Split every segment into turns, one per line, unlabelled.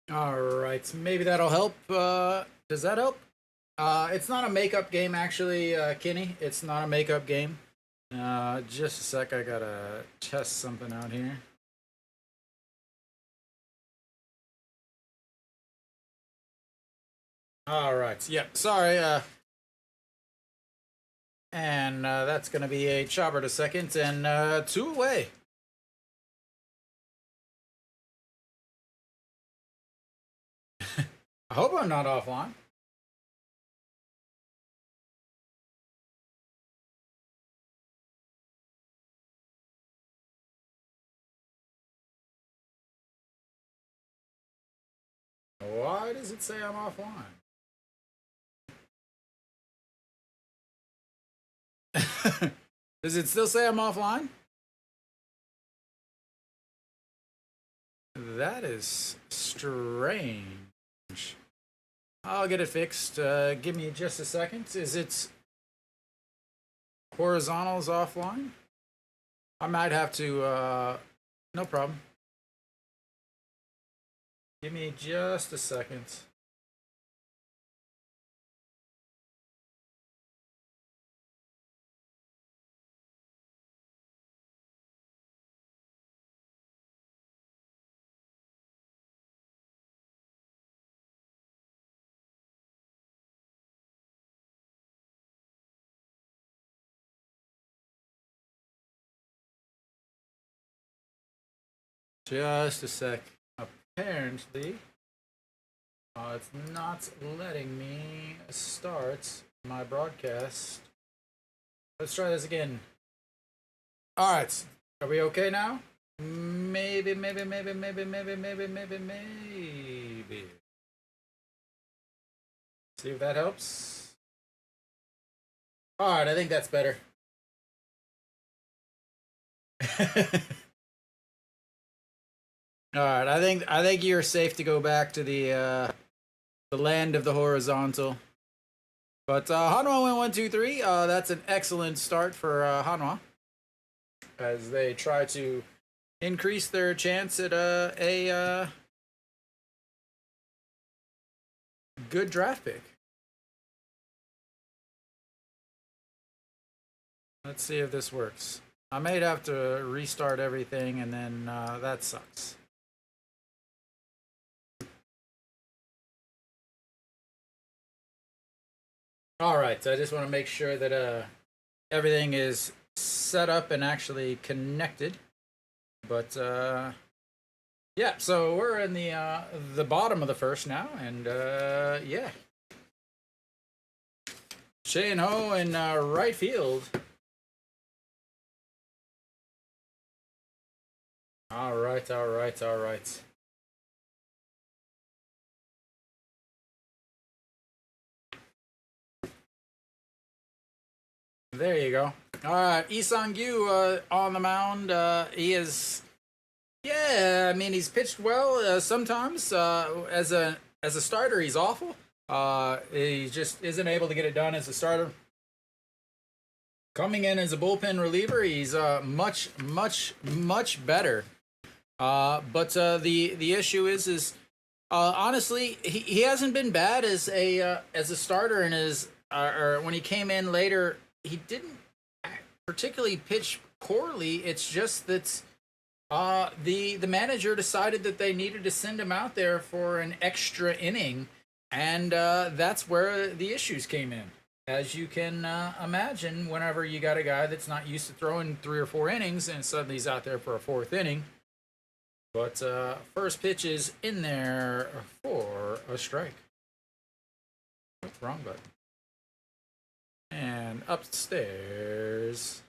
All right, maybe that'll help. Does that help? It's not a makeup game, actually, Kenny. It's not a makeup game. Just a sec. I gotta test something out here. All right. Yep. Sorry. And that's gonna be a chopper to second and 2 away. I hope I'm not offline. Why does it say I'm offline? Does it still say I'm offline? That is strange. I'll get it fixed. Give me just a second. Is it horizontals offline? I might have to, no problem. Give me just a second. Just a sec. Apparently, it's not letting me start my broadcast. Let's try this again. All right. Are we okay now? Maybe. See if that helps. All right, I think that's better. All right, I think you're safe to go back to the land of the horizontal. But Hanwha went 1-2-3. That's an excellent start for Hanwha as they try to increase their chance at a good draft pick. Let's see if this works. I might have to restart everything, and then that sucks. All right, so I just want to make sure that everything is set up and actually connected. But yeah, so we're in the bottom of the first now, and yeah, Shane Ho in right field. All right. There you go. All right, Isang-gyu on the mound. He is, yeah. I mean, he's pitched well sometimes. As a starter, he's awful. He just isn't able to get it done as a starter. Coming in as a bullpen reliever, he's much better. But the issue is honestly, he hasn't been bad as a starter, and or when he came in later, he didn't particularly pitch poorly. It's just that the manager decided that they needed to send him out there for an extra inning, and that's where the issues came in. As you can imagine, whenever you got a guy that's not used to throwing 3 or 4 innings, and suddenly he's out there for a 4th inning. But first pitch is in there for a strike. Oops, wrong button. And upstairs.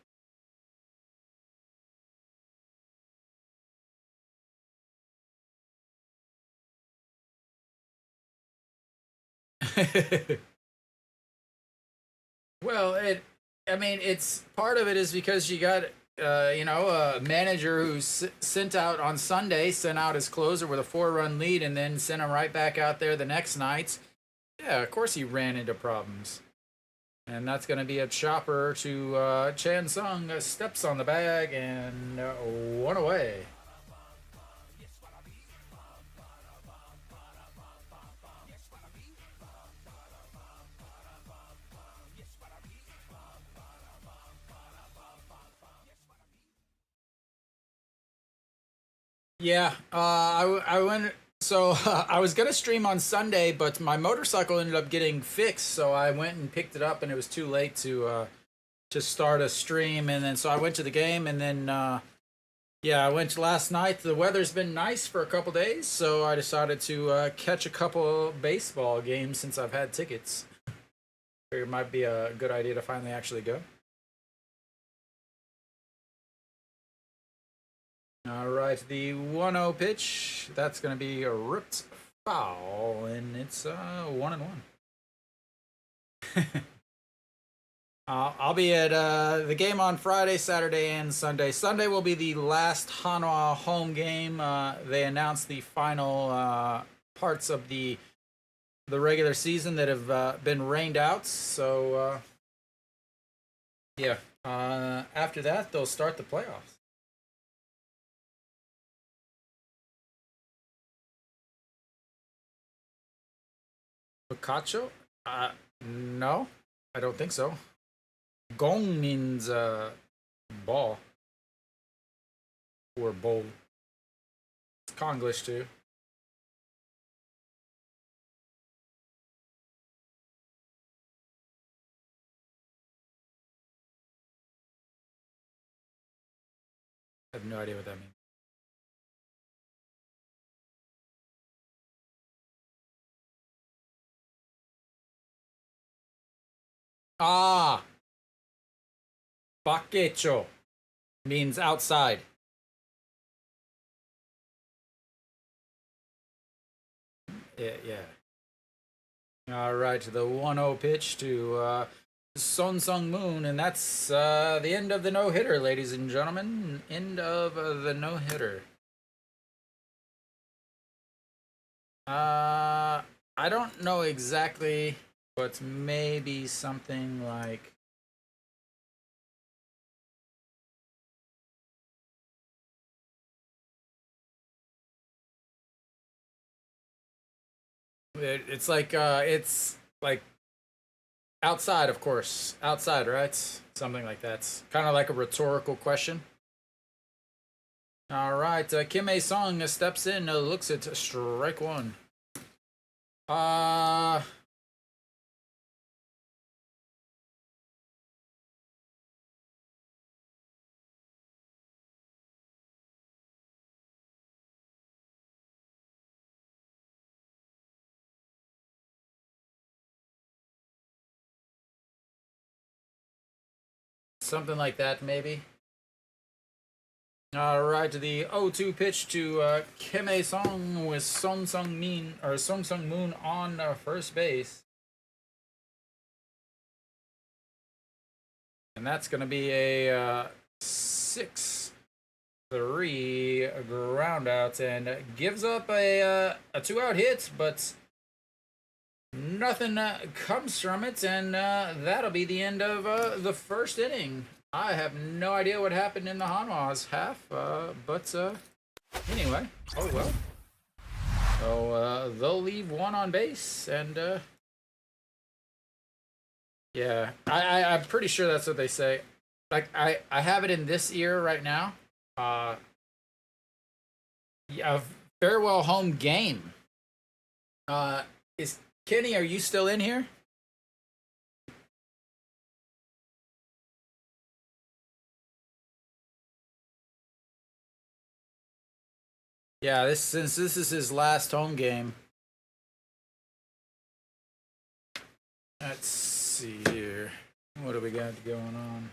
Well, it's part of it is because you got, a manager who's sent out on Sunday, sent out his closer with a 4-run lead, and then sent him right back out there the next night. Yeah, of course he ran into problems. And that's going to be a chopper to Chan Sung. Steps on the bag and 1 away. Yeah, I went. So I was gonna stream on Sunday, but my motorcycle ended up getting fixed, so I went and picked it up, and it was too late to start a stream. And then so I went to the game, and then yeah, I went last night. The weather's been nice for a couple days, so I decided to catch a couple baseball games since I've had tickets. It might be a good idea to finally actually go. All right, the 1-0 pitch. That's going to be a ripped foul, and it's 1-1. I'll be at the game on Friday, Saturday, and Sunday. Sunday will be the last Hanwha home game. They announced the final parts of the regular season that have been rained out. So yeah, after that they'll start the playoffs. Picacho? No, I don't think so. Gong means ball or bowl. It's Konglish too. I have no idea what that means. Ah, bakecho means outside. Yeah, yeah. All right, the 1-0 pitch to Son Sung Moon, and that's the end of the no hitter, ladies and gentlemen. End of the no hitter. I don't know exactly, but maybe something like. It's like outside, of course, outside, right? Something like that. Kind of like a rhetorical question. All right, Kim A Song steps in, looks at strike one. Uh, Something like that, maybe. All right, the 0-2 pitch to Kim A Song with Song Sung Moon on first base. And that's going to be a 6-3 ground out and gives up a 2-out hit, but nothing comes from it, and that'll be the end of the first inning. I have no idea what happened in the Hanwha's half, but anyway, oh well. So they'll leave one on base, and yeah, I'm pretty sure that's what they say. Like I have it in this ear right now. Yeah, farewell home game. Is Kenny? Are you still in here? Yeah, since this is his last home game. Let's see here. What do we got going on?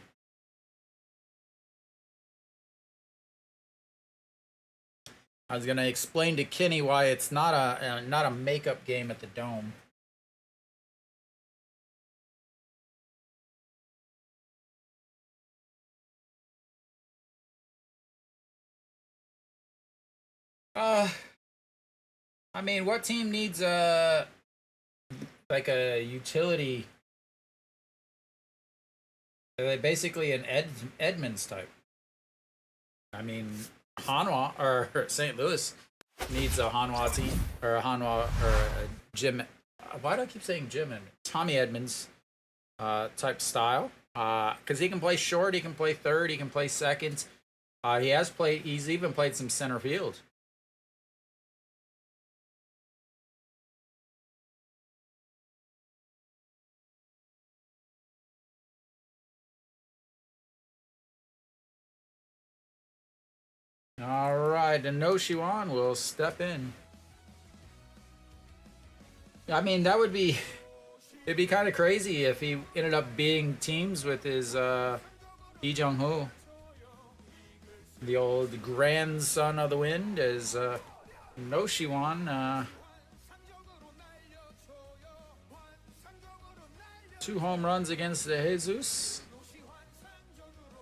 I was gonna explain to Kenny why it's not a makeup game at the Dome. Uh, I mean, what team needs like a utility? They're basically an Edmonds type. I mean, Hanwha or St. Louis needs a Hanwha team or a Hanwha or a Jim. Why do I keep saying Jim and Tommy Edmonds type style? Because he can play short, he can play third, he can play second. He's even played some center field. All right, and No Shiwan will step in. I mean, that would be it'd be kind of crazy if he ended up being teams with his Lee Jung-ho, the old grandson of the wind, as No Shiwan. 2 home runs against the Jesus.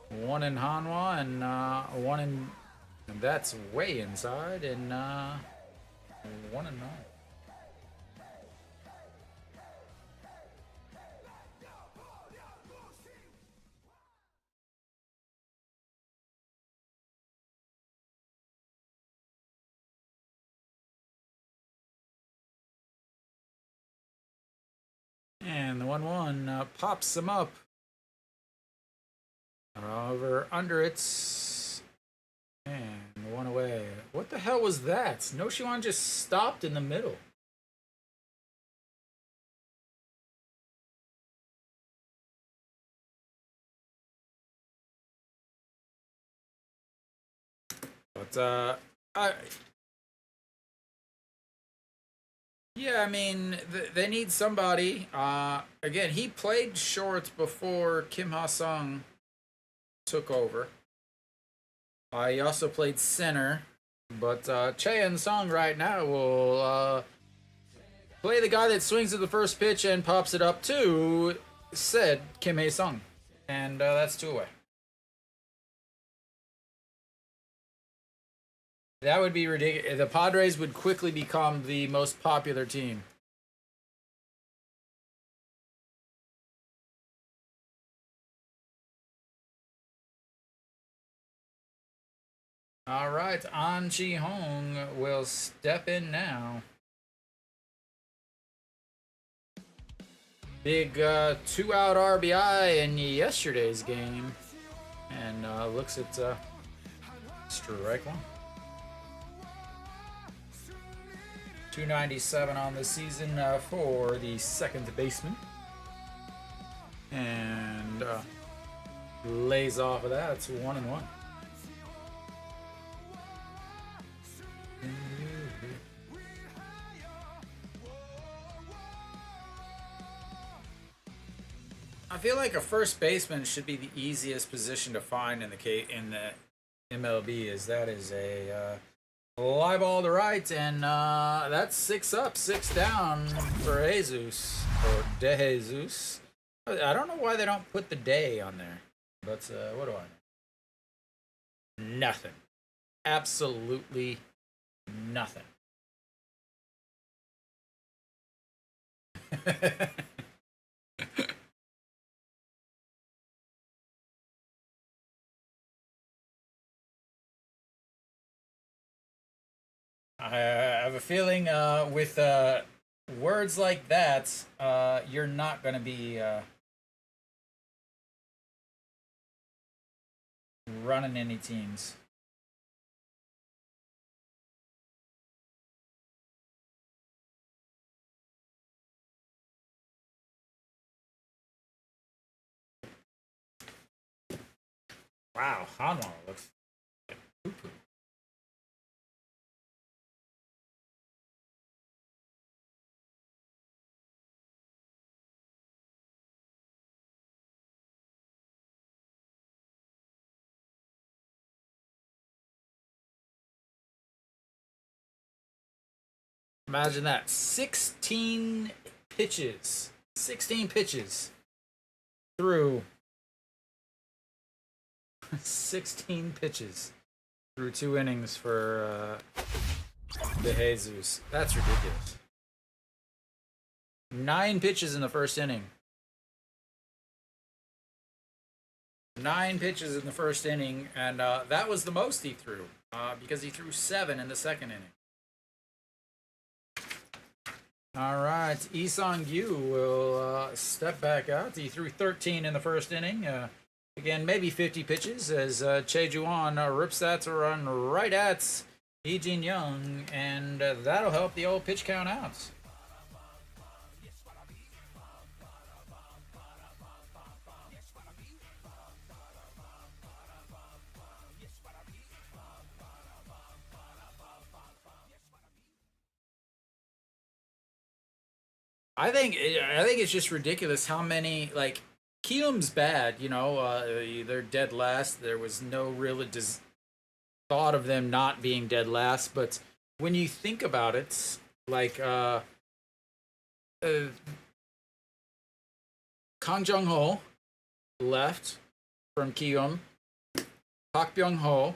1 in Hanwha and 1 in. And that's way inside, and 1 and 9. And the 1-1 pops him up. Over under it. And 1 away. What the hell was that? No Shiwan just stopped in the middle. But yeah, I mean, they need somebody. Again, he played short before Kim Ha-sung took over. He also played center, but Chae Sung right now will play the guy that swings at the first pitch and pops it up to said Kim Ha-sung, and that's 2 away. That would be ridiculous. The Padres would quickly become the most popular team. All right, An Chi-hong will step in now. Big 2-out RBI in yesterday's game. And looks at strike 1. 297 on the season for the second baseman. And lays off of that. It's 1 and 1. I feel like a first baseman should be the easiest position to find in the MLB, as that is a fly ball to right, and that's 6 up, 6 down for Jesus or De Jesus. I don't know why they don't put the day on there, but what do I know? Nothing. Absolutely nothing. I have a feeling with words like that, you're not going to be running any teams. Wow, Hanwha looks like poo-poo. Imagine that. 16 pitches. 16 pitches through 16 pitches through 2 innings for De Jesus. That's ridiculous. 9 pitches in the first inning. 9 pitches in the first inning, and that was the most he threw because he threw 7 in the second inning. All right, Lee Sung-gyu will step back out. He threw 13 in the first inning. Again, maybe 50 pitches as Che Juan rips that to run right at Lee Jin-young, and that'll help the old pitch count out. I think it's just ridiculous how many like Kiwoom's bad. You know, they're dead last. There was no real thought of them not being dead last, but when you think about it, like uh Kang Jung Ho left from Kiwoom, Park Byung Ho,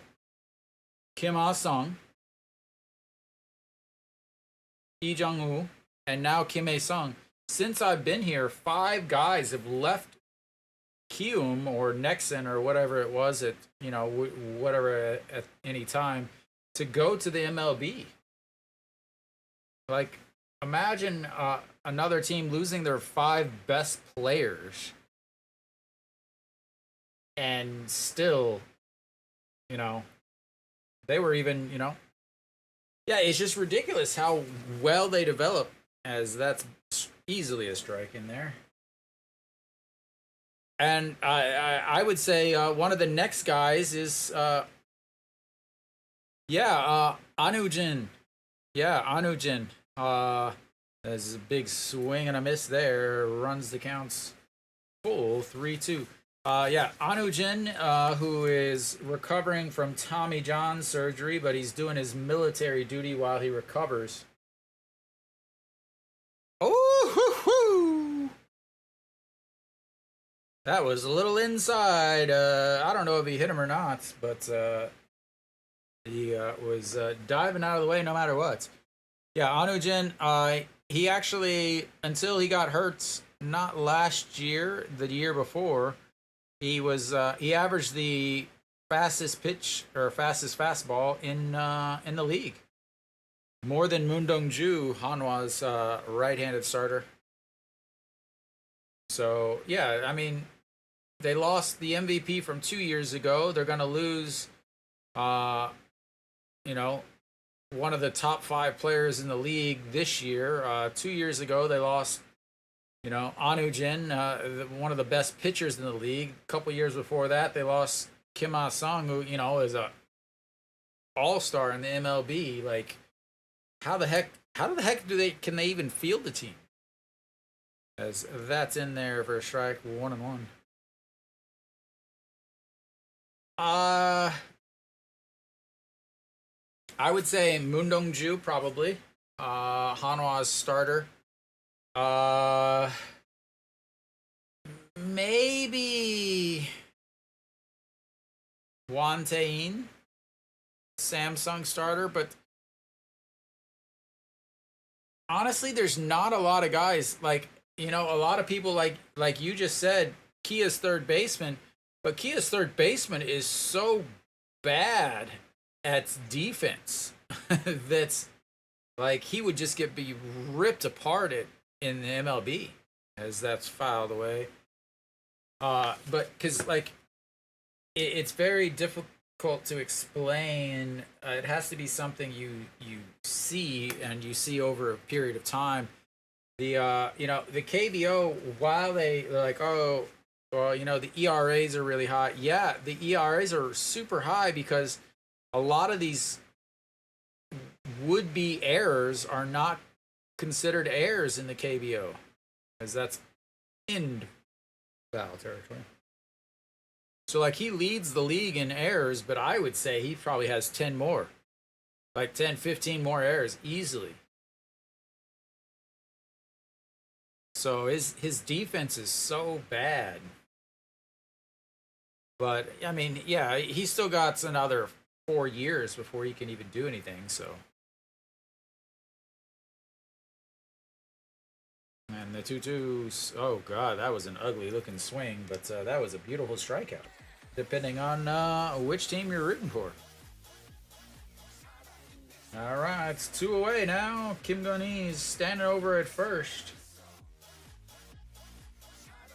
Kim Ah Sung, Lee Jung Woo, and now Kim A Sung. Since I've been here, 5 guys have left Kiwoom or Nexon or whatever it was at whatever at any time to go to the MLB. Like, imagine another team losing their 5 best players and still, you know, they were even, yeah, it's just ridiculous how well they develop. As that's easily a strike in there. And I would say one of the next guys is Anujin. Yeah, Anujin. There's a big swing and a miss there. Runs the counts full 3-2. Anujin, who is recovering from Tommy John surgery, but he's doing his military duty while he recovers. Oh, hoo, hoo. That was a little inside. I don't know if he hit him or not, but he was diving out of the way no matter what. Yeah, Anujin, he actually, until he got hurt, not last year, the year before, he averaged the fastest pitch or fastest fastball in the league. More than Moon Dong-ju, Hanwha's right-handed starter. So, yeah, I mean, they lost the MVP from 2 years ago. They're going to lose, one of the top 5 players in the league this year. 2 years ago, they lost, Anujin, one of the best pitchers in the league. A couple years before that, they lost Kim Ah Sung, who, is a all-star in the MLB. Like, how the heck can they even field the team? As that's in there for a strike, 1-1. I would say Moon Dong-ju probably. Hanwha's starter. Maybe Wan Tae-in, Samsung starter, but honestly, there's not a lot of guys like a lot of people like you just said, Kia's third baseman, but Kia's third baseman is so bad at defense that's like he would just be ripped apart in the MLB as that's filed away. But because it's very difficult to explain. It has to be something you see and you see over a period of time. The the KBO, while they're like, oh well, the ERAs are really high. Yeah, the ERAs are super high because a lot of these would-be errors are not considered errors in the KBO, as that's in foul territory. So, he leads the league in errors, but I would say he probably has 10 more. 10, 15 more errors, easily. So, his defense is so bad. But, I mean, yeah, he still got another 4 years before he can even do anything, so. And the 2-2s, oh, God, that was an ugly-looking swing, but that was a beautiful strikeout. Depending on which team you're rooting for. All right, it's 2 away now. Kim Gun-hee's standing over at first.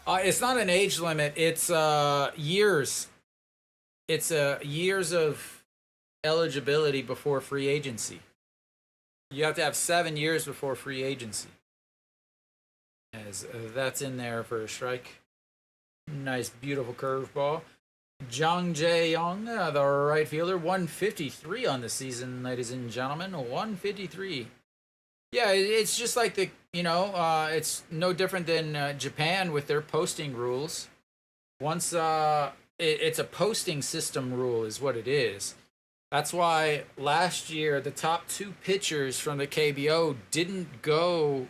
It's not an age limit. It's years. It's years of eligibility before free agency. You have to have 7 years before free agency. As that's in there for a strike. Nice, beautiful curveball. Jung Jae-young, the right fielder, 153 on the season, ladies and gentlemen. 153. Yeah, it's just like it's no different than Japan with their posting rules. Once it's a posting system rule, is what it is. That's why last year the top two pitchers from the KBO didn't go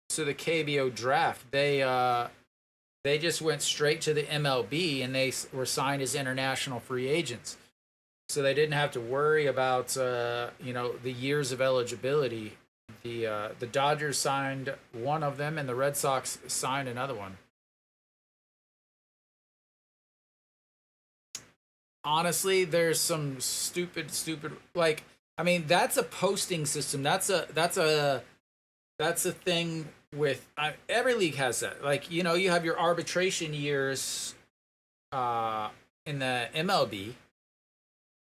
to the KBO draft. They just went straight to the MLB and they were signed as international free agents. So they didn't have to worry about the years of eligibility. The Dodgers signed one of them and the Red Sox signed another one. Honestly, there's some stupid like, I mean, that's a posting system. That's a thing with every league has that. Like, you have your arbitration years in the MLB.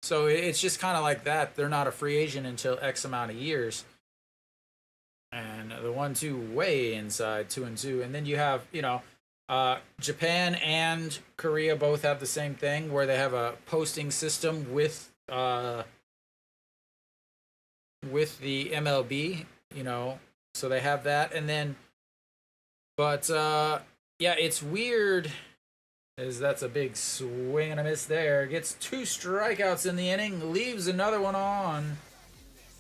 So it's just kind of like that. They're not a free agent until X amount of years. And the 1-2 way inside 2-2, and then you have Japan and Korea both have the same thing where they have a posting system with the MLB. So they have that, and then, but yeah, it's weird. As that's a big swing and a miss there. Gets 2 strikeouts in the inning, leaves another one on.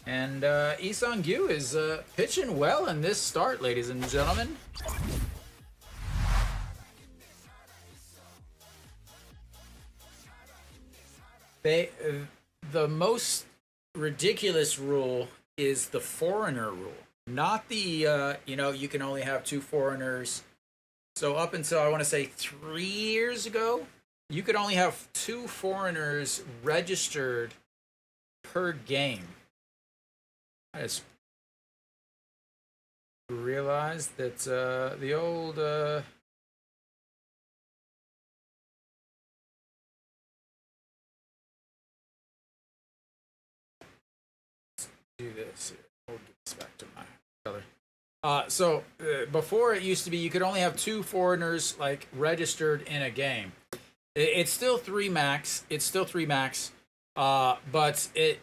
And Lee Sung-gyu is pitching well in this start, ladies and gentlemen. The most ridiculous rule is the foreigner rule, not the you can only have 2 foreigners. So up until, I want to say, 3 years ago, you could only have 2 foreigners registered per game. I just realized that the old do this here. We'll get this back to my color. Before it used to be you could only have 2 foreigners like registered in a game. It's still 3 max. But it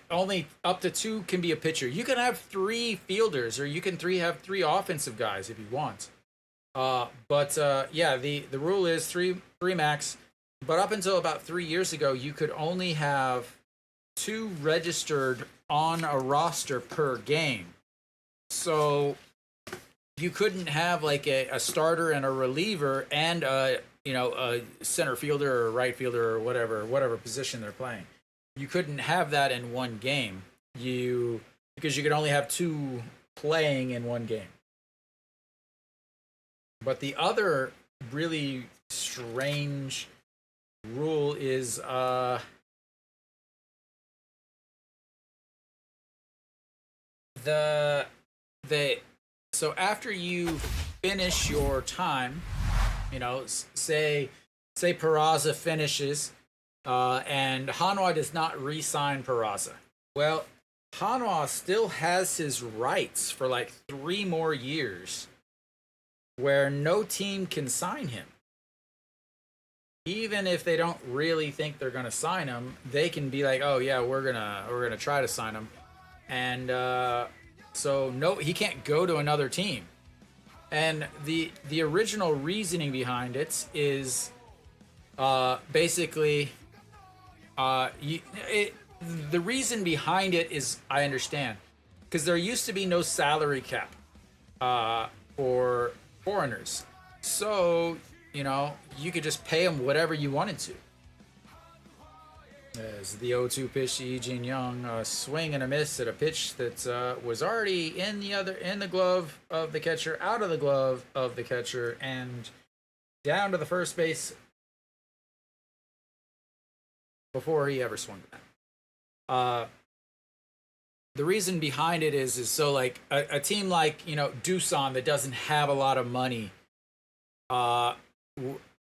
only up to 2 can be a pitcher. You can have 3 fielders, or you can have 3 offensive guys if you want. Yeah, the rule is 3 max. But up until about 3 years ago, you could only have 2 registered on a roster per game. So you couldn't have like a starter and a reliever and a center fielder or right fielder or whatever position they're playing. You couldn't have that in one game. Because you could only have 2 playing in one game. But the other really strange rule is so after you finish your time, say Peraza finishes, and Hanwha does not re-sign Peraza. Well, Hanwha still has his rights for like 3 more years, where no team can sign him. Even if they don't really think they're gonna sign him, they can be like, "Oh yeah, we're gonna try to sign him," and so no, he can't go to another team. And the original reasoning behind it is basically the reason behind it is, I understand, because there used to be no salary cap for foreigners, so you could just pay them whatever you wanted to. As the 0-2 pitch to Lee Jin-young, a swing and a miss at a pitch that was already in the glove of the catcher, out of the glove of the catcher, and down to the first base before he ever swung that. The reason behind it is so like a team like Doosan that doesn't have a lot of money.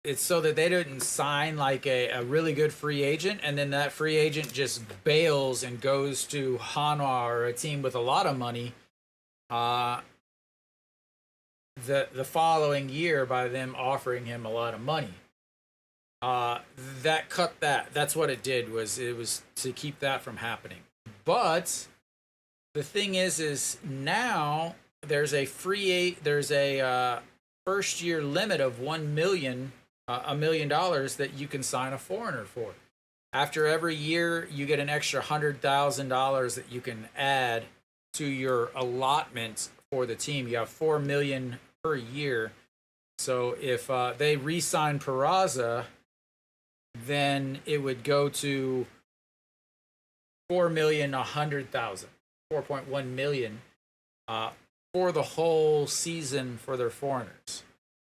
It's so that they didn't sign like a really good free agent, and then that free agent just bails and goes to Hanwha or a team with a lot of money the following year by them offering him a lot of money. That cut that. That's what it did, was it was to keep that from happening. But the thing is now there's a first year limit of 1 million, $1 million that you can sign a foreigner for. After every year, you get an extra $100,000 that you can add to your allotment for the team. You have 4 million per year. So if they re-sign Peraza, then it would go to 4,100,000, 4.1 million for the whole season for their foreigners.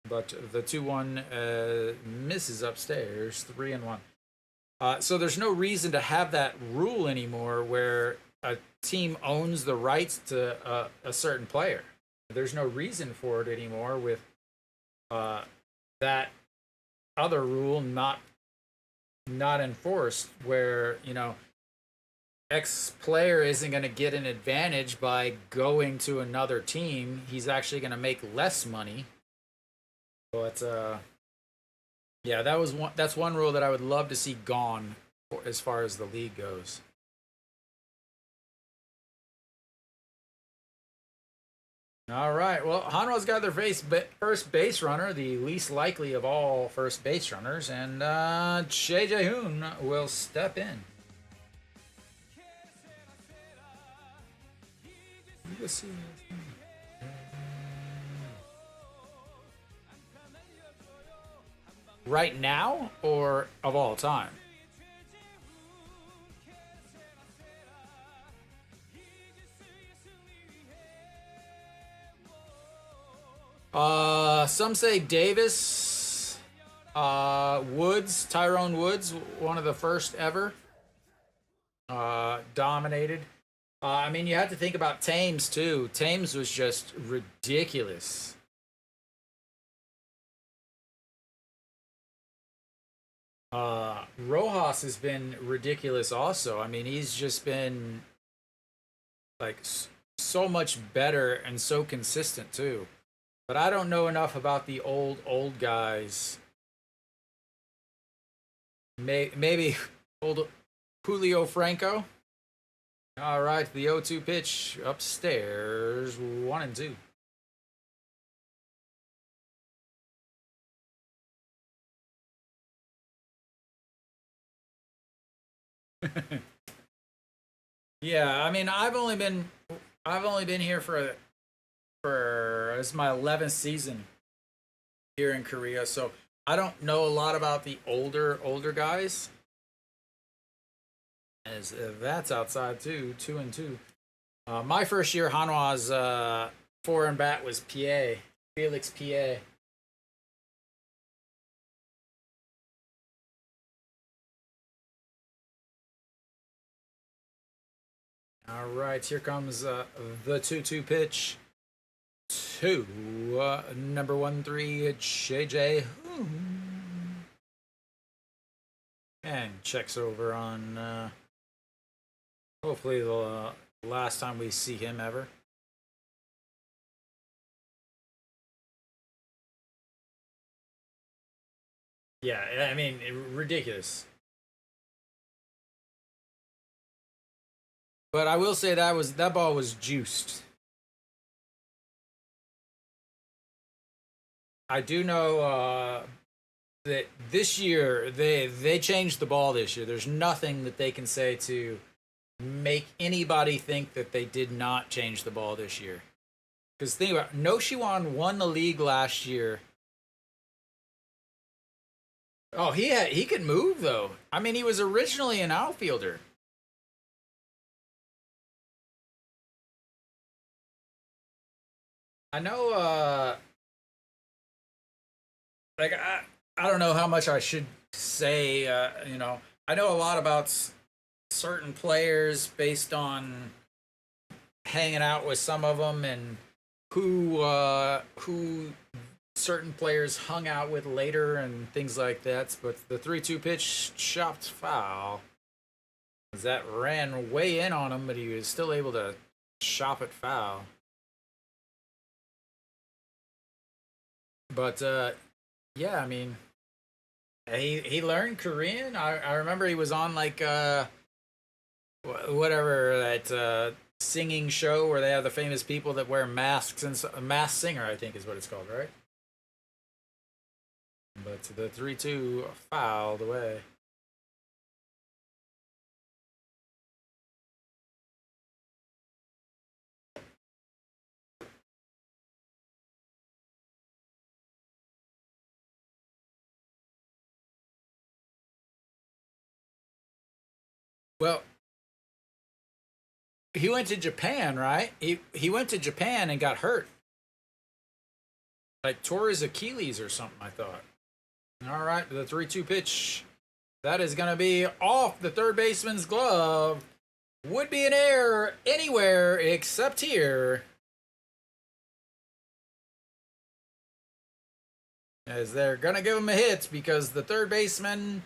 But the 2-1 misses upstairs, 3-1. So there's no reason to have that rule anymore where a team owns the rights to a certain player. There's no reason for it anymore with that other rule not enforced, where, you know, X player isn't going to get an advantage by going to another team. He's actually going to make less money. But yeah, that's one rule that I would love to see gone as far as the league goes. All right. Well, Hanwha's got their first base runner, the least likely of all first base runners, and Che Jae-hoon will step in. Right now or of all time? Some say Davis, Woods, Tyrone Woods, one of the first ever, dominated. I mean, you have to think about Thames too. Thames was just ridiculous. Rojas has been ridiculous also. I mean, he's just been like so much better and so consistent too. But I don't know enough about the old guys. Maybe old Julio Franco. All right, the 0-2 pitch upstairs, 1-2. Yeah, I mean, I've only been here for this is my 11th season here in Korea, so I don't know a lot about the older guys. As that's outside too, 2-2. My first year, Hanwha's foreign bat was PA, Felix PA. All right, here comes the 2-2 pitch to number 1-3, JJ. And checks over on hopefully the last time we see him ever. Yeah, I mean, ridiculous. But I will say that ball was juiced. I do know that this year they changed the ball this year. There's nothing that they can say to make anybody think that they did not change the ball this year. Because think about it, No Shiwan won the league last year. Oh, he could move though. I mean, he was originally an outfielder. I know. Like I don't know how much I should say. You know, I know a lot about certain players based on hanging out with some of them and who certain players hung out with later and things like that. But the 3-2 pitch chopped foul. That ran way in on him, but he was still able to chop it foul. But yeah, I mean, he learned Korean. I remember he was on like whatever that singing show where they have the famous people that wear masks, and Masked Singer, I think is what it's called, right? But the 3-2 fouled away. Well, he went to Japan, right? He went to Japan and got hurt. Like tore his Achilles or something, I thought. All right, the 3-2 pitch. That is going to be off the third baseman's glove. Would be an error anywhere except here. As they're going to give him a hit because the third baseman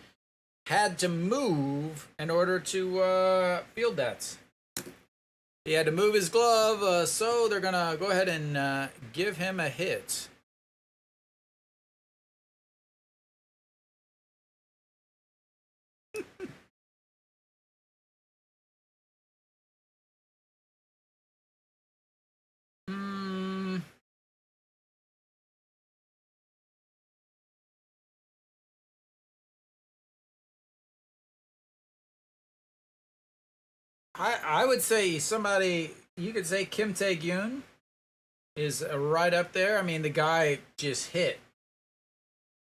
had to move in order to field that. He had to move his glove, so they're going to go ahead and give him a hit. I would say somebody, you could say Kim Tae-gyun is right up there. I mean, the guy just hit.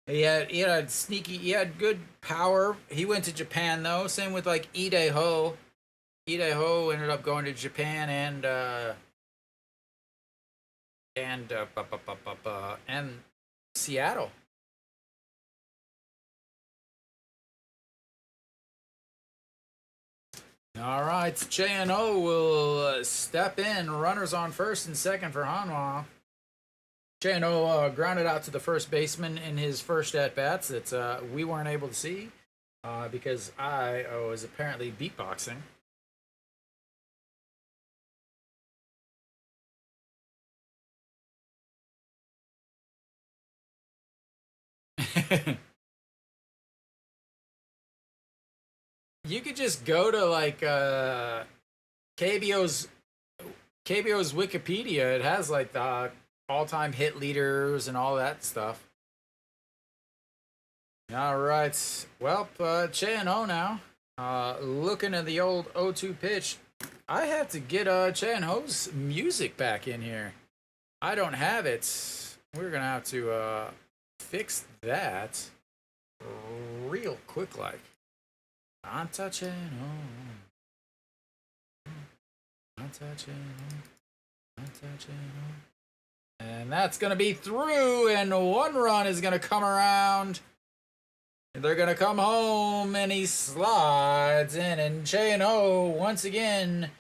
He had sneaky, he had good power. He went to Japan though. Same with like Ide Ho. Ide Ho ended up going to Japan and Seattle. All right, J&O will step in. Runners on first and second for Hanwha. J&O grounded out to the first baseman in his first at-bats that we weren't able to see because I was apparently beatboxing. You could just go to like KBO's Wikipedia. It has like the all-time hit leaders and all that stuff. All right. Well, J&O now. Looking at the old 0-2 pitch. I have to get J&O's music back in here. I don't have it. We're gonna have to fix that real quick, like. I'm touching on. I'm touching on. I'm touching on. And that's going to be through, and one run is going to come around. They're going to come home, and he slides in, and J&O once again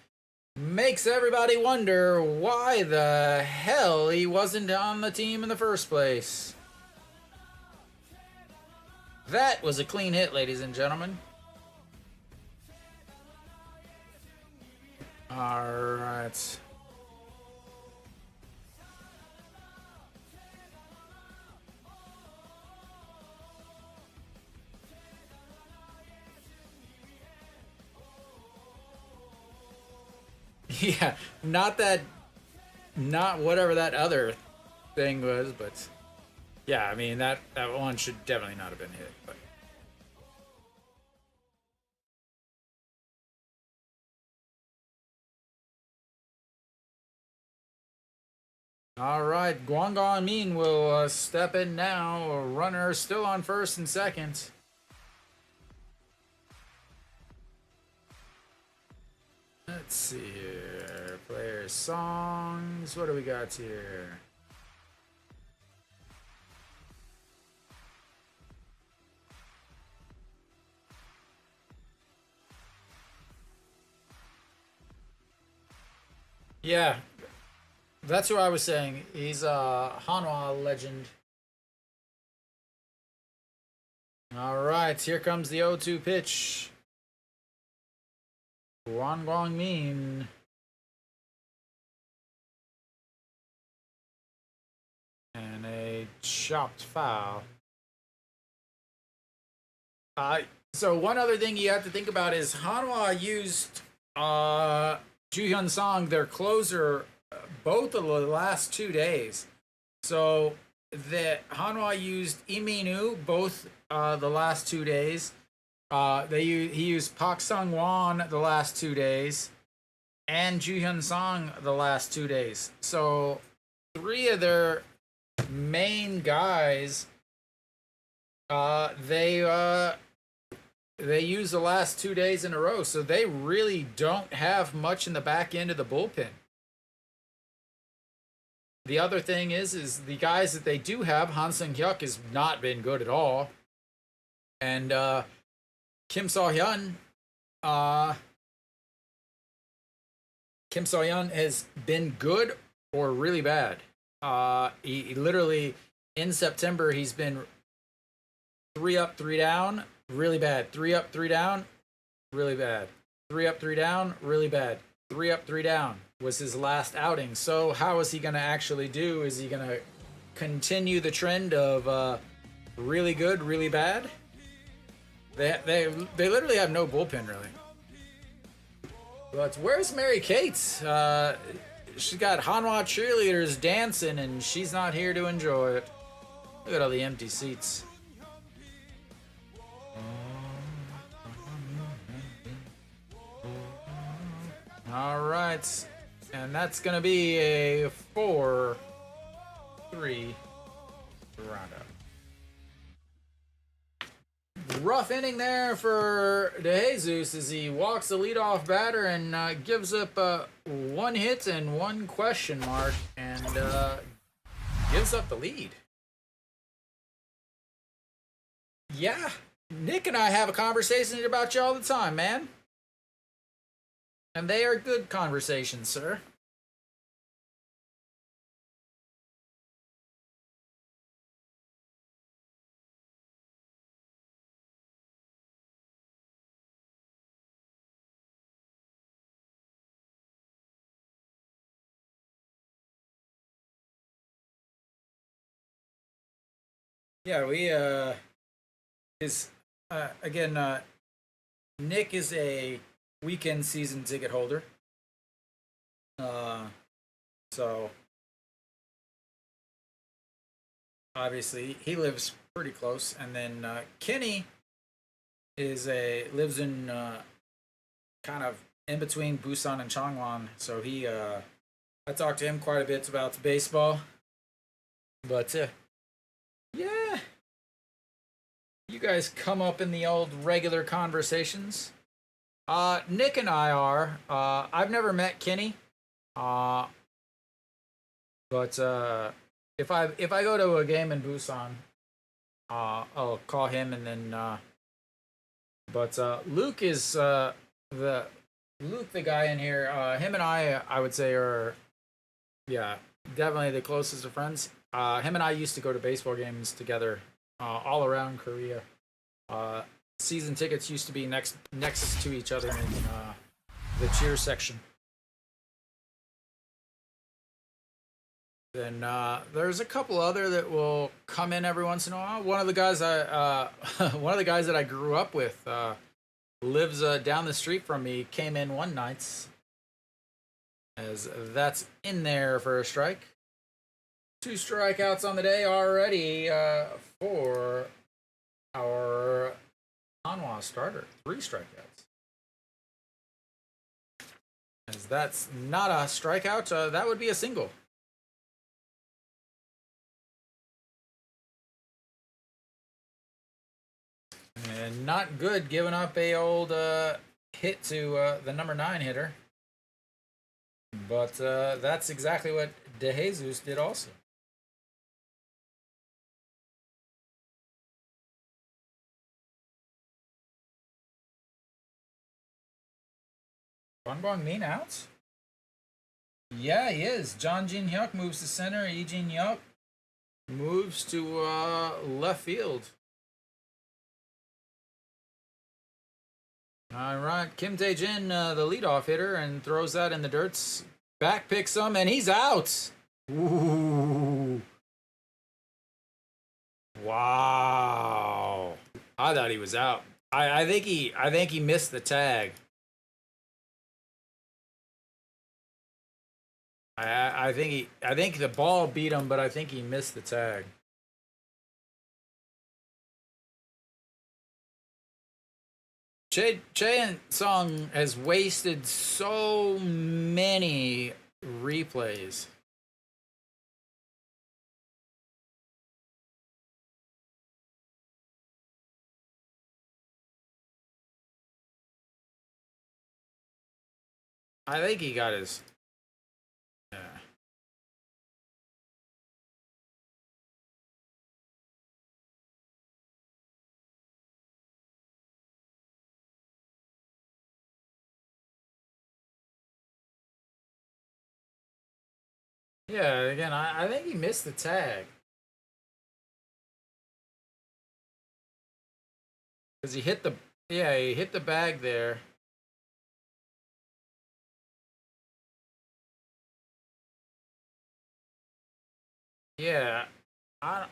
makes everybody wonder why the hell he wasn't on the team in the first place. That was a clean hit, ladies and gentlemen. All right. Yeah, not whatever that other thing was, but yeah, I mean that one should definitely not have been hit, but. All right, Guangong Min will step in now. A runner still on first and second. Let's see here. Player songs. What do we got here? Yeah. That's who I was saying. He's a Hanwha legend. All right, here comes the 0-2 pitch. Guangong Min. And a chopped foul. So one other thing you have to think about is Hanwha used Ju-hyun Song, their closer, both of the last 2 days. So the Hanwha used Iminu both the last 2 days. He used Park Sung-won the last 2 days, and Ju-hyun Song the last 2 days. So 3 of their main guys, they use the last 2 days in a row. So they really don't have much in the back end of the bullpen. The other thing is the guys that they do have, Han Sung-hyuk has not been good at all, and Kim So-hyun has been good or really bad. He literally, in September, he's been 3 up, 3 down, really bad. 3 up, 3 down, really bad. 3 up, 3 down, really bad. 3 up, 3 down was his last outing. So how is he going to actually do? Is he going to continue the trend of really good, really bad? They literally have no bullpen, really. But where's Mary Kate? She's got Hanwha cheerleaders dancing, and she's not here to enjoy it. Look at all the empty seats. All right, and that's gonna be a 4-3 roundup. Rough inning there for de Jesus as he walks the leadoff batter and gives up 1 hit and 1 question mark, and gives up the lead. Yeah, Nick and I have a conversation about you all the time, man. And they are good conversations, sir. Yeah, we is again Nick is a weekend season ticket holder. So obviously he lives pretty close, and then Kenny lives in kind of in between Busan and Changwon. So I talked to him quite a bit about baseball, but yeah, you guys come up in the old regular conversations. Nick and I are. I've never met Kenny. But if I go to a game in Busan, I'll call him, and then. But Luke is the guy in here. Him and I would say are, yeah, definitely the closest of friends. Him and I used to go to baseball games together, all around Korea. Season tickets used to be next to each other in the cheer section. Then there's a couple other that will come in every once in a while. One of the guys that I grew up with lives down the street from me. Came in one night, as that's in there for a strike. 2 strikeouts on the day already for our Hanwha starter. 3 strikeouts. As that's not a strikeout, that would be a single. And not good giving up a old hit to the number 9 hitter. But that's exactly what de Jesus did also. Bonbon Min out? Yeah, he is. John Jin Hyuk moves to center. Lee Jin Hyuk moves to left field. All right, Kim Tae-jin, the leadoff hitter, and throws that in the dirt. Back picks him, and he's out. Ooh. Wow. I thought he was out. I think he missed the tag. I think the ball beat him, but I think he missed the tag. Chae Sung has wasted so many replays. I think he got his. Yeah. Yeah, again, I think he missed the tag. Because he hit the. Yeah, he hit the bag there. Yeah. I,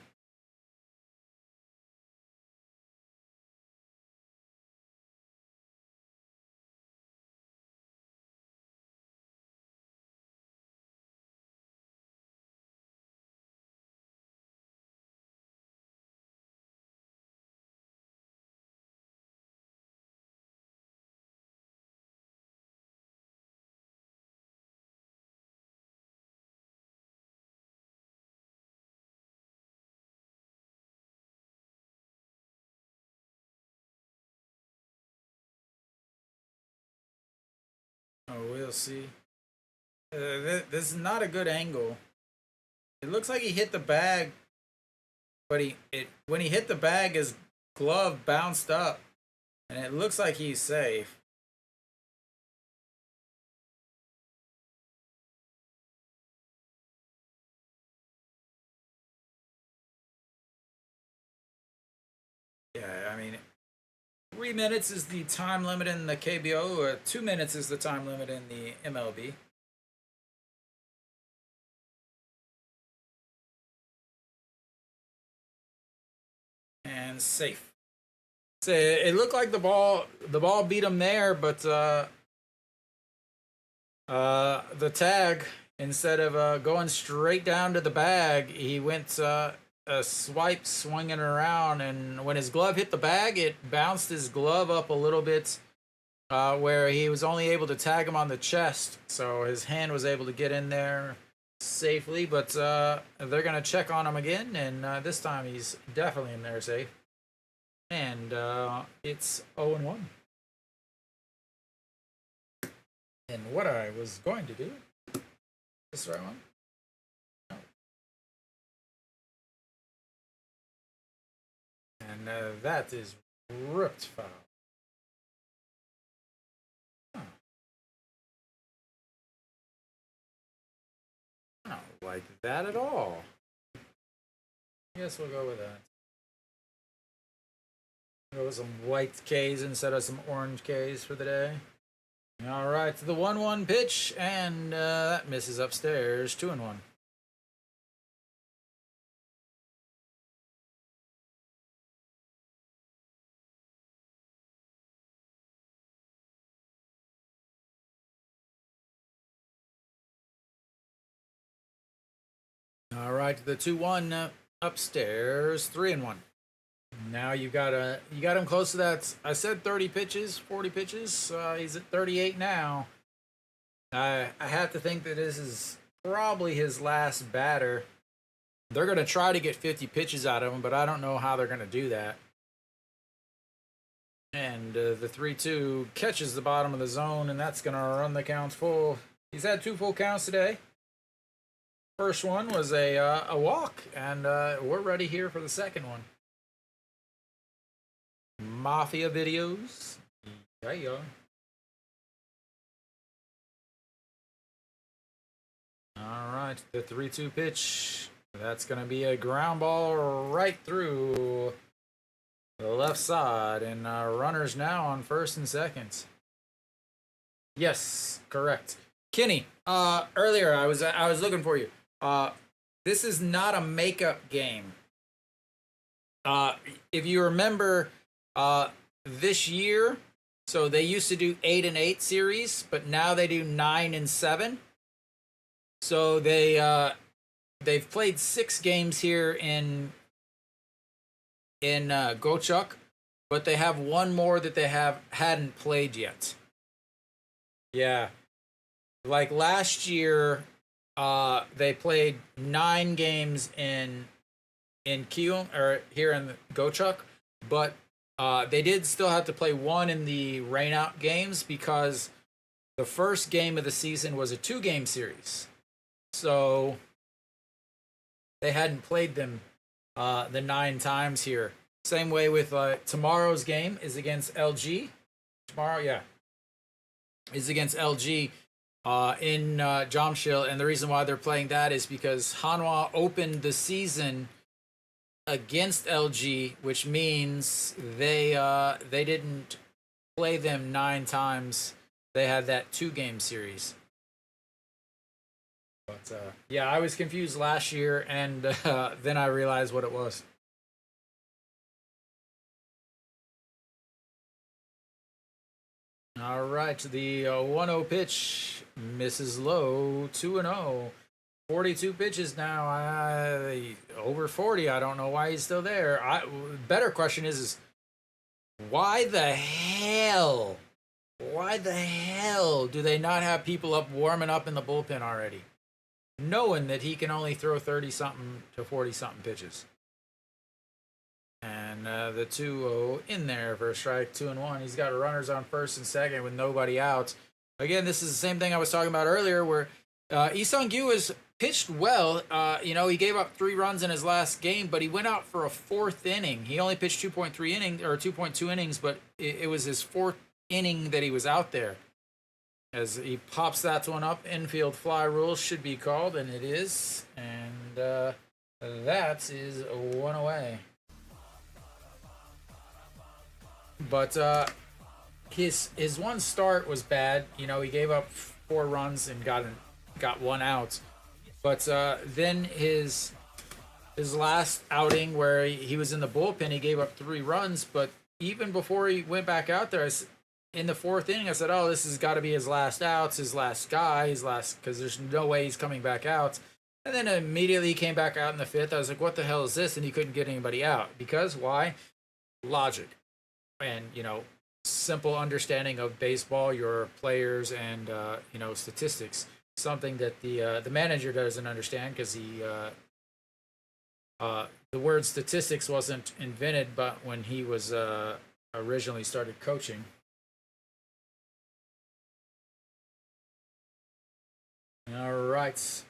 oh, we'll see. This is not a good angle. It looks like he hit the bag, but when he hit the bag, his glove bounced up, and it looks like he's safe. Yeah, I mean, 3 minutes is the time limit in the KBO, or 2 minutes is the time limit in the MLB. And safe. So it looked like the ball beat him there, but the tag, instead of going straight down to the bag, he went a swipe swinging around, and when his glove hit the bag, it bounced his glove up a little bit, where he was only able to tag him on the chest, so his hand was able to get in there safely. But they're gonna check on him again, and this time he's definitely in there safe. And it's 0-1. And what I was going to do, this right one. No. And that is ripped foul. Huh. I don't like that at all. I guess we'll go with that. Go with some white K's instead of some orange K's for the day. All right, to the 1-1 pitch, and that misses upstairs. 2-1. All right, to the 2-1 upstairs. 3-1. Now you got him close to that. I said 30 pitches, 40 pitches. He's at 38 now. I have to think that this is probably his last batter. They're going to try to get 50 pitches out of him, but I don't know how they're going to do that. And the 3-2 catches the bottom of the zone, and that's going to run the counts full. He's had 2 full counts today. First one was a walk, and we're ready here for the second one. Mafia videos. Yeah. All right, the 3-2 pitch. That's going to be a ground ball right through the left side, and runners now on first and second. Yes, correct. Kenny, earlier I was looking for you. This is not a makeup game. If you remember, this year, so they used to do 8 and 8 series, but now they do 9 and 7. So they've played 6 games here in Gochuk, but they have one more that they hadn't played yet. Yeah, like last year, they played 9 games in Kiwoom or here in Gochuk, but they did still have to play one in the rainout games because the first game of the season was a 2-game series, so they hadn't played them the 9 times here. Same way with tomorrow's game is against LG. Tomorrow, yeah, is against LG in Jamshil, and the reason why they're playing that is because Hanwha opened the season against LG, which means they didn't play them 9 times. They had that 2-game series. But yeah, I was confused last year, and then I realized what it was. All right, the 1-0 pitch misses low, 2-0. 42 pitches now. Over 40. I don't know why he's still there. Better question is why the hell? Why the hell do they not have people up warming up in the bullpen already, knowing that he can only throw 30 something to 40 something pitches? And the 2-0 in there for a strike, 2-1. He's got runners on first and second with nobody out. Again, this is the same thing I was talking about earlier, where Lee-Sung-gyu has pitched well. He gave up 3 runs in his last game, but he went out for a 4th inning. He only pitched 2.3 innings or 2.2 innings, but it was his 4th inning that he was out there. As he pops that one up, infield fly rule should be called, and it is. And that is 1 away. But his one start was bad. He gave up 4 runs and got 1 out. But then his last outing where he was in the bullpen, he gave up 3 runs. But even before he went back out there, in the 4th inning, I said, "Oh, this has got to be his last outs, his last guy, because there's no way he's coming back out." And then immediately he came back out in the 5th. I was like, "What the hell is this?" And he couldn't get anybody out because why? Logic. And simple understanding of baseball, your players, and statistics. Something that the manager doesn't understand because the word statistics wasn't invented, but when he was originally started coaching. All right.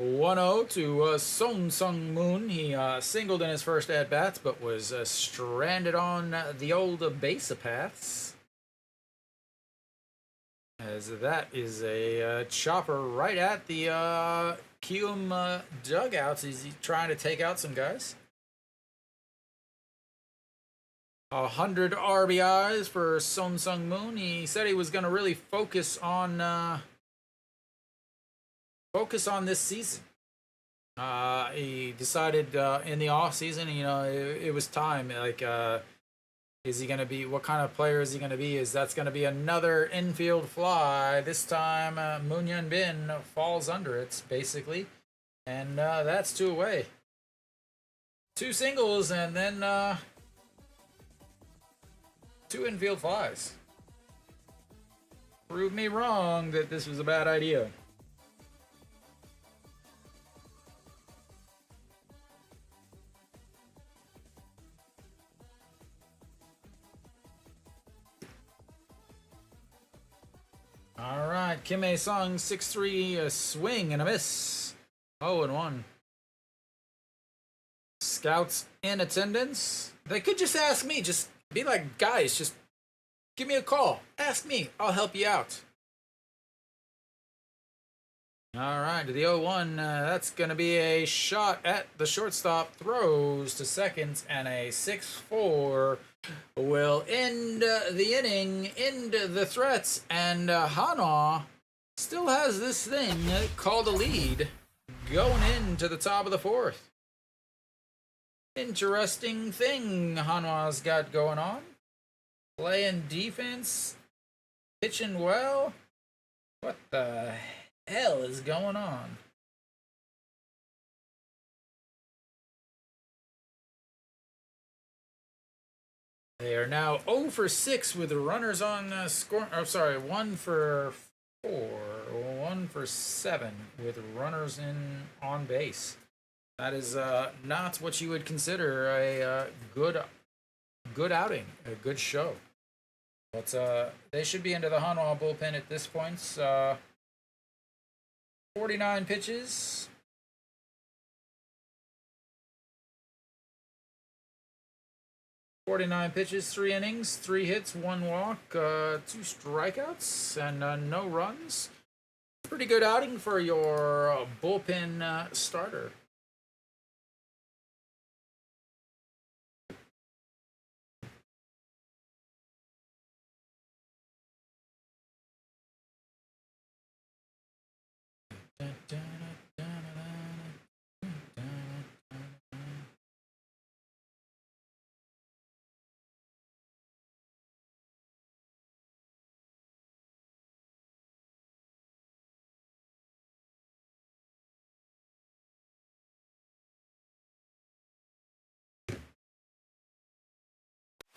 1-0 to Song Sung Moon. He singled in his first at bats, but was stranded on the old base paths. As that is a chopper right at the Kiwoom dugouts. He's trying to take out some guys. 100 RBIs for Song Sung Moon. He said he was going to really focus on this season. He decided in the off season, it was time. Like, is he going to be? What kind of player is he going to be? That's going to be another infield fly. This time, Moon Yun Bin falls under it basically, and that's 2 away. 2 singles and then 2 infield flies. Prove me wrong that this was a bad idea. All right, Kim A-sung, 6-3, a swing and a miss. 0-1. Scouts in attendance. They could just ask me. Just be like, guys, just give me a call. Ask me. I'll help you out. All right, to the 0-1. That's going to be a shot at the shortstop. Throws to second, and a 6-4 will end the inning, end the threats, and Hanwha still has this thing called a lead going into the top of the 4th. Interesting thing Hanwha's got going on. Playing defense, pitching well. What the hell is going on? They are now 0 for 6 with runners on score. I'm sorry, 1 for 4, 1 for 7 with runners in on base. That is not what you would consider a good outing, a good show. But they should be into the Hanwha bullpen at this point. 49 pitches. 49 pitches, 3 innings, 3 hits, 1 walk, 2 strikeouts, and no runs. Pretty good outing for your bullpen starter.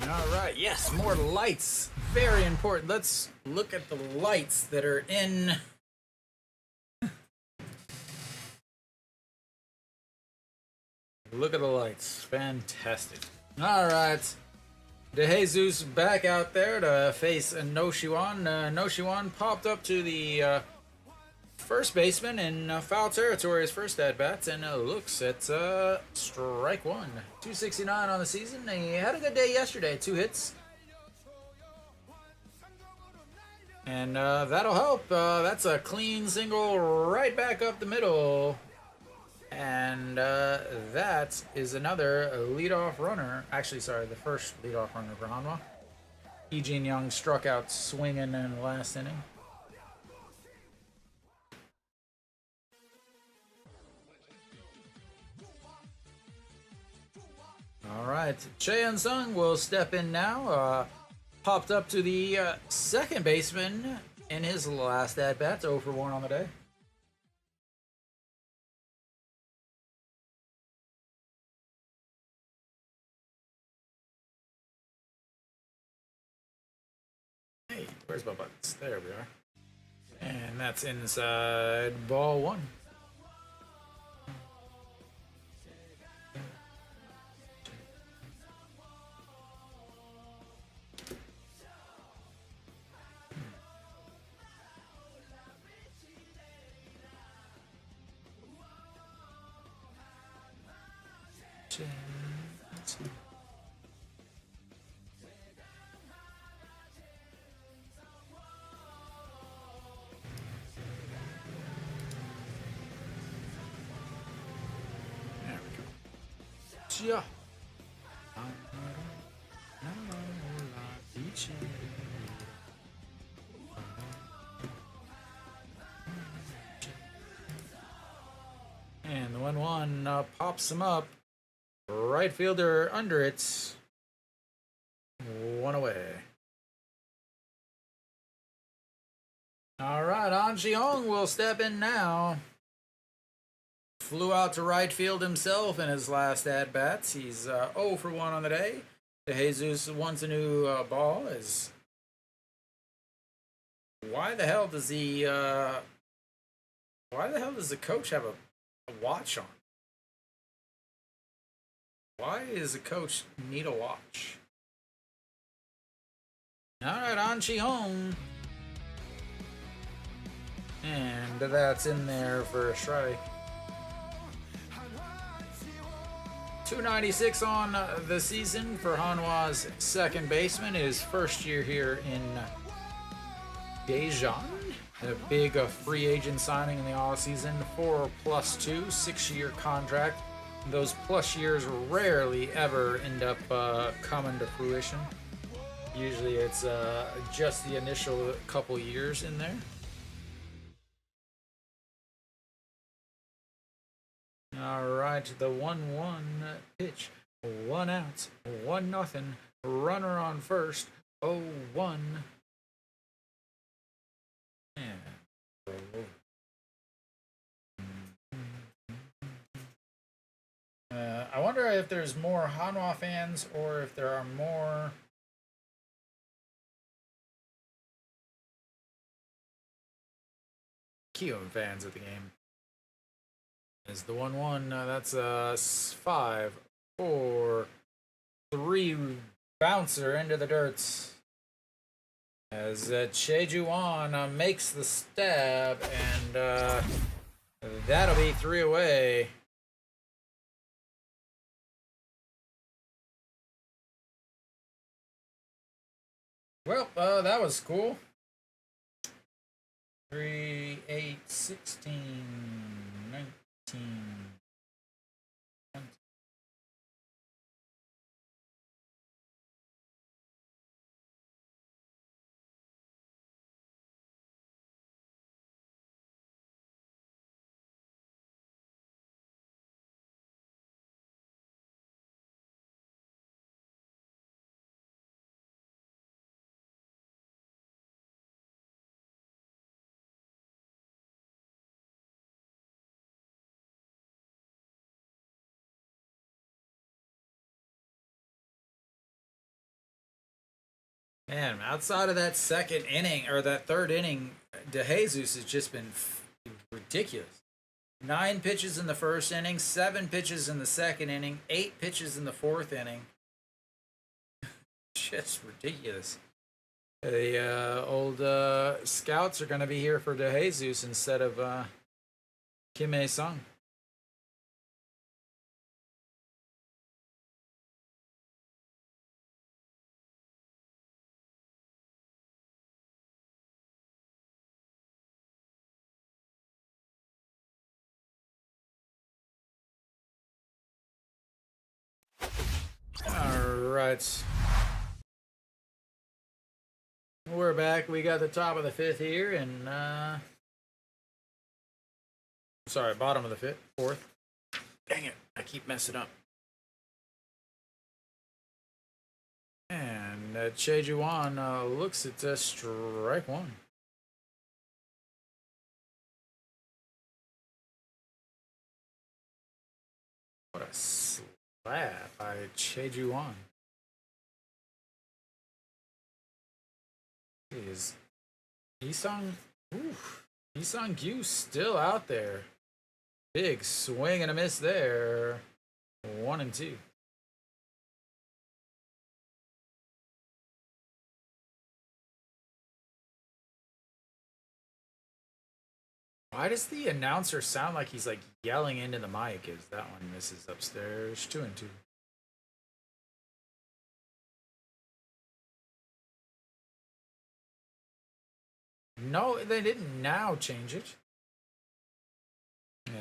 All right, yes, more lights. Very important. Let's look at the lights that are in. Look at the lights. Fantastic. All right. De Jesus back out there to face Noshiwan. Noshiwan popped up to the first baseman in foul territory his first at bats and looks at strike one. 269 on the season. He had a good day yesterday. 2 hits. And that'll help. That's a clean single right back up the middle. And that is another leadoff runner. Actually, sorry, the first leadoff runner for Hanwha. Eugene Young struck out swinging in the last inning. All right, Choi Sung will step in now. Popped up to the second baseman in his last at-bat, 0 for 1 on the day. Hey, where's my buttons? There we are. And that's inside ball 1. Yeah. And the 1-1 pops him up. Right fielder under it. 1 away. All right, An Ji-hong will step in now. Flew out to right field himself in his last at-bats. He's 0 for 1 on the day. De Jesus wants a new ball. Why the hell does he... Why the hell does the coach have a watch on? Why does the coach need a watch? All right, An Ji-hong. And that's in there for a strike. 296 on the season for Hanwha's second baseman. His first year here in Daejeon. A big free agent signing in the offseason. 4+2, 6-year contract. Those plus years rarely ever end up coming to fruition. Usually it's just the initial couple years in there. All right, the 1-1 pitch. 1 out, 1-0. Runner on first. 0-1. I wonder if there's more Hanwha fans or if there are more Kiwoom fans at the game. Is the 1-1. That's 5, 4, 3 bouncer into the dirt. As Chejuan makes the stab, and that'll be 3 away. Well, that was cool. 3, 8, 16, 19, 20. Man, outside of that second inning or that third inning, de Jesus has just been ridiculous. 9 pitches in the first inning, 7 pitches in the second inning, 8 pitches in the fourth inning. Just ridiculous. The old scouts are going to be here for de Jesus instead of Kim A-sung. All right. We're back. We got the top of the 5th here, and sorry, bottom of the 5th, 4th. Dang it, I keep messing up. And Chejuan looks at strike 1. What a slap by Chejuan. Is Isang Gyu still out there? Big swing and a miss there. 1 and 2. Why does the announcer sound like he's like yelling into the mic? Is that one misses upstairs? 2 and 2. No, they didn't now change it.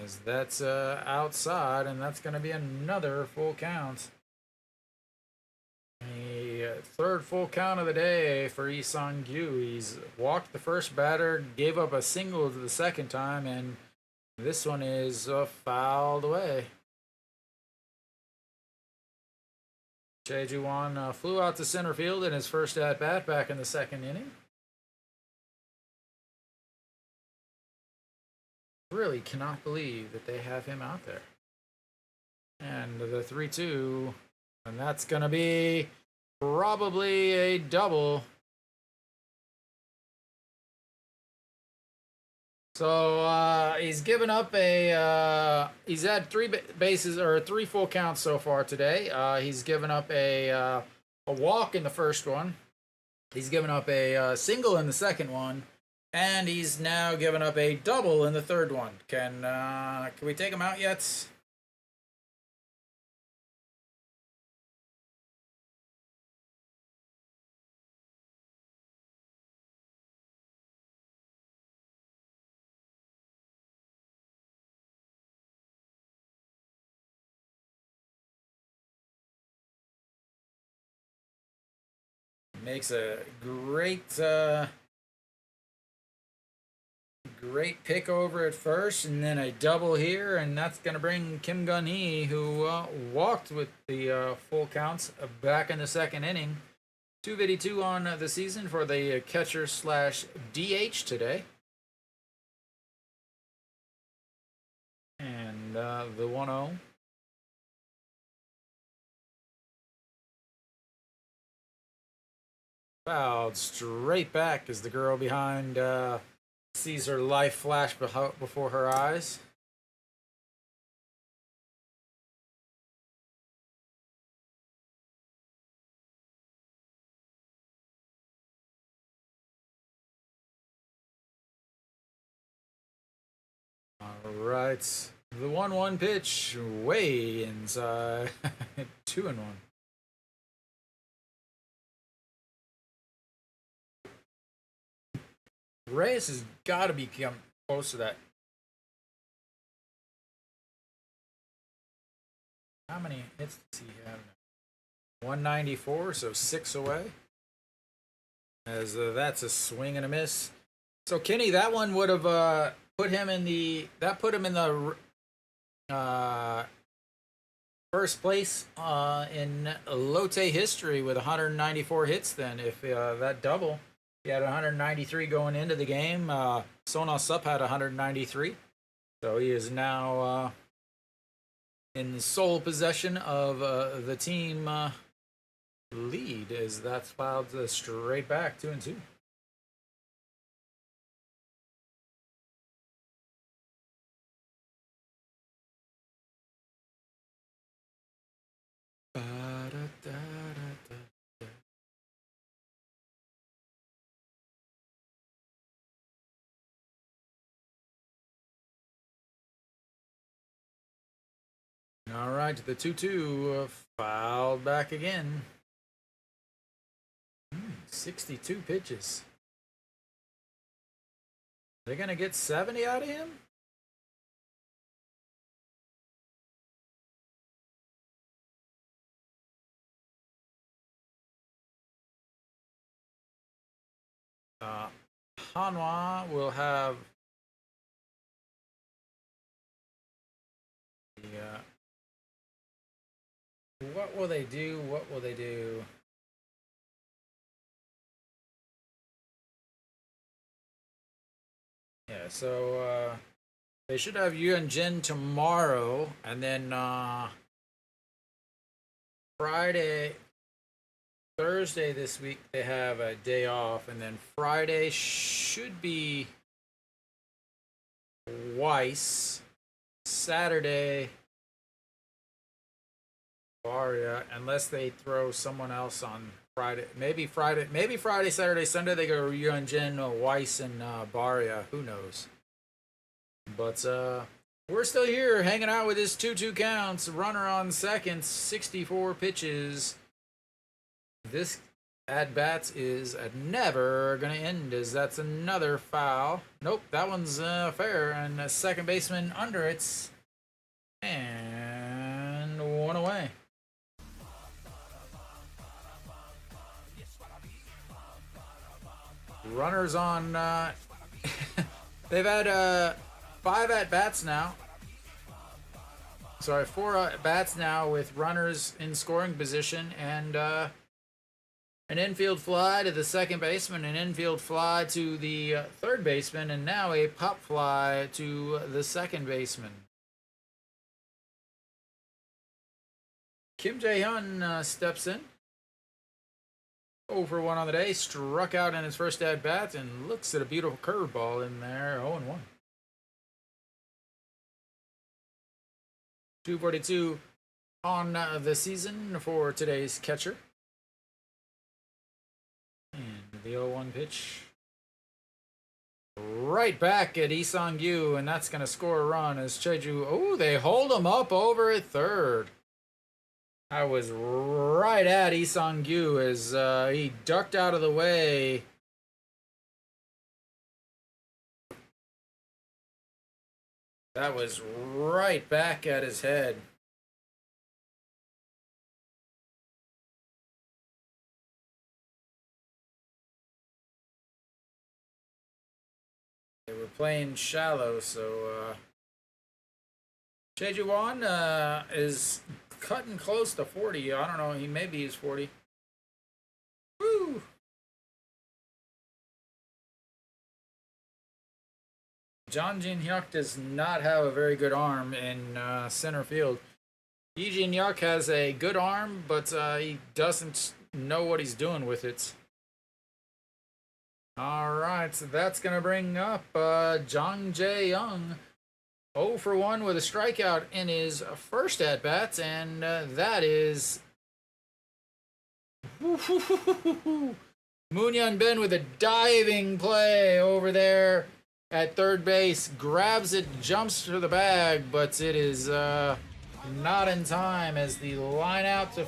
As that's outside, and that's going to be another full count. A third full count of the day for Lee Sang-gyu. He's walked the first batter, gave up a single the second time, and this one is fouled away. Chejuan flew out to center field in his first at-bat back in the second inning. Really cannot believe that they have him out there. And the 3-2, and that's going to be probably a double. So he's given up he's had 3 bases or 3 full counts so far today. He's given up a walk in the first one. He's given up a single in the second one. And he's now given up a double in the third one. Can we take him out yet? Makes a great great pick over at first, and then a double here, and that's going to bring Kim Gun-hee, who walked with the full counts, back in the second inning. 252 on the season for the catcher slash DH today. And the 1-0. Fouled straight back as the girl behind sees her life flash before her eyes. All right, the 1-1 pitch way inside. 2-1. Reyes has got to be close to that. How many hits does he have? 194, so 6 away. As that's a swing and a miss. So Kenny, that one would have put him in the first place in Lotte history with 194 hits. Then, if that double, he had 193 going into the game. Sona Sup had 193, so he is now in sole possession of the team lead, as that's filed straight back 2-2. All right, the 2-2 filed back again. 62 pitches. They're going to get 70 out of him? Hanwha will have the what will they do? What will they do? Yeah, so they should have Yuan Jin tomorrow, and then Thursday this week they have a day off, and then Friday should be Weiss. Saturday, Baria, unless they throw someone else on Friday. Maybe Friday, Saturday, Sunday they go Yuan Jin, Weiss, and Baria. Who knows? But we're still here hanging out with this 2-2 counts. Runner on second, 64 pitches. This at bats is never going to end, as that's another foul. Nope, that one's fair, and a second baseman under it. And one away. Runners on. They've had 5 at bats now. Sorry, 4 at bats now with runners in scoring position, and an infield fly to the second baseman, an infield fly to the third baseman, and now a pop fly to the second baseman. Kim Jae-hyun steps in. 0 for 1 on the day, struck out in his first at bat, and looks at a beautiful curveball in there. 0-1. 242 on the season for today's catcher. And the 0-1 pitch. Right back at Lee Sang-gyu, and that's going to score a run as Cheju. Oh, they hold him up over at third. I was right at Lee Sang-gyu as he ducked out of the way. That was right back at his head. They were playing shallow, so Cheju Won is cutting close to 40. I don't know, maybe he's 40. Woo! John Jin-hyuk does not have a very good arm in center field. Lee Jin-hyuk has a good arm, but he doesn't know what he's doing with it. All right, so that's going to bring up Jung Jae Young, 0 for 1 with a strikeout in his first at bat, and that is Moon Hyun Ben with a diving play over there at third base, grabs it, jumps for the bag, but it is not in time as the line out to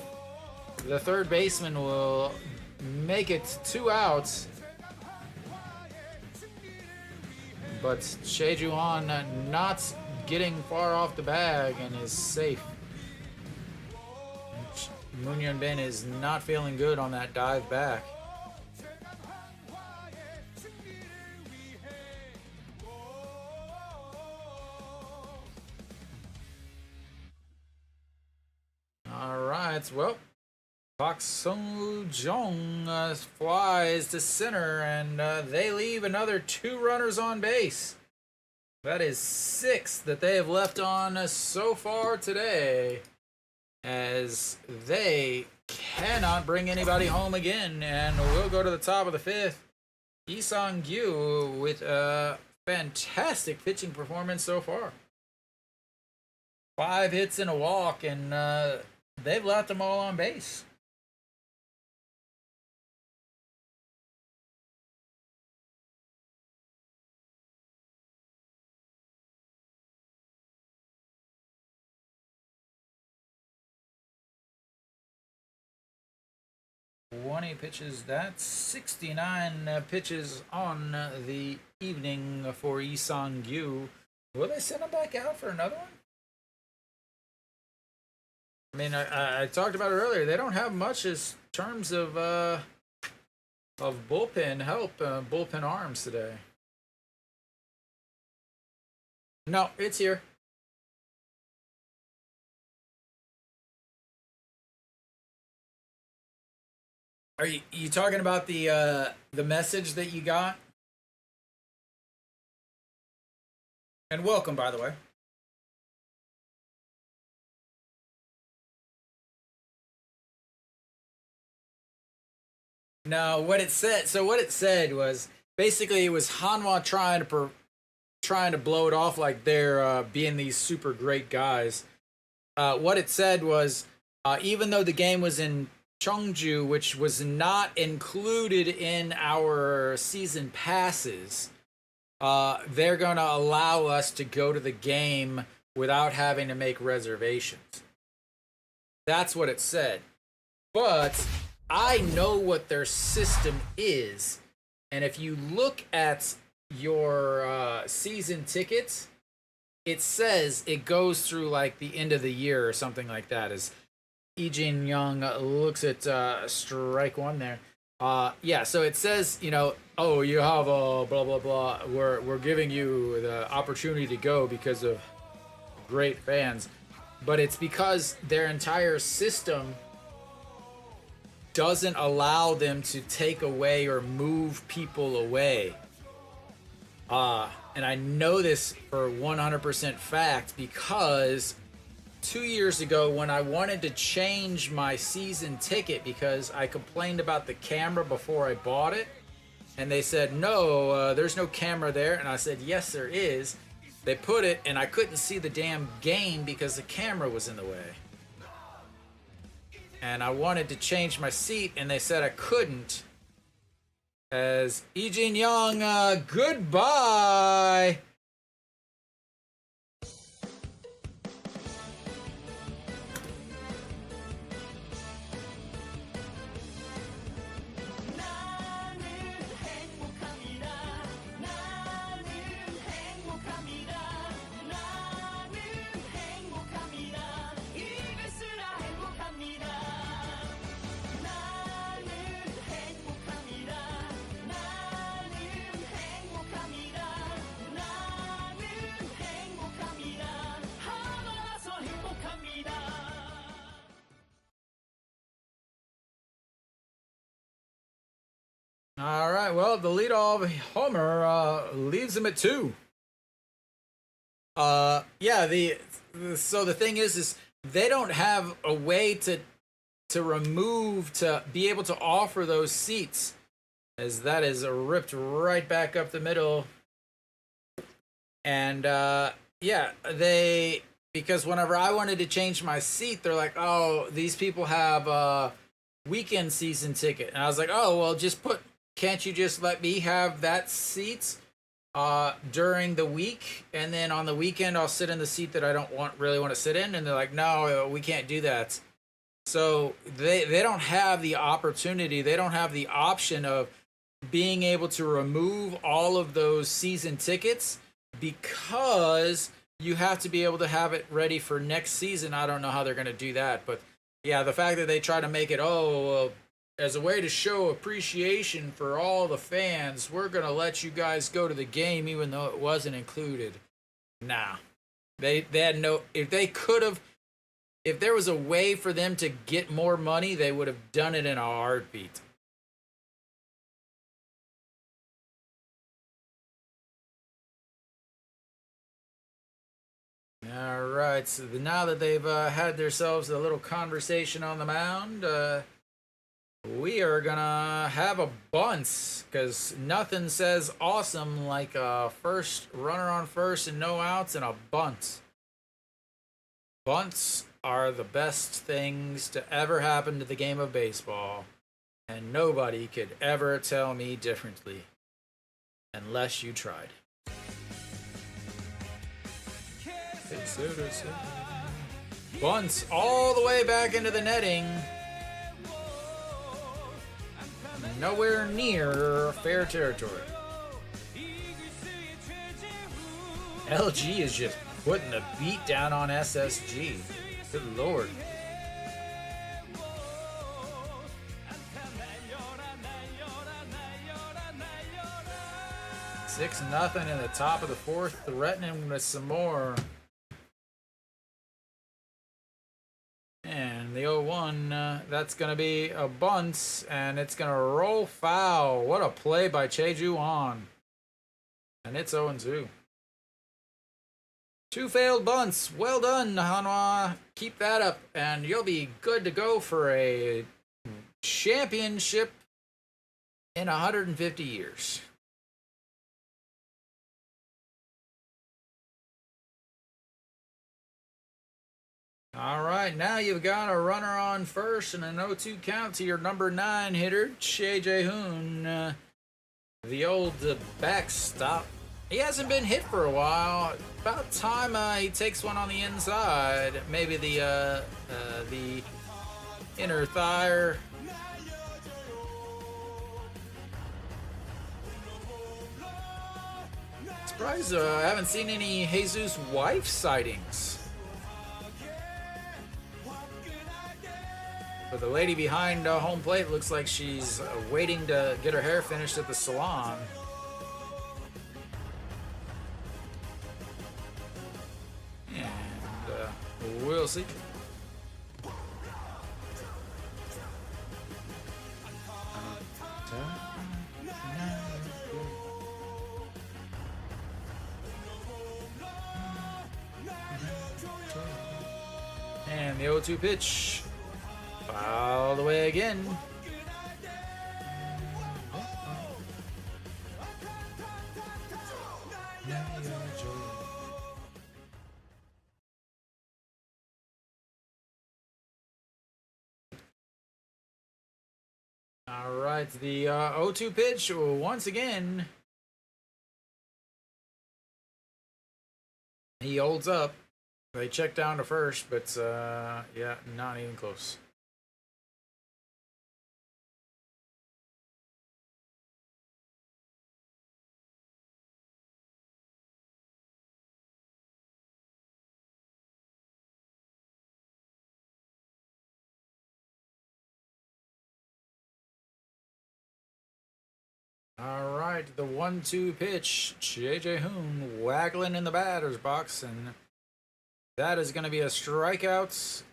the third baseman will make it 2 outs. But Shea Ju-han not getting far off the bag and is safe. Moon Hyun Ben is not feeling good on that dive back. All right, well, Park Sung-jong flies to center, and they leave another 2 runners on base. That is 6 that they have left on so far today, as they cannot bring anybody home again. And we'll go to the top of the 5th. Lee Sang-gyu with a fantastic pitching performance so far. 5 hits and a walk, and they've left them all on base. Pitches. That's 69 pitches on the evening for Lee Sang-gyu. Will they send him back out for another one? I mean, I talked about it earlier. They don't have much as terms of bullpen help, bullpen arms today. No, it's here. Are you talking about the message that you got? And welcome, by the way. No, what it said. So what it said was basically it was Hanwha trying to blow it off like they're being these super great guys. What it said was even though the game was in Cheongju, which was not included in our season passes, they're going to allow us to go to the game without having to make reservations. That's what it said. But I know what their system is. And if you look at your season tickets, it says it goes through like the end of the year or something like that. As Lee Young looks at strike 1 there. Yeah, so it says, oh, you have a blah, blah, blah. We're giving you the opportunity to go because of great fans. But it's because their entire system doesn't allow them to take away or move people away. And I know this for 100% fact because 2 years ago when I wanted to change my season ticket because I complained about the camera before I bought it, and they said, no, there's no camera there. And I said, yes, there is. They put it, and I couldn't see the damn game because the camera was in the way. And I wanted to change my seat, and they said I couldn't. As Lee Young, goodbye. All right, well, the leadoff homer leaves him at 2. Yeah, so the thing is they don't have a way to be able to offer those seats as that is ripped right back up the middle. And yeah, because whenever I wanted to change my seat, they're like, "Oh, these people have a weekend season ticket," and I was like, "Oh, well, can't you just let me have that seat during the week, and then on the weekend I'll sit in the seat that I don't really want to sit in?" And they're like, "No, we can't do that." So they don't have the opportunity, they don't have the option of being able to remove all of those season tickets, because you have to be able to have it ready for next season. I don't know how they're going to do that, but yeah, the fact that they try to make it, as a way to show appreciation for all the fans, we're going to let you guys go to the game even though it wasn't included. Nah. They had no, if there was a way for them to get more money, they would have done it in a heartbeat. All right, so now that they've had themselves a little conversation on the mound, we are gonna have a bunt, because nothing says awesome like a first runner on first and no outs and a bunt. Bunts are the best things to ever happen to the game of baseball, and nobody could ever tell me differently, unless you tried. Bunts all the way back into the netting. Nowhere near fair territory. LG is just putting the beat down on SSG. Good lord. 6-0 in the top of the fourth, threatening with some more. And the 0-1, that's going to be a bunt, and it's going to roll foul. What a play by Cheju-an. And it's 0-2. 2 failed bunts. Well done, Hanwha. Keep that up, and you'll be good to go for a championship in 150 years. All right, now you've got a runner on first and an 0-2 count to your number 9 hitter, Che Jae-hoon. The old backstop. He hasn't been hit for a while. About time he takes one on the inside. Maybe the inner thigh. Surprised I haven't seen any Jesus wife sightings. But the lady behind home plate looks like she's waiting to get her hair finished at the salon. And we'll see. And the 0-2 pitch. All the way again. All right, the 0-2 pitch once again. He holds up. They check down to first, but yeah, not even close. All right, the 1-2 pitch. Che Jae-hoon waggling in the batter's box, and that is going to be a strikeout.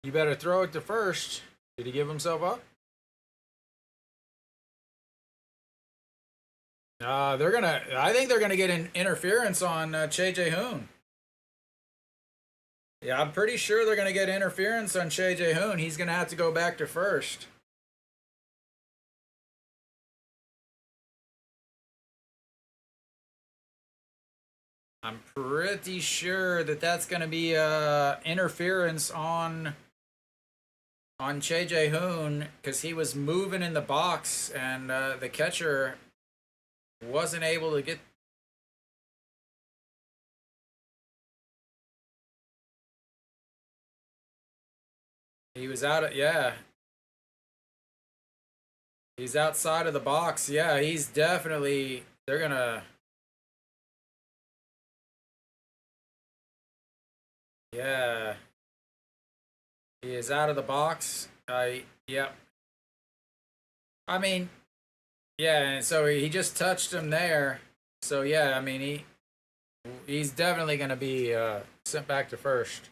You better throw it to first. Did he give himself up? I think they're gonna get an interference on Che Jae-hoon. Yeah, I'm pretty sure they're gonna get interference on Che Jae-hoon. He's gonna have to go back to first. pretty sure that that's going to be interference on Che Jae-hoon, because he was moving in the box and the catcher wasn't able to get. He was out of, yeah. He's outside of the box. Yeah, he's definitely, they're gonna. Yeah. He is out of the box. Yep. I mean, yeah, and so he just touched him there. So yeah, I mean he's definitely gonna be sent back to first.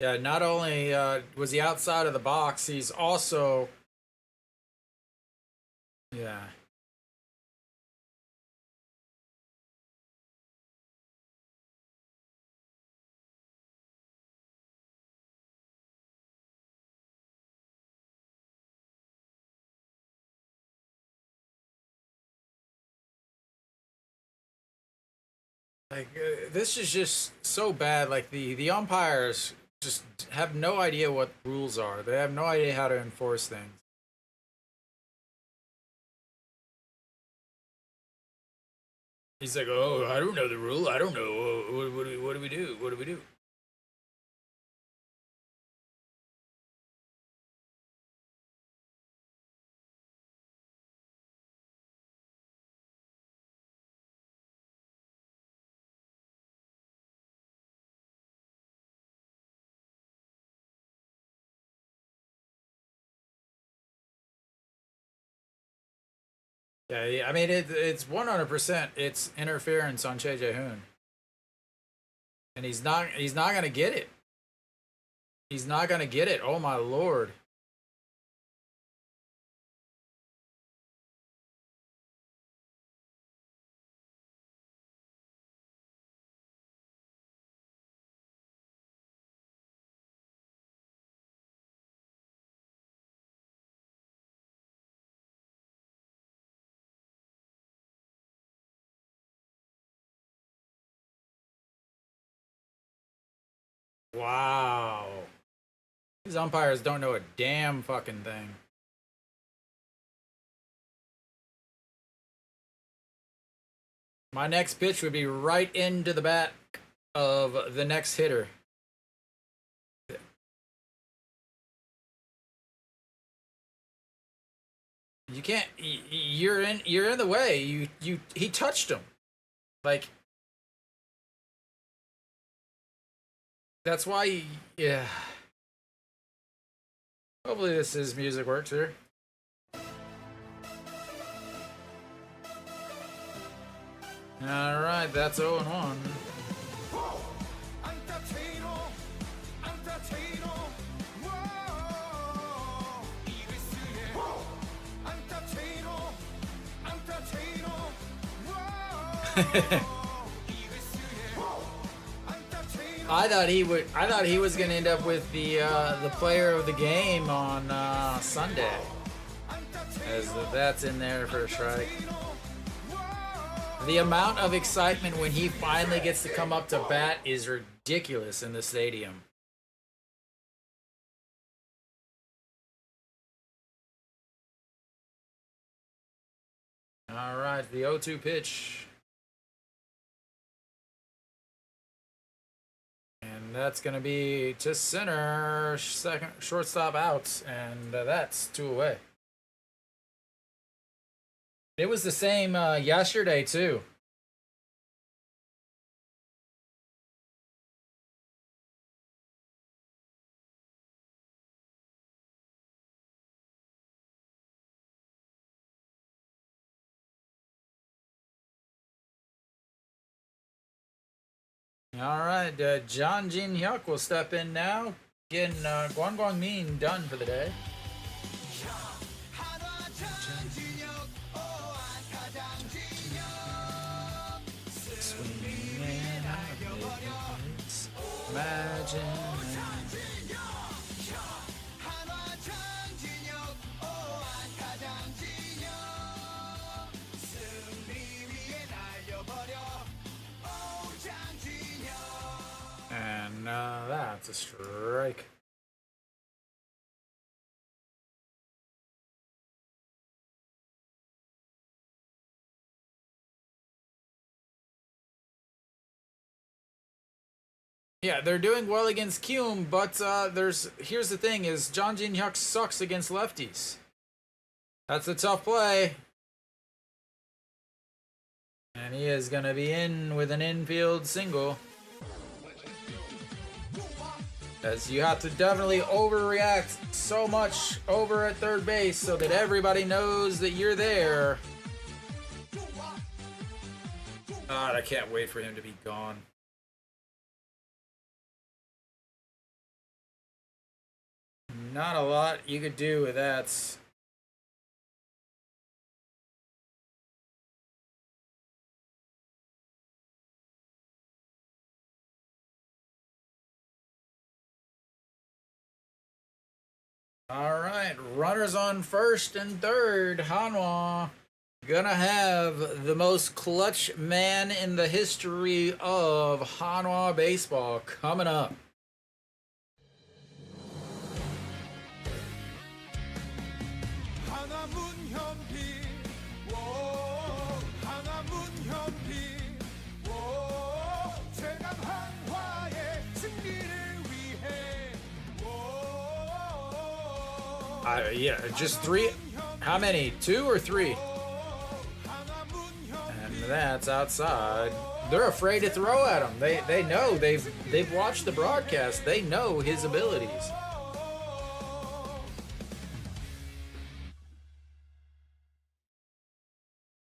Yeah, not only was he outside of the box, he's also, yeah. Like this is just so bad. Like the umpires just have no idea what rules are. They have no idea how to enforce things. He's like, "Oh, I don't know the rule. I don't know. What do we do? What do we do?" Yeah, I mean it's 100%. It's interference on Che Jae-hoon, and he's not gonna get it. He's not gonna get it. Oh my lord. Wow. These umpires don't know a damn fucking thing. My next pitch would be right into the bat of the next hitter. You can't. You're in. You're in the way. He touched him. Like that's why. Yeah. Hopefully this is music works here. All right, that's 0-1. I thought he was gonna end up with the player of the game on Sunday, as that's in there for a strike. The amount of excitement when he finally gets to come up to bat is ridiculous in the stadium. All right, the 0-2 pitch. And that's going to be to center, second shortstop out, and that's 2 away. It was the same yesterday, too. All right, John Jin Hyuk will step in now, getting Guan Guangmin done for the day. imagine. And that's a strike. Yeah, they're doing well against Kiwoom, but here's the thing: is John Jin Hyuk sucks against lefties. That's a tough play, and he is gonna be in with an infield single. As you have to definitely overreact so much over at third base so that everybody knows that you're there. God, I can't wait for him to be gone. Not a lot you could do with that. All right, runners on first and third. Hanwha gonna have the most clutch man in the history of Hanwha baseball coming up. Yeah, just three. How many? 2 or 3? And that's outside. They're afraid to throw at him. They know they've watched the broadcast. They know his abilities.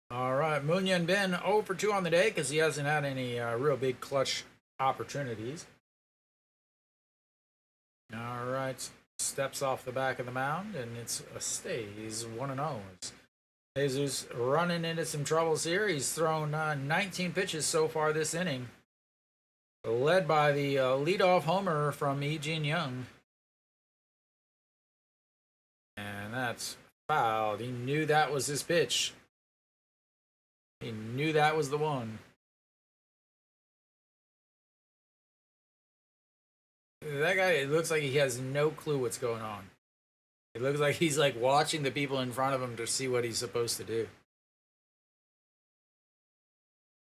All right, Moonhyun Ben 0 for 2 on the day because he hasn't had any real big clutch opportunities. All right. Steps off the back of the mound, and it's a stays 1-0. Jesus running into some troubles here. He's thrown 19 pitches so far this inning, led by the leadoff homer from Lee-Jin Young. And that's fouled. He knew that was his pitch. He knew that was the one. That guy, it looks like he has no clue what's going on. It looks like he's like watching the people in front of him to see what he's supposed to do.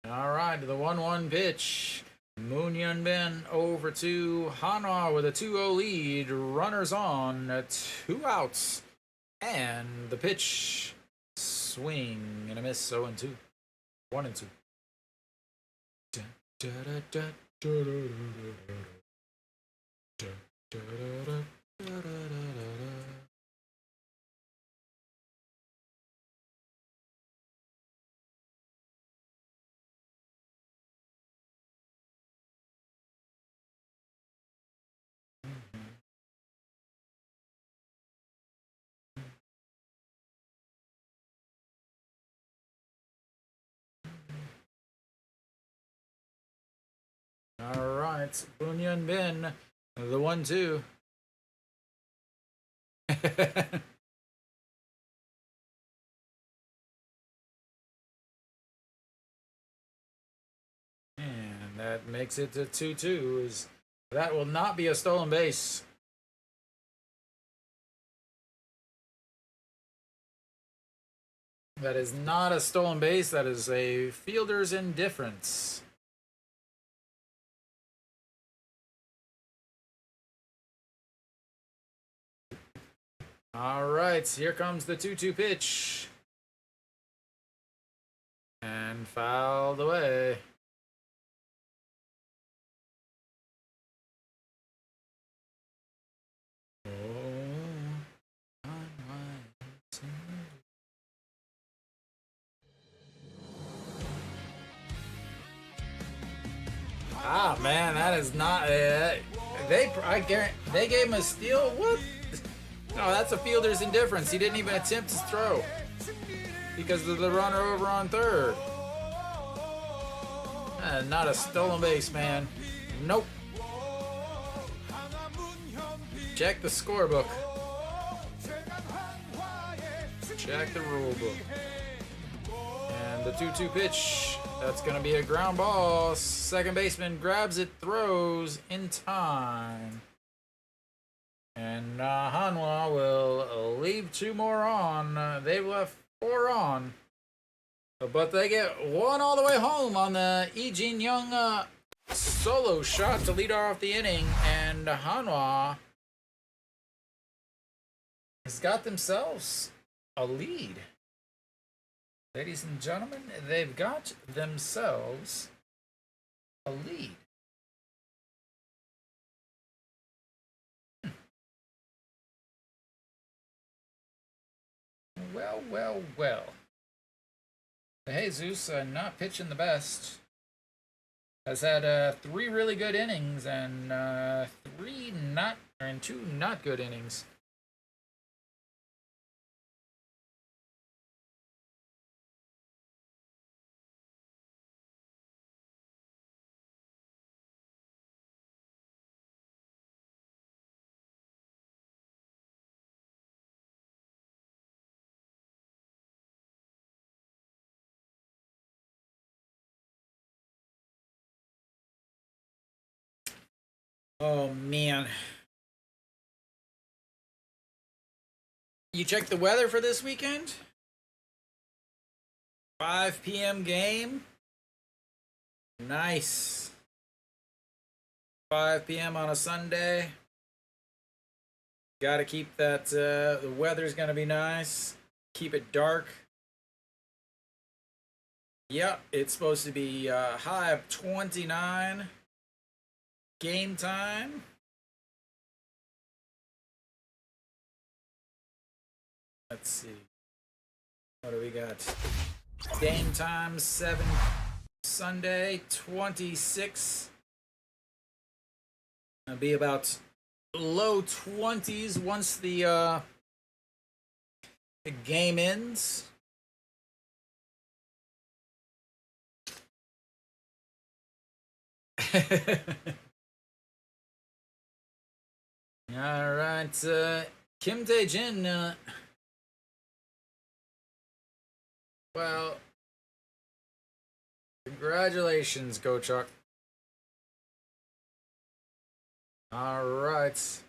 All right, the 1-1 pitch. Moonhyun Ben 0 for 2. Hanwha with a 2-0 lead. Runners on, 2 outs. And the pitch, swing and a miss, 0-2. 1-2. All right, Moonhyun Ben, the 1-2. And that makes it to 2-2. That will not be a stolen base. That is not a stolen base. That is a fielder's indifference. All right, here comes the 2-2 pitch. And fouled away. Ah, man, that is not it. I guarantee they gave him a steal. What? No, that's a fielder's indifference. He didn't even attempt to throw because of the runner over on third. Not a stolen base, man. Nope. Check the scorebook. Check the rule book. And the 2-2 pitch. That's going to be a ground ball. Second baseman grabs it, throws in time. And Hanwha will leave 2 more on. They've left 4 on. But they get 1 all the way home on the Lee Jin-young solo shot to lead off the inning. And Hanwha has got themselves a lead. Ladies and gentlemen, they've got themselves a lead. Well, well, well. De Jesus, not pitching the best, has had 3 really good innings and 2 not good innings. Oh, man. You check the weather for this weekend? 5 p.m. game. Nice. 5 p.m. on a Sunday. Got to keep that, the weather's going to be nice. Keep it dark. Yep, it's supposed to be high of 29. Game time. Let's see. What do we got? Game time 7 Sunday 26. It'll be about low 20s once the game ends. All right, Kim Tae-jin. Well, congratulations, Go Chuck. All right.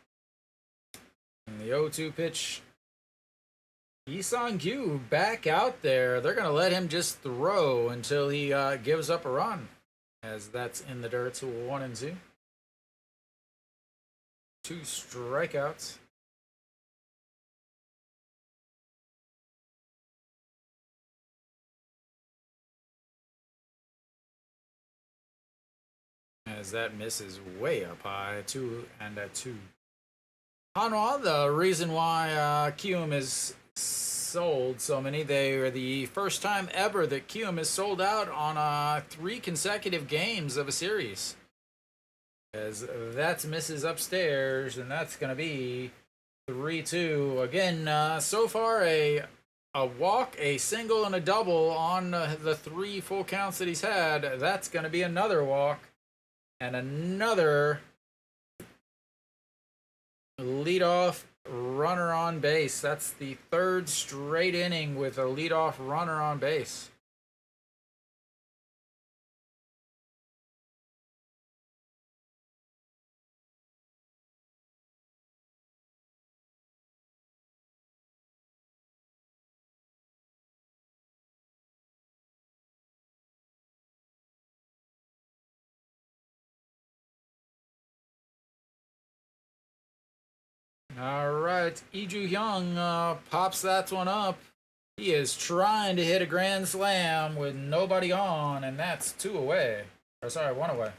And the 0-2 pitch. Lee Sang-kyu back out there. They're going to let him just throw until he gives up a run, as that's in the dirt. 1-2. 2 strikeouts. As that misses way up high, 2-2. Hanwha, the reason why Kiwoom is sold so many, they are the first time ever that Kiwoom is sold out on 3 consecutive games of a series. As that's misses upstairs, and that's going to be 3-2. Again, so far a walk, a single, and a double on the 3 full counts that he's had. That's going to be another walk and another leadoff runner on base. That's the 3rd straight inning with a leadoff runner on base. All right, Lee Ju-hyung pops that one up. He is trying to hit a grand slam with nobody on, and that's 2 away. Or sorry, 1 away.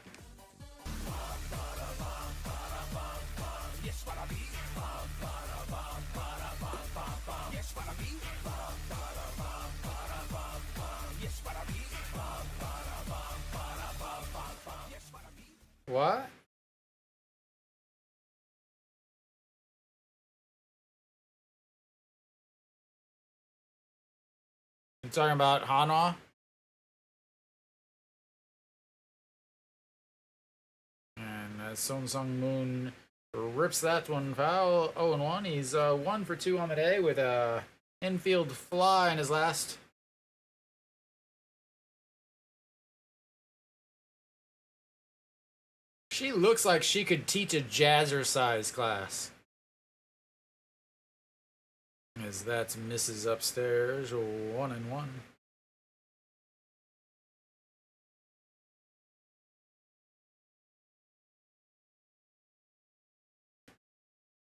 What? You talking about Hanwha? And Son Sung Moon rips that one foul. 0-1. He's 1 for 2 on the day with a infield fly in his last. She looks like she could teach a jazzercise class. As that's Mrs. Upstairs, 1-1.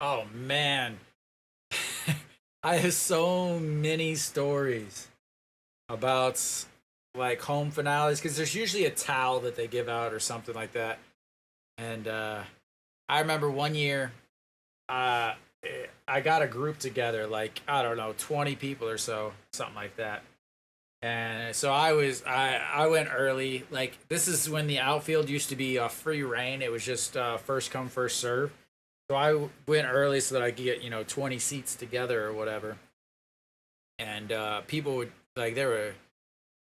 Oh man, I have so many stories about like home finales because there's usually a towel that they give out or something like that. And I remember one year, uh, I got a group together, like I don't know, 20 people or so, something like that. And so I went early. Like this is when the outfield used to be free reign. It was just first come first serve. So I went early so that I could get 20 seats together or whatever. And people would like there were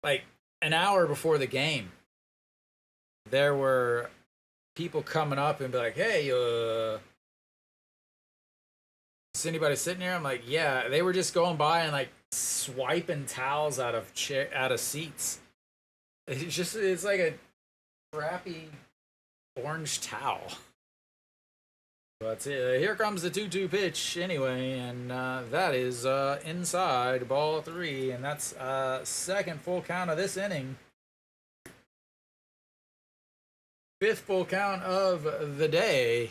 like an hour before the game. There were people coming up and be like, "Hey, is anybody sitting here?" I'm like, "Yeah." They were just going by and like swiping towels out of seats. It's like a crappy orange towel. But here comes the 2-2 pitch anyway, and that is inside ball 3, and that's second full count of this inning. Fifth full count of the day.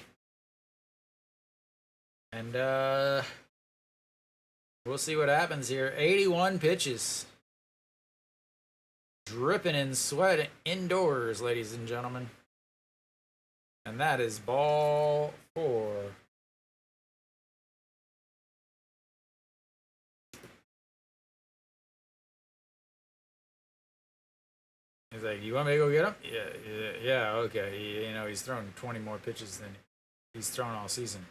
And we'll see what happens here. 81 pitches. Dripping in sweat indoors, ladies and gentlemen. And that is ball 4. He's like, "You want me to go get him?" Yeah, okay. He's thrown 20 more pitches than he's thrown all season.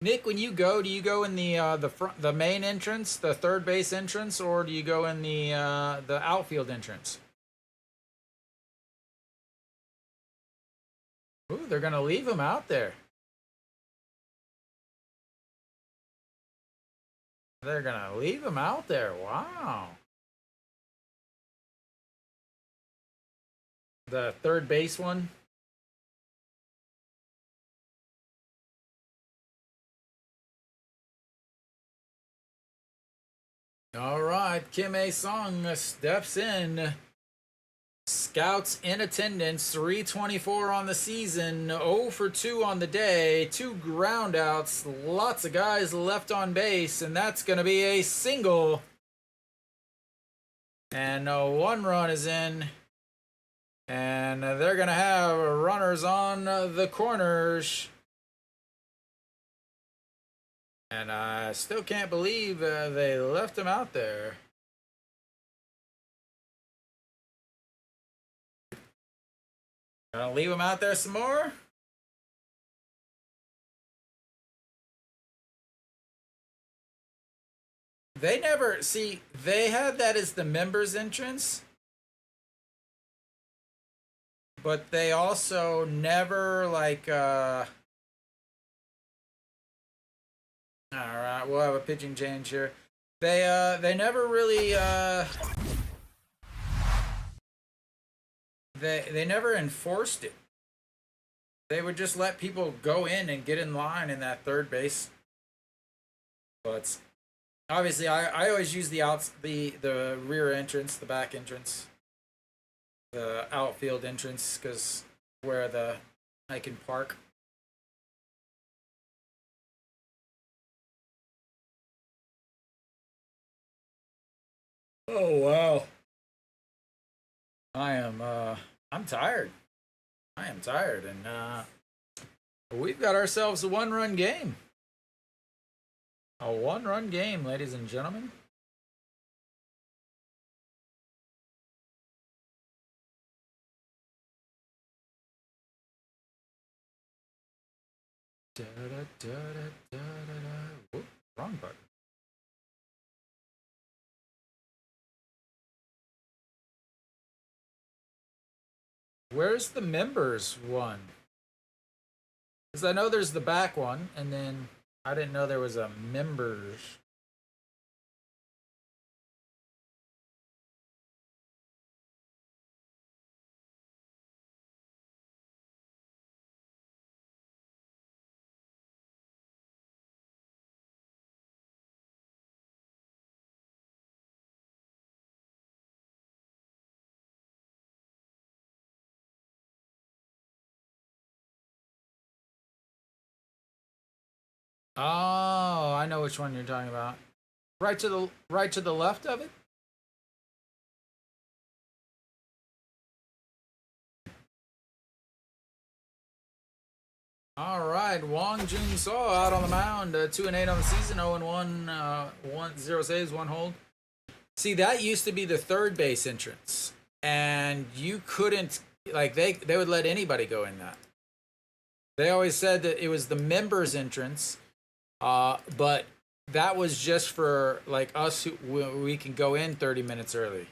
Nick, when you go, do you go in the main entrance, the third base entrance, or do you go in the outfield entrance? Ooh, they're gonna leave him out there. They're gonna leave him out there. Wow. The third base one. All right, Kim A Sung steps in. Scouts in attendance, 324 on the season, 0 for 2 on the day, 2 groundouts, lots of guys left on base, and that's going to be a single. And 1 run is in. And they're going to have runners on the corners. And I still can't believe they left him out there. Gonna leave him out there some more? They never see. They had that as the members' entrance, but they also never like. All right, we'll have a pitching change here. They never really they never enforced it. They would just let people go in and get in line in that third base. But obviously, I always use the rear entrance, the back entrance, the outfield entrance, because where I can park. Oh wow. I'm tired. I am tired, and we've got ourselves a 1-run game. A 1-run game, ladies and gentlemen. Whoop, wrong button. Where's the members one? Because I know there's the back one, and then I didn't know there was a members. Oh, I know which one you're talking about. Right to the left of it. All right, Wong Jun Saw out on the mound, 2-8 on the season, 0-1, 0 saves, 1 hold. See, that used to be the third base entrance, and you couldn't like they would let anybody go in that. They always said that it was the members entrance, but that was just for like us who we can go in 30 minutes early.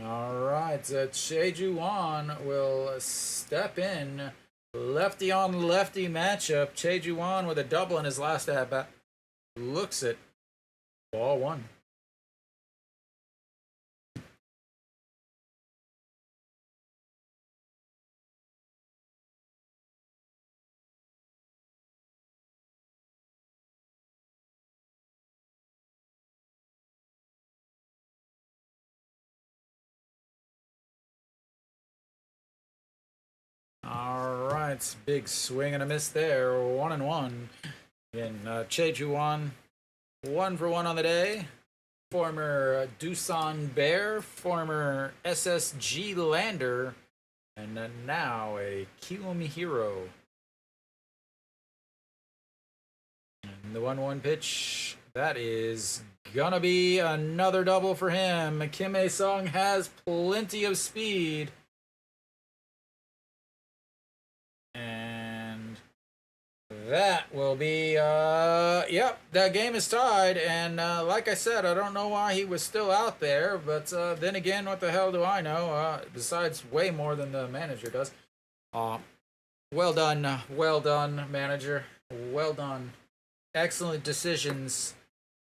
All right, Cheju Wan will step in. Lefty on lefty matchup. Cheju Wan with a double in his last at bat. Looks it. Ball 1. All right, big swing and a miss there. 1-1. And Cheju Wan, 1 for 1 on the day. Former Doosan Bear, former SSG Lander, and now a Kiwoom hero. And the 1-1 pitch, that is gonna be another double for him. Kim A-sung has plenty of speed. And that will be, yep, that game is tied. And like I said, I don't know why he was still out there. But then again, what the hell do I know? Besides way more than the manager does. Well done, manager. Well done. Excellent decisions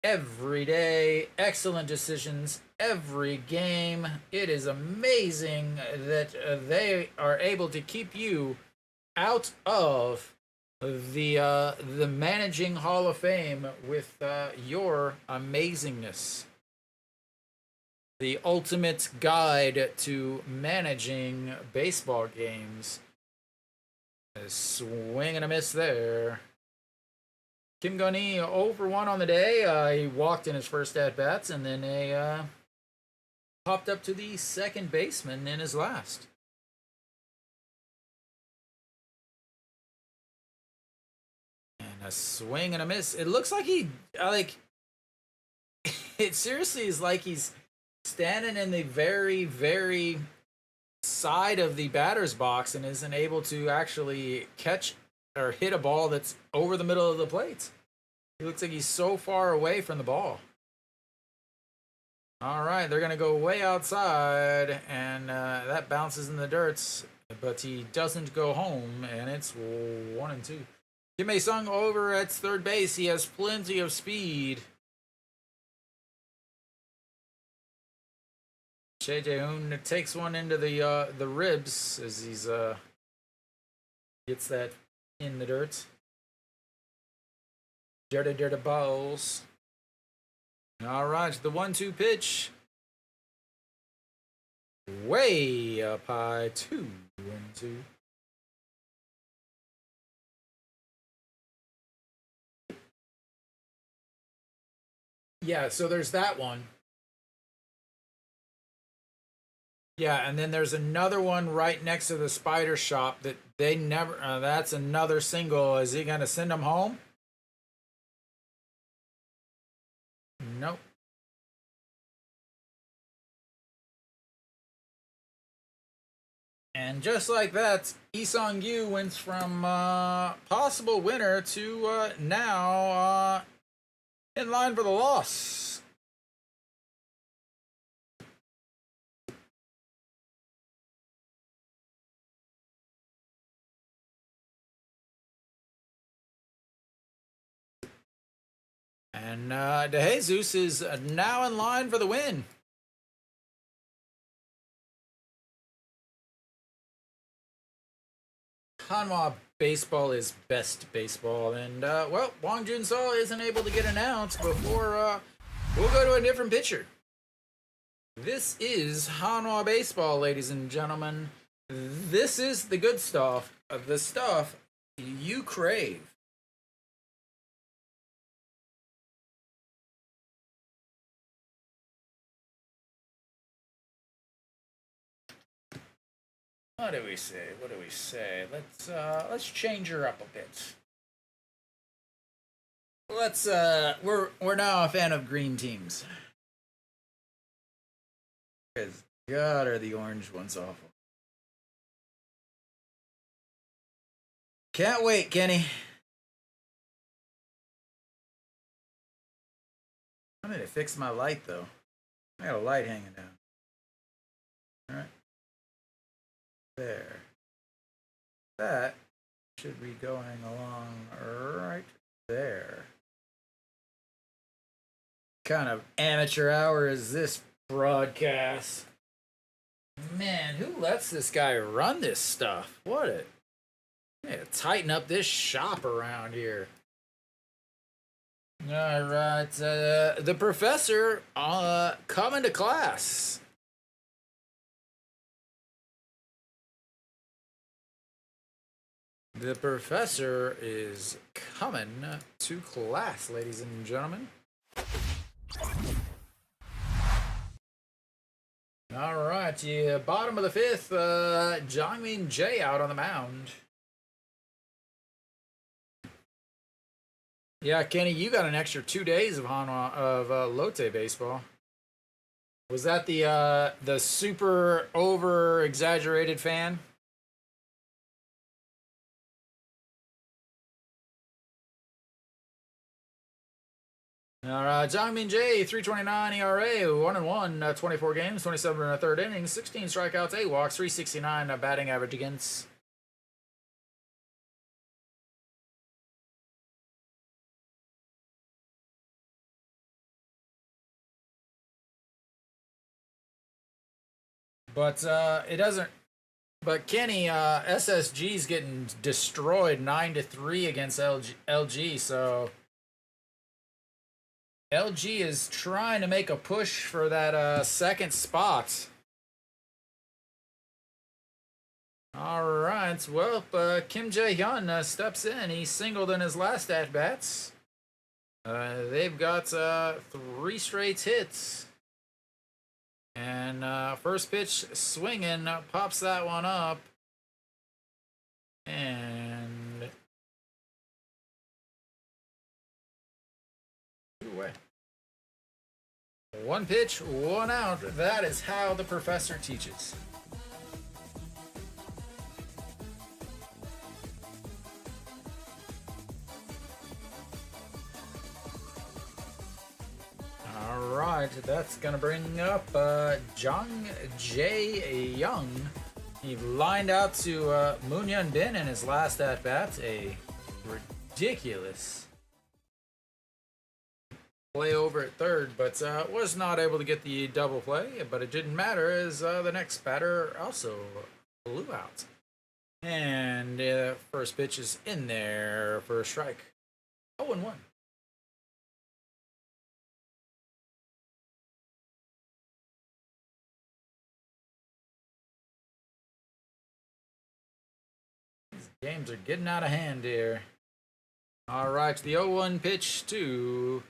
every day. Excellent decisions every game. It is amazing that they are able to keep you out of the managing Hall of Fame with your amazingness. The ultimate guide to managing baseball games. A swing and a miss there. Kim Gun-hee 0 for 1 on the day. He walked in his first at bats and then popped up to the second baseman in his last. A swing and a miss. It looks like he it seriously is like he's standing in the very, very side of the batter's box and isn't able to actually catch or hit a ball that's over the middle of the plate. He looks like he's so far away from the ball. All right, they're gonna go way outside, and that bounces in the dirt, but he doesn't go home, and it's 1-2. Kim A-sung over at third base. He has plenty of speed. Choi Jae-hoon takes one into the ribs as he's gets that in the dirt. Dirty balls. All right, the 1-2 pitch. Way up high, 2-2. Yeah, so there's that one. Yeah, and then there's another one right next to the spider shop that they never. That's another single. Is he gonna send them home? Nope. And just like that, Lee Sung-yu went from possible winner to now in line for the loss. And de Jesus is now in line for the win. Hanwha baseball is best baseball. And, well, Wang Junso isn't able to get announced before we'll go to a different pitcher. This is Hanwha baseball, ladies and gentlemen. This is the good stuff, the stuff you crave. What do we say? What do we say? Let's change her up a bit. Let's we're now a fan of green teams. Because God, are the orange ones awful. Can't wait, Kenny. I need to fix my light though. I got a light hanging down. All right. There. That should be going along right there. Kind of amateur hour is this broadcast? Man, who lets this guy run this stuff? What a... Yeah, tighten up this shop around here. All right, the professor coming to class. The professor is coming to class, ladies and gentlemen. All right, yeah, bottom of the fifth, Jongmin Jae out on the mound. Yeah, Kenny, you got an extra 2 days of Lotte baseball. Was that the super over exaggerated fan? All right, Jongmin Jae, 3.29 ERA, 1-1, 24 games, 27 in the third inning, 16 strikeouts, 8 walks, 369 batting average against. But it doesn't. But Kenny, SSG's getting destroyed 9-3 against LG. So LG is trying to make a push for that second spot. All right. Well, Kim Jae-hyun steps in. He singled in his last at bats. They've got 3 straight hits. And first pitch swinging, pops that one up. And 2 away. 1 pitch, 1 out. That is how the professor teaches. All right, that's gonna bring up Jung Jae Young. He lined out to Moon Hyun Bin in his last at bat. A ridiculous play over at third, but was not able to get the double play. But it didn't matter as the next batter also blew out. And first pitch is in there for a strike. 0-1. Games are getting out of hand here. All right, the 0-1 pitch to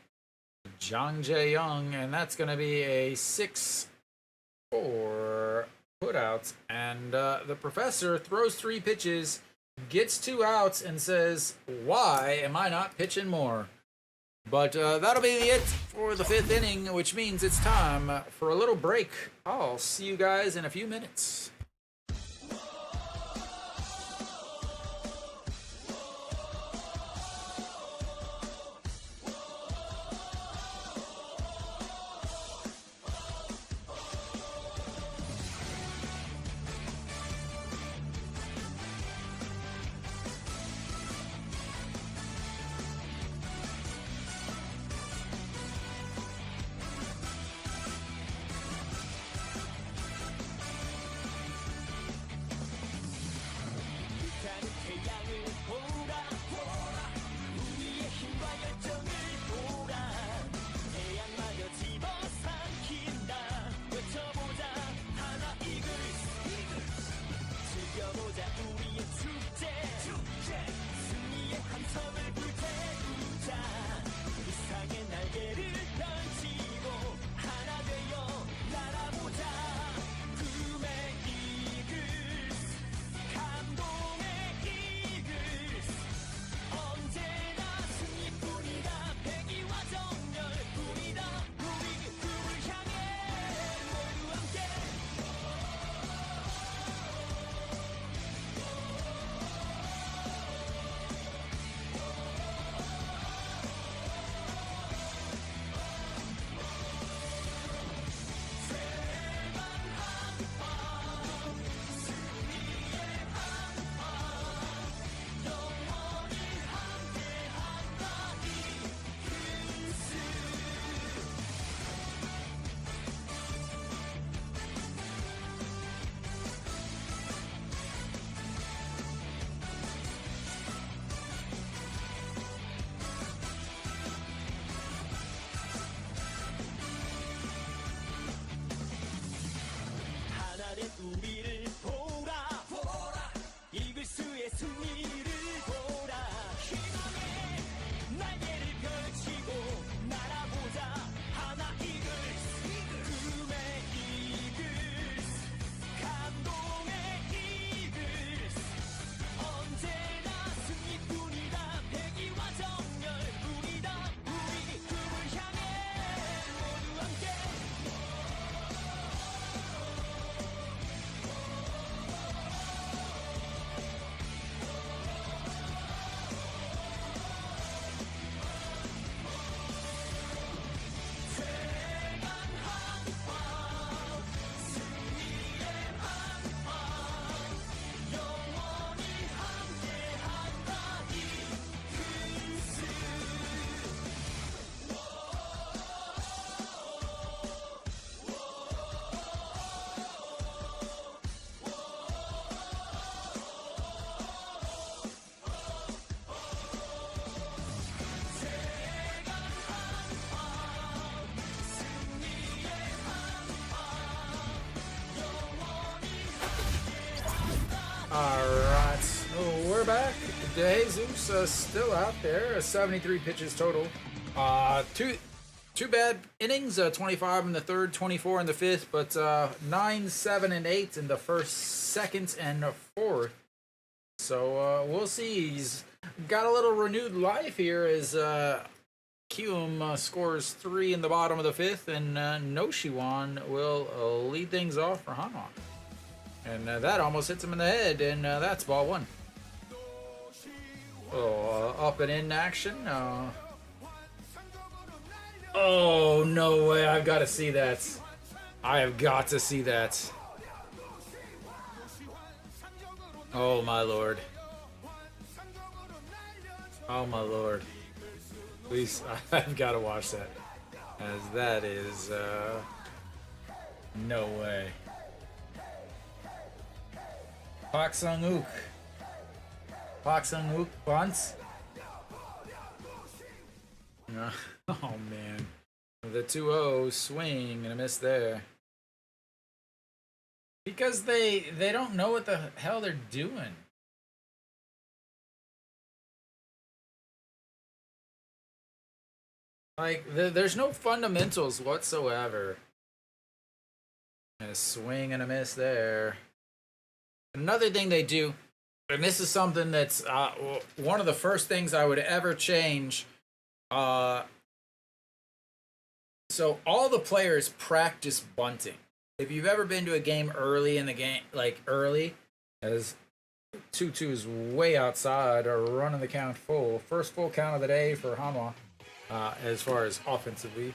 Jung Jae Young, and that's going to be a 6-4 putout. And the professor throws 3 pitches, gets 2 outs, and says, "Why am I not pitching more?" But that'll be it for the 5th inning, which means it's time for a little break. I'll see you guys in a few minutes. Alright, so we're back. De Jesus still out there. 73 pitches total. Two bad innings. 25 in the third, 24 in the fifth, but 9, 7, and 8 in the first, second, and fourth. So we'll see. He's got a little renewed life here as Kiwoom scores 3 in the bottom of the fifth, and Noshiwan will lead things off for Hanwha. And that almost hits him in the head, and that's ball one. Oh, up and in action. Oh, no way. I've got to see that. I have got to see that. Oh, my lord. Oh, my lord. Please, I've got to watch that. As that is, no way. Pak Sung-uk. Pak Sung-uk bunts. Oh man. The 2-0 swing and a miss there. Because they don't know what the hell they're doing. Like, there's no fundamentals whatsoever. And a swing and a miss there. Another thing they do, and this is something that's one of the first things I would ever change. So all the players practice bunting. If you've ever been to a game early in the game, like early, as 2-2 is way outside, or running the count full. First full count of the day for Hanwha, as far as offensively.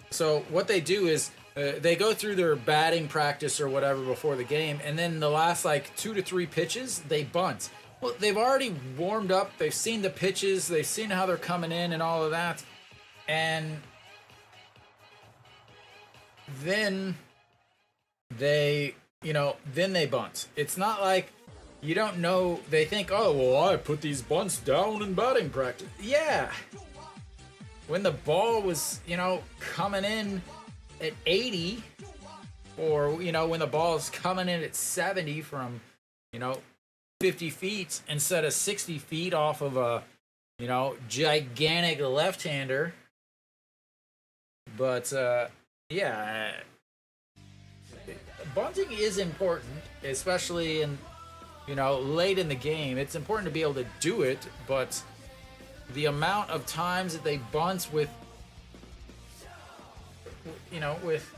So what they do is they go through their batting practice or whatever before the game, and then the last like 2 to 3 pitches, they bunt. Well, they've already warmed up. They've seen the pitches. They've seen how they're coming in and all of that. And then they bunt. It's not like you don't know. They think, oh, well, I put these bunts down in batting practice. Yeah. When the ball was, coming in at 80, or, when the ball's coming in at 70 from, 50 feet instead of 60 feet off of a, gigantic left-hander, But yeah, bunting is important, especially in late in the game. It's important to be able to do it, but the amount of times that they bunt with with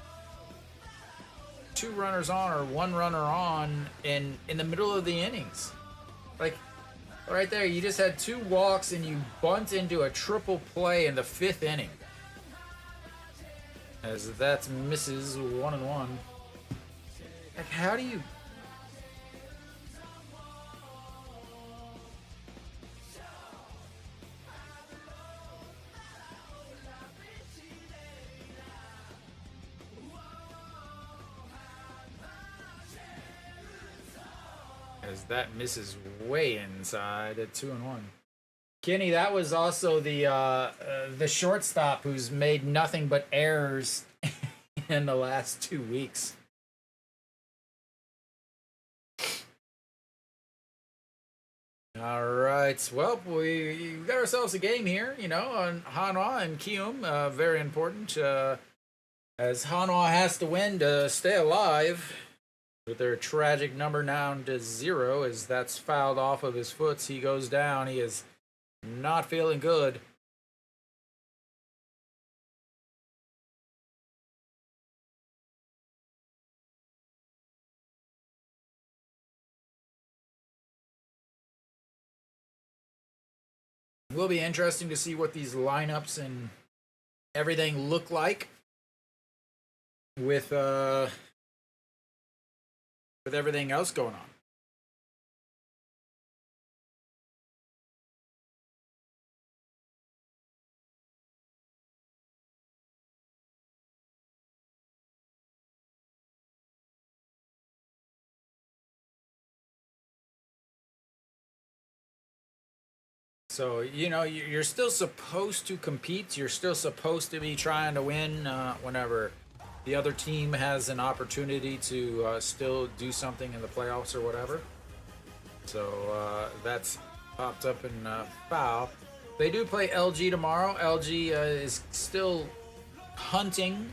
two runners on or one runner on in the middle of the innings, like right there, you just had two walks and you bunt into a triple play in the 5th inning. As that misses 1-1. Like, how do you? As that misses way inside at 2-1. Kenny, that was also the shortstop who's made nothing but errors in the last 2 weeks. All right. Well, we got ourselves a game here, on Hanwha and Kiwoom. Very important, as Hanwha has to win to stay alive. With their tragic number down to 0, as that's fouled off of his foot. He goes down. He is not feeling good. It will be interesting to see what these lineups and everything look like with everything else going on. So, you're still supposed to compete. You're still supposed to be trying to win whenever the other team has an opportunity to still do something in the playoffs or whatever. So that's popped up in foul. They do play LG tomorrow. LG is still hunting.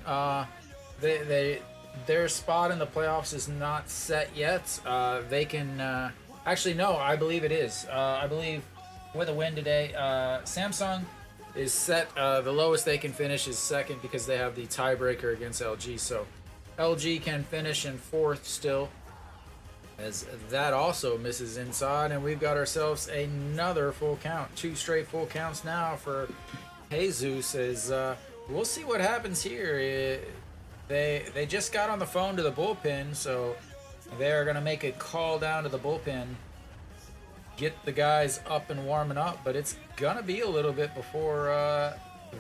Their spot in the playoffs is not set yet. They can actually no, I believe it is. I believe with a win today, Samsung is set. The lowest they can finish is 2nd because they have the tiebreaker against LG. So LG can finish in 4th still, as that also misses inside, and we've got ourselves another full count. 2 straight full counts now for Jesus. As we'll see what happens here. They just got on the phone to the bullpen, so they're gonna make a call down to the bullpen, get the guys up and warming up, but it's gonna be a little bit before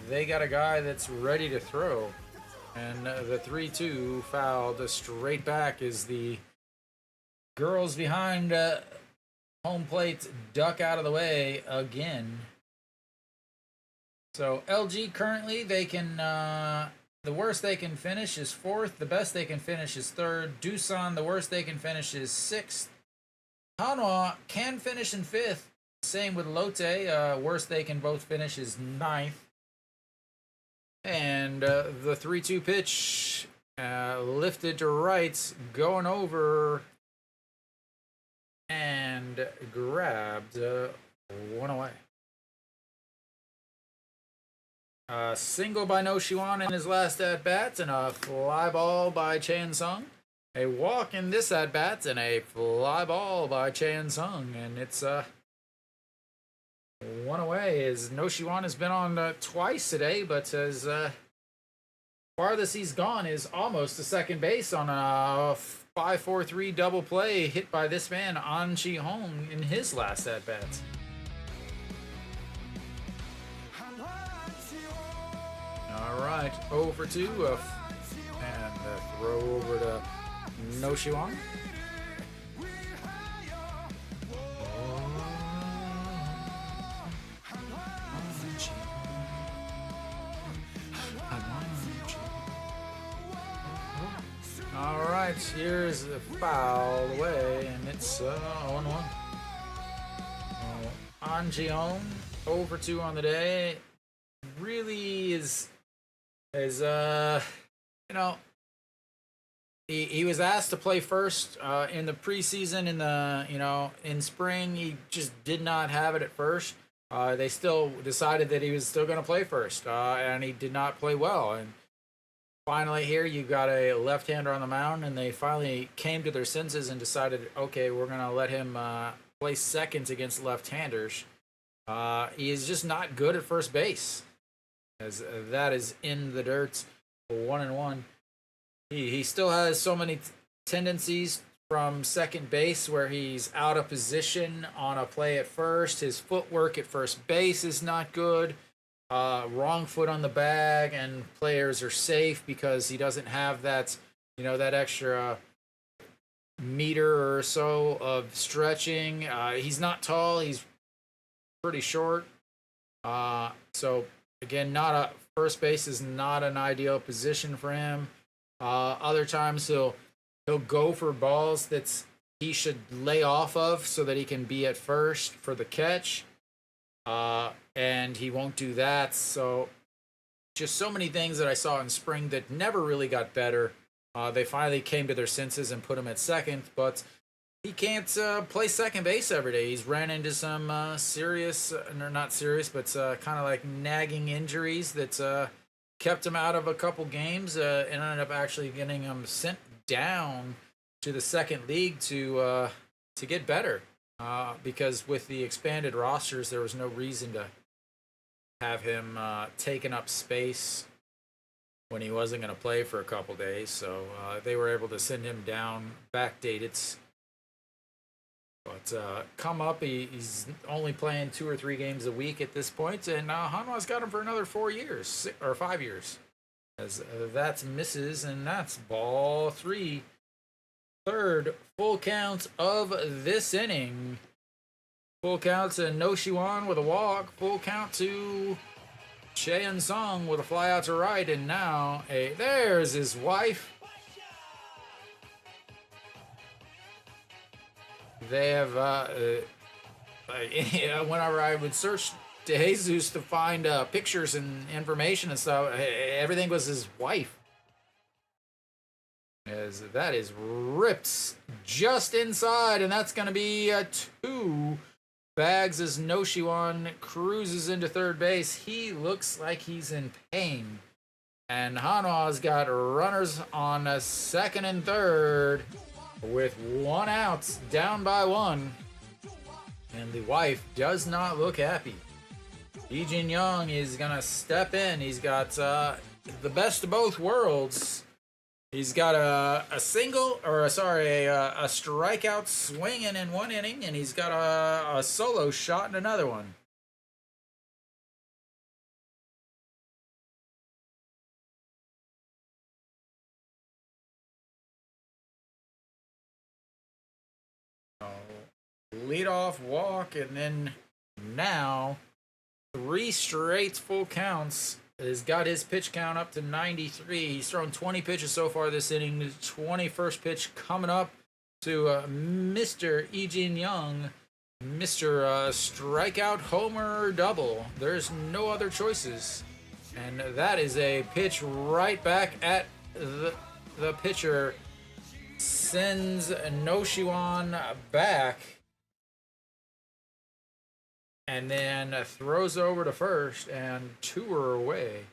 they got a guy that's ready to throw. And the 3-2 fouled straight back as the girls behind home plate duck out of the way again. So LG currently, they can the worst they can finish is 4th, the best they can finish is 3rd. Doosan, the worst they can finish is 6th. Hanwha can finish in 5th. Same with Lotte. Worst they can both finish is 9th. And the 3-2 pitch lifted to right, going over and grabbed one away. Single by No Shiwan in his last at-bat, and a fly ball by Chan Sung. A walk in this at-bat, and a fly ball by Chan Sung. And it's one away, as No Shiwan has been on twice today, but as farthest he's gone is almost to second base on a 5-4-3 double play hit by this man, An Chi-hong, in his last at-bat. All right, 0 for 2, and throw over to No Shiwan. All right, here's the foul away, and it's 1-1. An Ji-hong, 0 for 2 on the day. Really is is you know, he was asked to play first in the preseason. In the in spring, he just did not have it at first. They still decided that he was still going to play first, and he did not play well. And finally, here you got a left-hander on the mound, and they finally came to their senses and decided, okay, we're going to let him play seconds against left-handers. He is just not good at first base, as that is in the dirt. 1-1. He still has so many tendencies from second base where he's out of position on a play at first. His footwork at first base is not good. Wrong foot on the bag, and players are safe because he doesn't have that, that extra meter or so of stretching. He's not tall. He's pretty short. So again, not a first base is not an ideal position for him. Other times he'll go for balls that he should lay off of so that he can be at first for the catch. And he won't do that. So just so many things that I saw in spring that never really got better. They finally came to their senses and put him at second, but he can't play second base every day. He's ran into some serious, or not serious, but kind of like nagging injuries that kept him out of a couple games and ended up actually getting him sent down to the second league to get better. Because with the expanded rosters, there was no reason to have him taking up space when he wasn't going to play for a couple days. So they were able to send him down, backdated. But come up, he's only playing 2 or 3 games a week at this point, and Hanwha's got him for another 4 years, or 5 years. As that's misses, and that's ball 3. Third full count of this inning. Full count to No Shiwan with a walk. Full count to Cheon Sung with a fly out to right. And now, there's his wife. They have, whenever I would search De Jesus to find pictures and information and stuff, everything was his wife. As that is ripped just inside, and that's going to be 2 bags as No Shiwan cruises into third base. He looks like he's in pain. And Hanwha's got runners on second and third with 1 out, down by 1. And the wife does not look happy. Lee Jin Young is going to step in. He's got the best of both worlds. He's got a strikeout swinging in 1 inning, and he's got a solo shot in another one. Leadoff walk, and then now 3 straight full counts. Has got his pitch count up to 93. He's thrown 20 pitches so far this inning. The 21st pitch coming up to Mr. Lee Jin Young. Mr. Strikeout, homer, double. There's no other choices. And that is a pitch right back at the pitcher. Sends No Shiwan back. And then throws over to first, and 2 are away.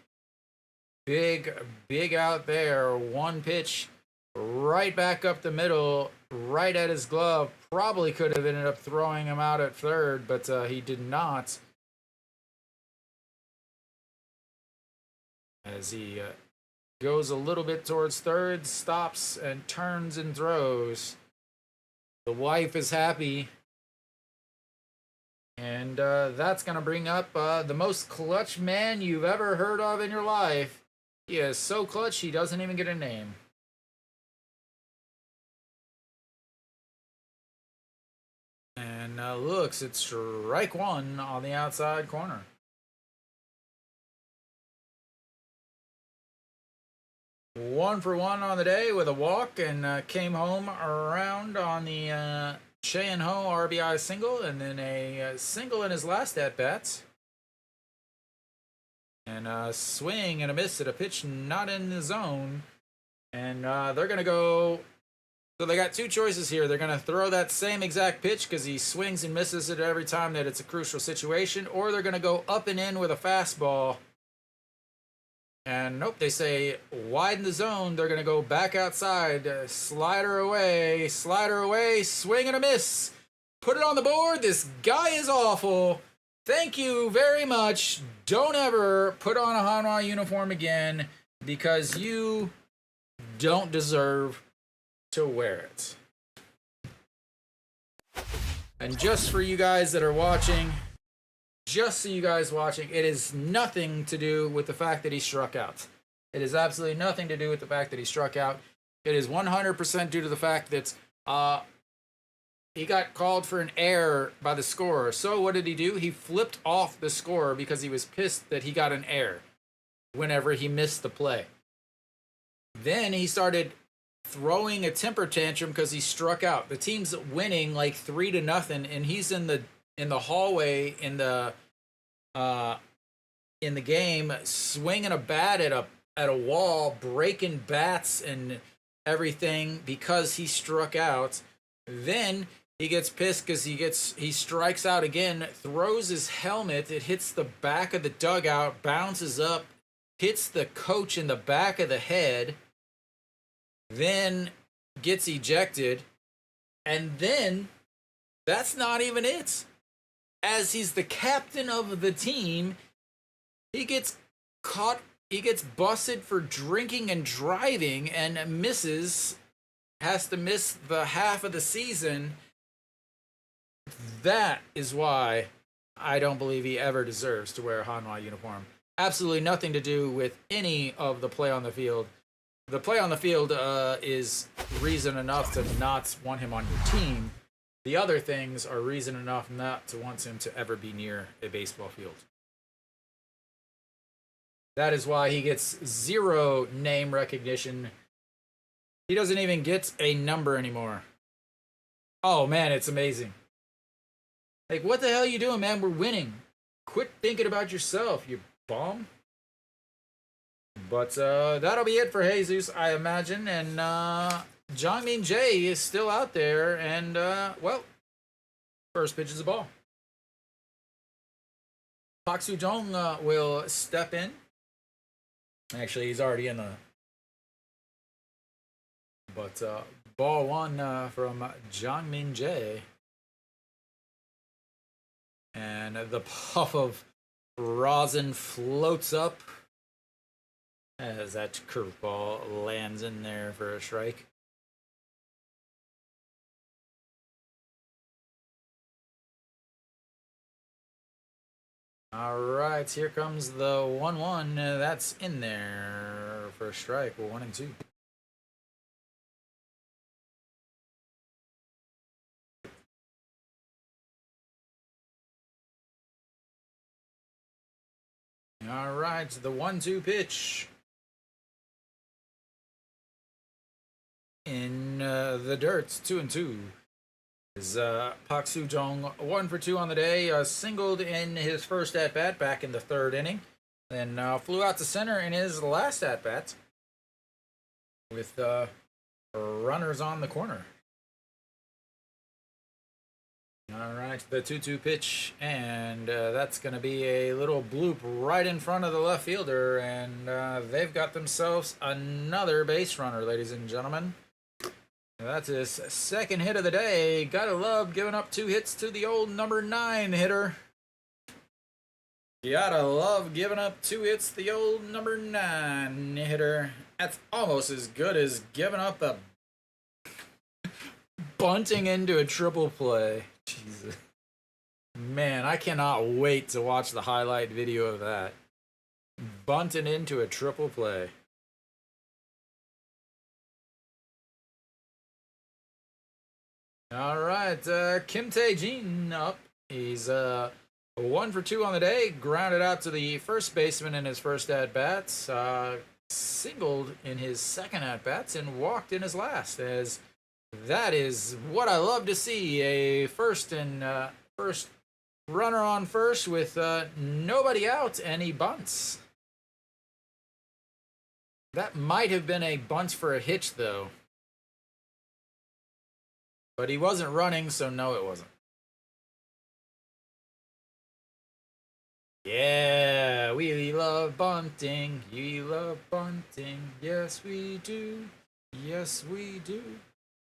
Big out there. 1 pitch right back up the middle, right at his glove. Probably could have ended up throwing him out at third, but he did not. As he goes a little bit towards third, stops and turns and throws. The wife is happy. And that's going to bring up the most clutch man you've ever heard of in your life. He is so clutch, he doesn't even get a name. And looks, it's strike 1 on the outside corner. One for one on the day with a walk, and came home around on the Cheon Ho RBI single, and then a single in his last at-bats. And swing and a miss at a pitch not in the zone. And they're going to go. So they got two choices here. They're going to throw that same exact pitch because he swings and misses it every time that it's a crucial situation. Or they're going to go up and in with a fastball. And nope, they say widen the zone. They're going to go back outside. Slider away, swing and a miss. Put it on the board. This guy is awful. Thank you very much. Don't ever put on a Hanwha uniform again because you don't deserve to wear it. And just for you guys that are watching, just so you guys watching, it is nothing to do with the fact that he struck out. It is absolutely nothing to do with the fact that he struck out. It is 100% due to the fact that he got called for an error by the scorer. So what did he do? He flipped off the scorer because he was pissed that he got an error whenever he missed the play. Then he started throwing a temper tantrum because he struck out. The team's winning like 3-0, and he's in the hallway in the game, swinging a bat at a wall, breaking bats and everything because he struck out. Then he gets pissed because he strikes out again, throws his helmet, it hits the back of the dugout, bounces up, hits the coach in the back of the head, then gets ejected, and then that's not even it. As he's the captain of the team, he gets caught, he gets busted for drinking and driving and has to miss the half of the season. That is why I don't believe he ever deserves to wear a Hanwha uniform. Absolutely nothing to do with any of the play on the field. The play on the field is reason enough to not want him on your team. The other things are reason enough not to want him to ever be near a baseball field. That is why he gets zero name recognition. He doesn't even get a number anymore. Oh man, it's amazing. Like, what the hell are you doing, man? We're winning. Quit thinking about yourself, you bum. But that'll be it for Jesus, I imagine. And Jongmin Jae is still out there. And, well, first pitch is a ball. Park Soo-jong will step in. Actually, he's already in the... But ball one from Jongmin Jae. And the puff of rosin floats up as that curveball lands in there for a strike. All right, here comes the 1-1. That's in there for a strike. 1-2. All right, the 1-2 pitch. In the dirt, 2-2. Is Park Soo-jong 1 for 2 on the day, singled in his first at-bat back in the third inning, then flew out to center in his last at-bat with runners on the corner. All right, the 2-2 pitch, and that's going to be a little bloop right in front of the left fielder, and they've got themselves another base runner, ladies and gentlemen. That's his second hit of the day. Gotta love giving up 2 hits to the old number 9 hitter. Gotta love giving up 2 hits to the old number 9 hitter. That's almost as good as giving up a bunting into a triple play. Jesus. Man, I cannot wait to watch the highlight video of that. Bunting into a triple play. All right, Kim Tae-jin up. He's 1 for 2 on the day. Grounded out to the first baseman in his first at-bats. Singled in his second at-bats and walked in his last. As that is what I love to see. A first runner on first with nobody out, and he bunts. That might have been a bunt for a hitch, though. But he wasn't running, so no, it wasn't. Yeah, we love bunting. You love bunting. Yes, we do. Yes, we do.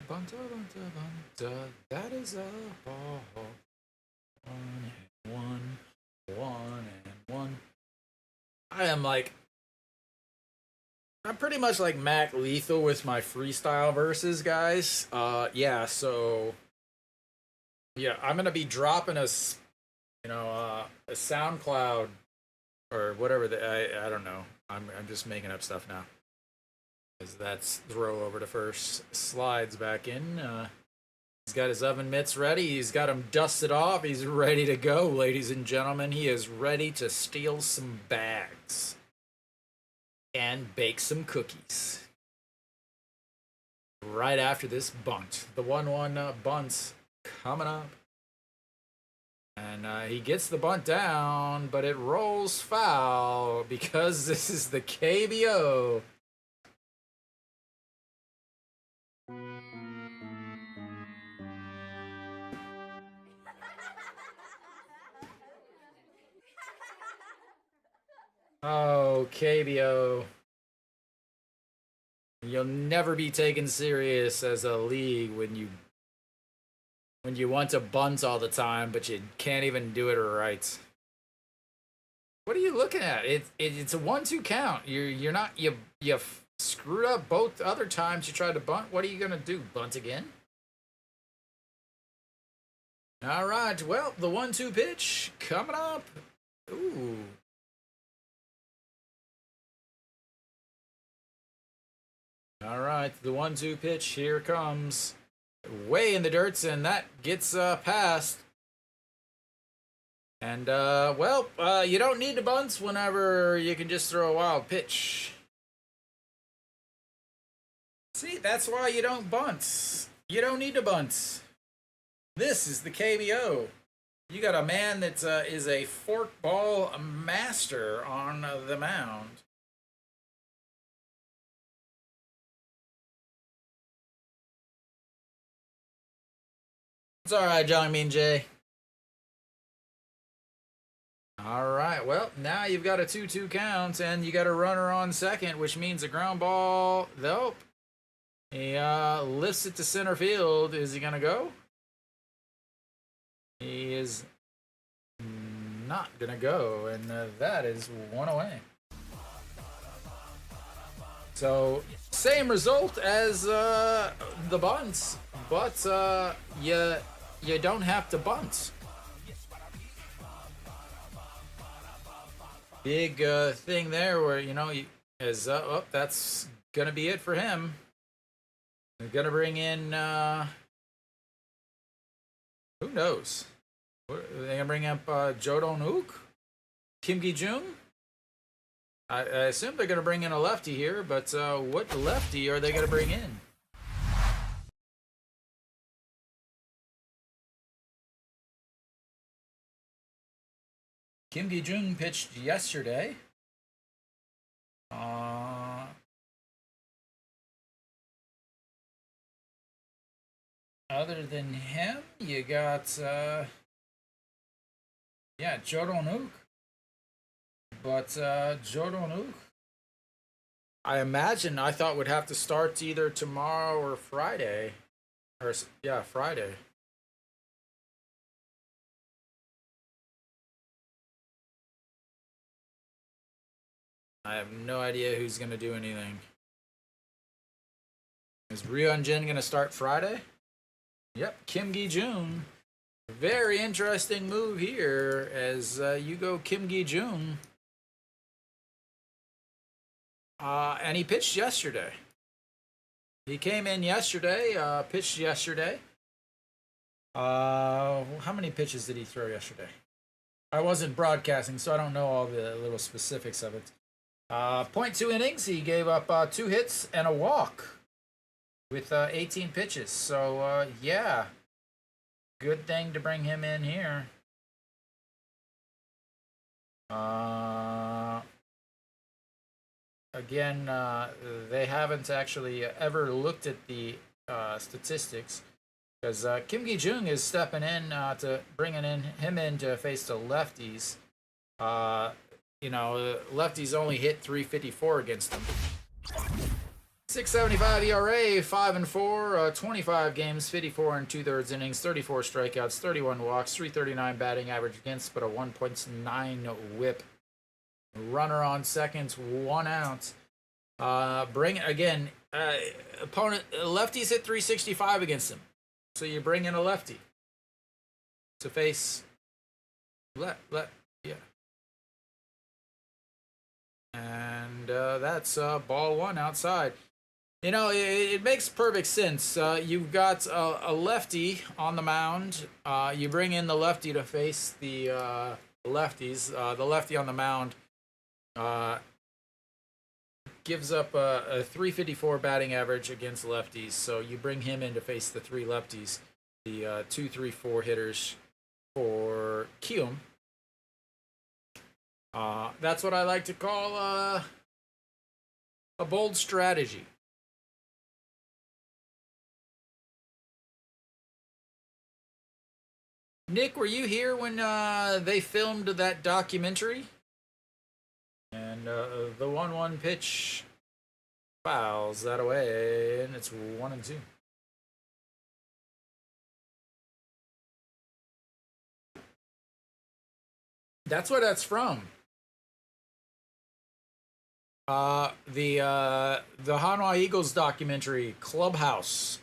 Bunta, bunta, bunta. That is a ball. 1 and 1. 1 and 1. I'm pretty much like Mac Lethal with my freestyle verses, guys. Yeah, so yeah, I'm gonna be dropping a SoundCloud or whatever. I don't know. I'm just making up stuff now. Because that's throw over to first. Slides back in. He's got his oven mitts ready. He's got them dusted off. He's ready to go, ladies and gentlemen. He is ready to steal some bags and bake some cookies. Right after this bunt. The 1-1 bunt's coming up. And he gets the bunt down, but it rolls foul because this is the KBO. Oh, KBO. You'll never be taken serious as a league when you want to bunt all the time, but you can't even do it right. What are you looking at? It's a 1-2 count. You're not you screwed up both other times you tried to bunt. What are you gonna do? Bunt again? All right. Well, the 1-2 pitch coming up. Ooh. All right, the 1-2 pitch here comes. Way in the dirt, and that gets past. And, you don't need to bunt whenever you can just throw a wild pitch. See, that's why you don't bunt. You don't need to bunt. This is the KBO. You got a man that is a forkball master on the mound. It's all right, Johnny Mean Jay. All right, well, now you've got a 2-2 count, and you got a runner on second, which means a ground ball. Nope. He lifts it to center field. Is he going to go? He is not going to go, and that is one away. So, same result as the bunts, but you don't have to bunt. Big thing there where, that's going to be it for him. They're going to bring in, who knows? Are they going to bring up Jodon-Hook? Kim Gi-jung? I assume they're going to bring in a lefty here, but what lefty are they going to bring in? Kim Gi-jung pitched yesterday. Other than him, you got Jodon-Hook. But Jodon-Hook, I thought would have to start either tomorrow or Friday. Friday. I have no idea who's going to do anything. Is Ryunjin going to start Friday? Yep, Kim Gi-jung. Very interesting move here as you go Kim Gi-jung. And he pitched yesterday. He came in yesterday, pitched yesterday. How many pitches did he throw yesterday? I wasn't broadcasting, so I don't know all the little specifics of it. 0.2 innings. He gave up 2 hits and a walk with 18 pitches. So, yeah. Good thing to bring him in here. again, they haven't actually ever looked at the statistics because Kim Gi-jung is stepping in to bringing him in to face the lefties. Lefties only hit 354 against them. 6.75 ERA, 5-4, 25 games, 54 and 2/3 innings, 34 strikeouts, 31 walks, 339 batting average against, but a 1.9 WHIP. Runner on seconds, 1 out. Bring again. Opponent lefties hit 365 against him, so you bring in a lefty to face. Yeah. And that's ball 1 outside. You know, it makes perfect sense. You've got a lefty on the mound. You bring in the lefty to face the lefties. The lefty on the mound gives up a 354 batting average against lefties. So you bring him in to face the 3 lefties, the 2, 3, 4 hitters for Kiwoom. That's what I like to call a bold strategy. Nick, were you here when they filmed that documentary? And the 1-1 pitch fouls that away, and it's 1-2. That's what that's from. The Hanwha Eagles documentary, Clubhouse.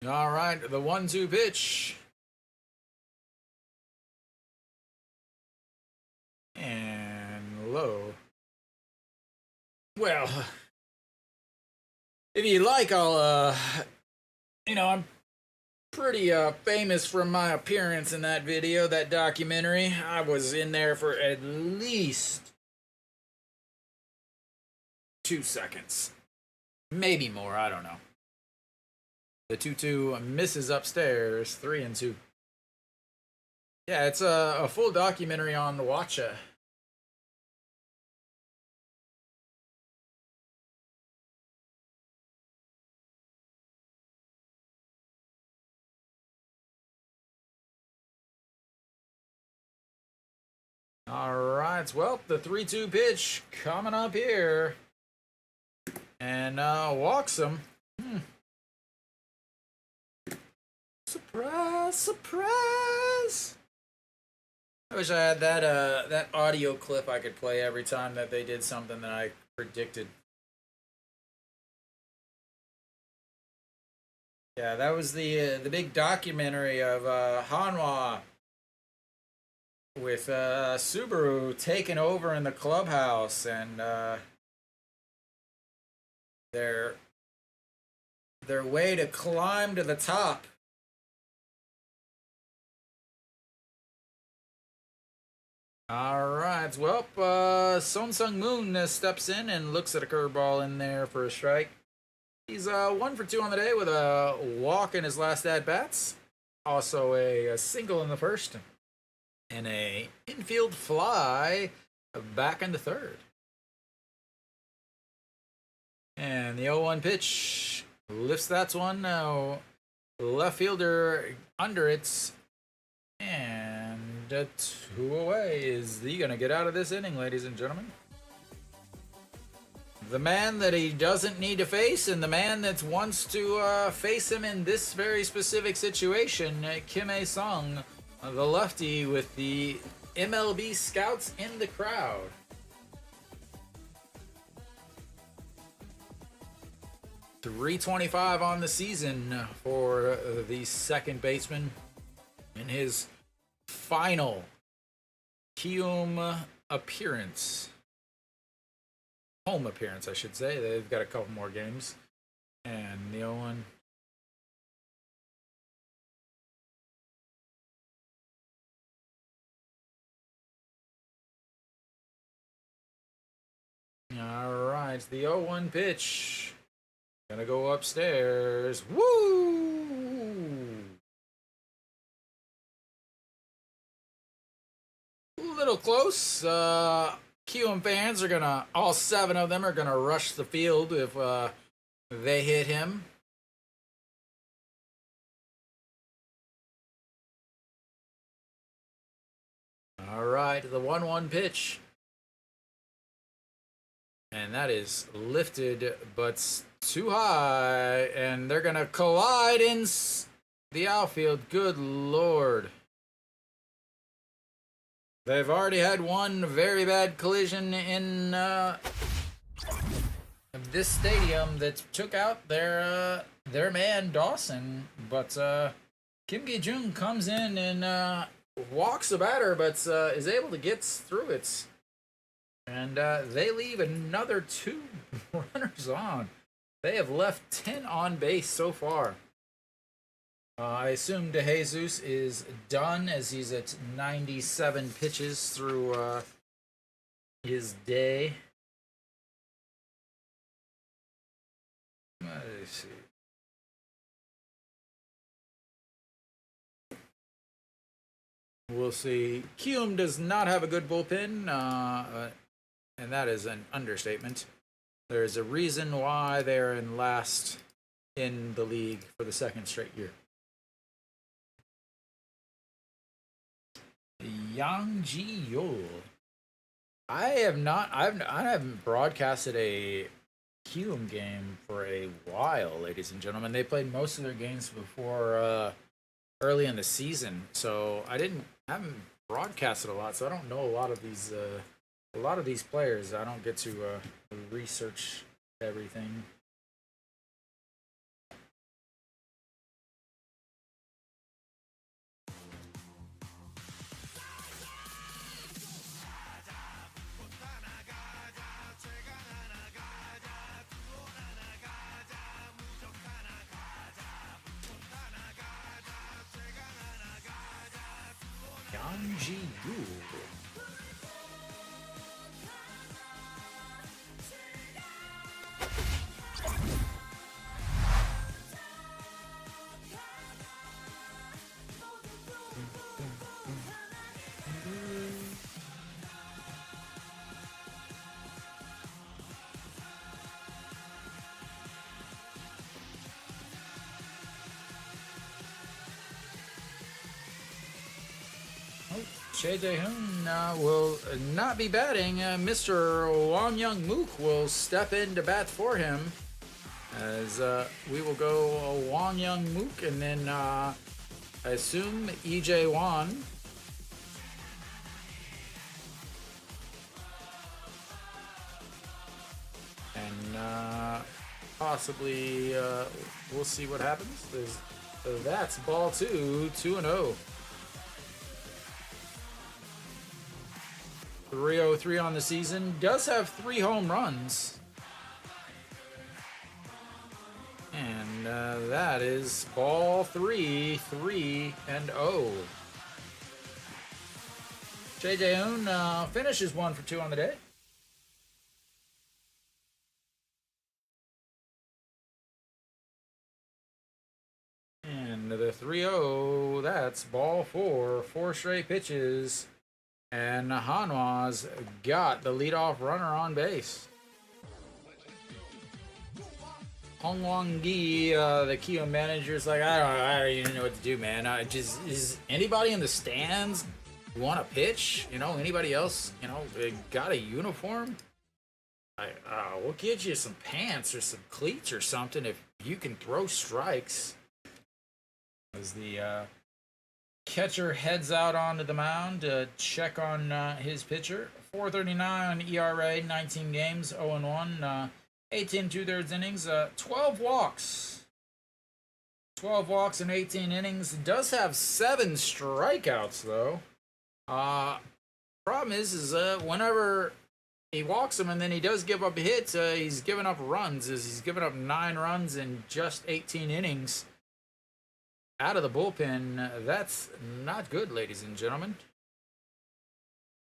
All right, the 1-2 pitch. And low. Well, if you like, I'll, I'm pretty famous for my appearance in that video, that documentary. I was in there for at least 2 seconds. Maybe more, I don't know. The 2-2 misses upstairs, 3-2. Yeah, it's a full documentary on the Watcha. All right, well, the 3-2 pitch coming up here. And walks him. Surprise, surprise! I wish I had that audio clip I could play every time that they did something that I predicted. Yeah, that was the big documentary of Hanwha with Subaru taking over in the clubhouse, and their way to climb to the top. All right, well, Son Sung-moon steps in and looks at a curveball in there for a strike. He's 1 for 2 on the day with a walk in his last at-bats. Also a single in the first. And a infield fly back in the third. And the 0-1 pitch lifts that one. Now left fielder under it. And 2 away. Is he going to get out of this inning, ladies and gentlemen? The man that he doesn't need to face, and the man that wants to face him in this very specific situation, Kim A-sung, the lefty with the MLB scouts in the crowd. .325 on the season for the second baseman in his final Kiwoom appearance. Home appearance, I should say. They've got a couple more games. And the 0-1. All right, the 0-1 pitch. Gonna go upstairs. Woo! A little close. Kiwoom fans are gonna, all 7 of them are gonna rush the field if they hit him. All right, the 1-1 pitch. And that is lifted, but too high. And they're going to collide in the outfield. Good Lord. They've already had one very bad collision in this stadium that took out their man, Dawson. But Kim Gi-jung comes in and walks the batter, but is able to get through it. And they leave another 2 runners on. They have left 10 on base so far. I assume de Jesus is done as he's at 97 pitches through his day. Let's see. We'll see. Kiwoom does not have a good bullpen, and that is an understatement. There's a reason why they're in last in the league for the 2nd straight year. Yang Ji-yul. I haven't broadcasted a Kiwoom game for a while, ladies and gentlemen. They played most of their games before early in the season, so I haven't broadcasted a lot, so I don't know a lot of these players. I don't get to research everything. Yang Ji-yul. Choi Jae-hoon will not be batting. Mr. Wang Young Mook will step in to bat for him. As we will go Wang Young Mook and then I assume EJ Wan. And possibly we'll see what happens. That's ball 2, 2-0. 303 on the season. Does have 3 home runs. And that is ball 3, 3-0. Choi Jae-hoon finishes 1 for 2 on the day. And the 3-0, that's ball 4, 4 straight pitches. And Hanwha's got the leadoff runner on base. Hong Wang-gi, the Kiwoom manager's like, I don't even know what to do, man. Is anybody in the stands want to pitch? You know, anybody else, got a uniform? We'll get you some pants or some cleats or something if you can throw strikes. As the catcher heads out onto the mound to check on his pitcher. 4.39 ERA, 19 games, 0-1, 18 2/3 innings, 12 walks. 12 walks in 18 innings. Does have 7 strikeouts though. Problem is whenever he walks them and then he does give up hits, he's giving up runs. He's given up 9 runs in just 18 innings. Out of the bullpen, that's not good, ladies and gentlemen.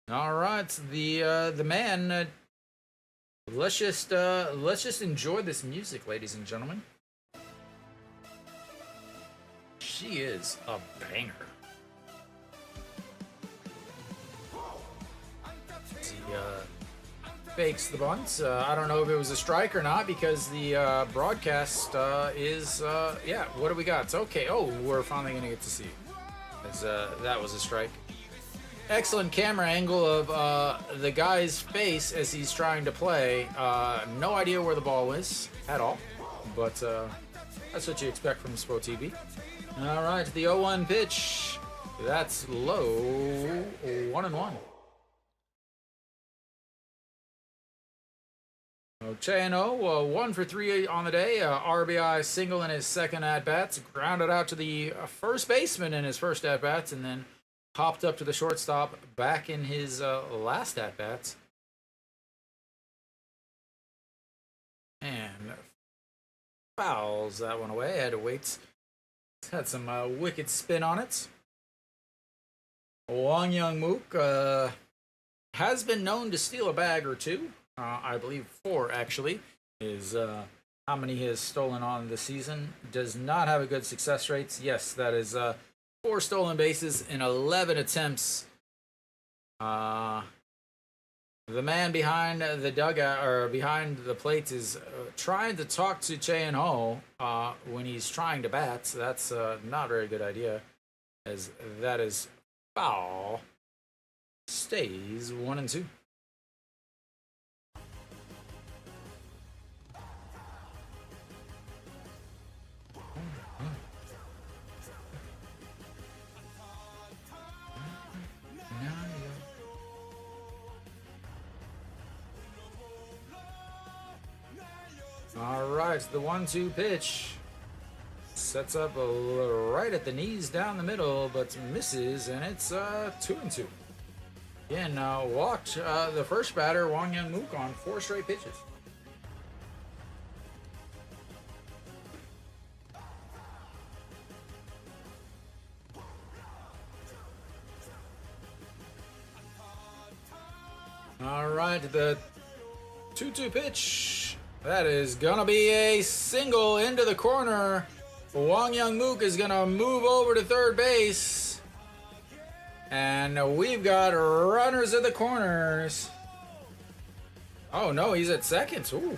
All right, the man. Let's just enjoy this music, ladies and gentlemen. She is a banger. fakes the bunt. I don't know if it was a strike or not because the broadcast is, yeah, what do we got? It's okay. Oh, we're finally going to get to see. That was a strike. Excellent camera angle of the guy's face as he's trying to play. No idea where the ball was at all, but that's what you expect from SPO TV. All right, the 0-1 pitch. That's low. 1-1. Chayano, 1 for 3 on the day. RBI single in his second at-bats. Grounded out to the first baseman in his first at-bats, and then hopped up to the shortstop back in his last at-bats. And fouls that one away. Had to wait. It's had some wicked spin on it. Wang Young Mook has been known to steal a bag or two. I believe 4 actually is how many he has stolen on the season. Does not have a good success rates. Yes, that is 4 stolen bases in 11 attempts. The man behind the dugout or behind the plate is trying to talk to Chayano when he's trying to bat. So that's not a very good idea, as that is foul. Stays 1-2. All right, the 1-2 pitch sets up right at the knees down the middle, but misses, and it's 2-2. Again, walked the first batter, Wang Young Mook, on 4 straight pitches. All right, the 2-2 pitch. That is gonna be a single into the corner. Wang Young Mook is gonna move over to third base. And we've got runners at the corners. Oh no, he's at second. Ooh.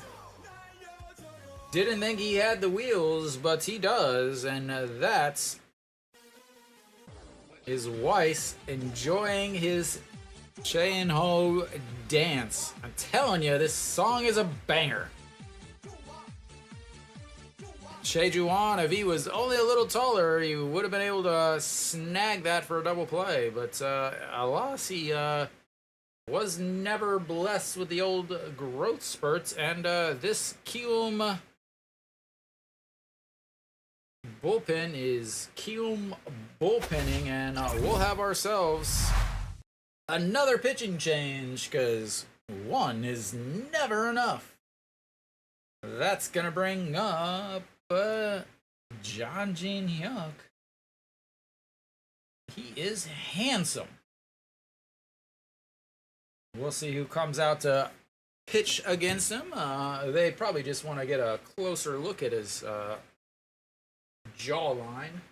Didn't think he had the wheels, but he does. And that's his Weiss enjoying his Chayano dance. I'm telling you, this song is a banger. Che Juan, if he was only a little taller, he would have been able to snag that for a double play. But alas, he was never blessed with the old growth spurts. And this Kiwoom bullpen is Kiwoom bullpenning, and we'll have ourselves another pitching change, because 1 is never enough. That's gonna bring up John Jin Hyuk. He is handsome. We'll see who comes out to pitch against him. They probably just want to get a closer look at his jawline.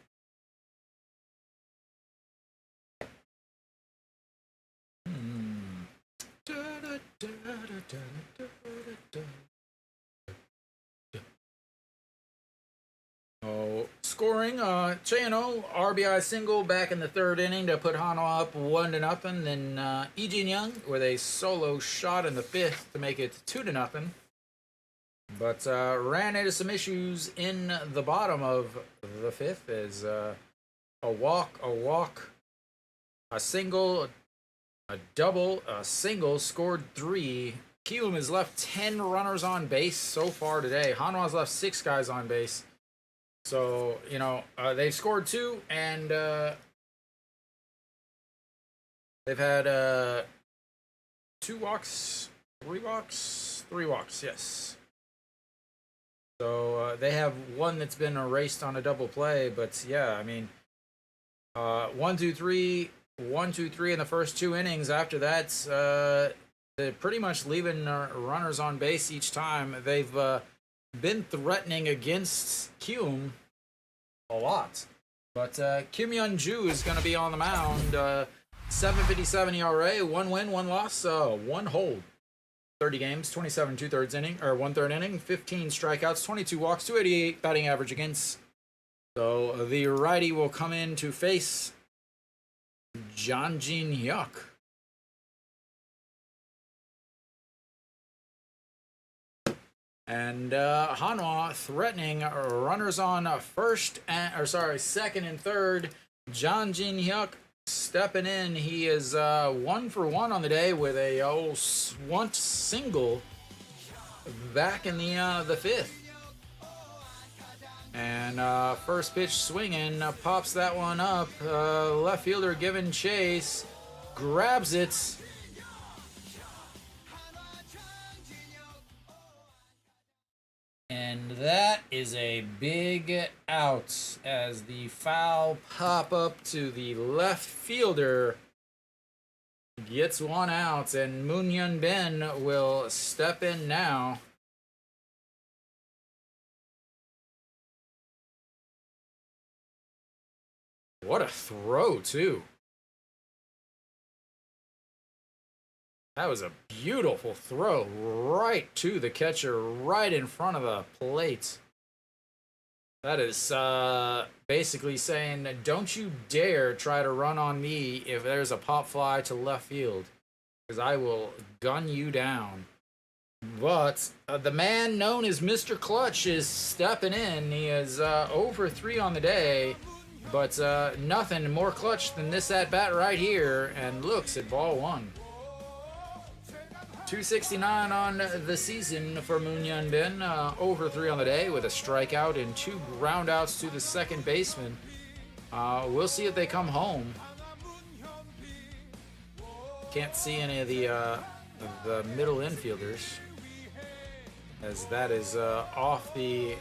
Oh, scoring, Chayano, RBI single back in the 3rd inning to put Hanwha up 1-0. Then Lee Jin Young with a solo shot in the 5th to make it 2-0. But ran into some issues in the bottom of the 5th as a walk, a single, a double, a single, scored 3. Kiwoom has left 10 runners on base so far today. Hanwha's left 6 guys on base. So, you know, they've scored 2, and they've had 2 walks, 3 walks, yes. So they have 1 that's been erased on a double play, but yeah, I mean, 1, 2, 3 in the first 2 innings. After that, they're pretty much leaving runners on base each time. They've been threatening against Kiwoom a lot. But Kim Yeon-ju is going to be on the mound. 7.57 ERA, 1 win, 1 loss, 1 hold. 30 games, 27 2/3 inning, or 1/3 inning, 15 strikeouts, 22 walks, 288 batting average against. So the righty will come in to face Jang Jin-hyuk. And Hanwha threatening runners on second and third. Jang Jin-hyuk stepping in. He is 1 for 1 on the day with a swank single back in the fifth. And first pitch swinging, pops that one up. Left fielder giving chase, grabs it. And that is a big out as the foul pop up to the left fielder gets one out, and Moon Hyun Bin will step in now. What a throw, too. That was a beautiful throw right to the catcher, right in front of the plate. That is basically saying, don't you dare try to run on me if there's a pop fly to left field, because I will gun you down. But the man known as Mr. Clutch is stepping in. He is 0 for 3 on the day, but nothing more clutch than this at-bat right here, and looks at ball one. 269 on the season for Moon Hyun Bin, 0 for 3 on the day with a strikeout and 2 groundouts to the second baseman. We'll see if they come home. Can't see any of the middle infielders, as that is off the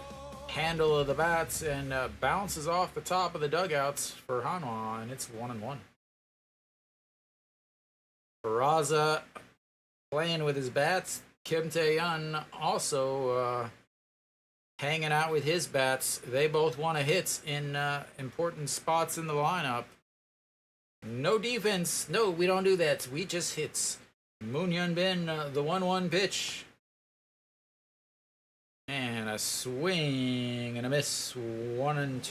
handle of the bats and bounces off the top of the dugouts for Hanwha, and it's 1-1. Peraza playing with his bats. Kim Tae-yeon also hanging out with his bats. They both want to hit in important spots in the lineup. No defense. No, we don't do that. We just hits. Moon Hyun Bin, the 1-1 pitch. And a swing and a miss. 1-2.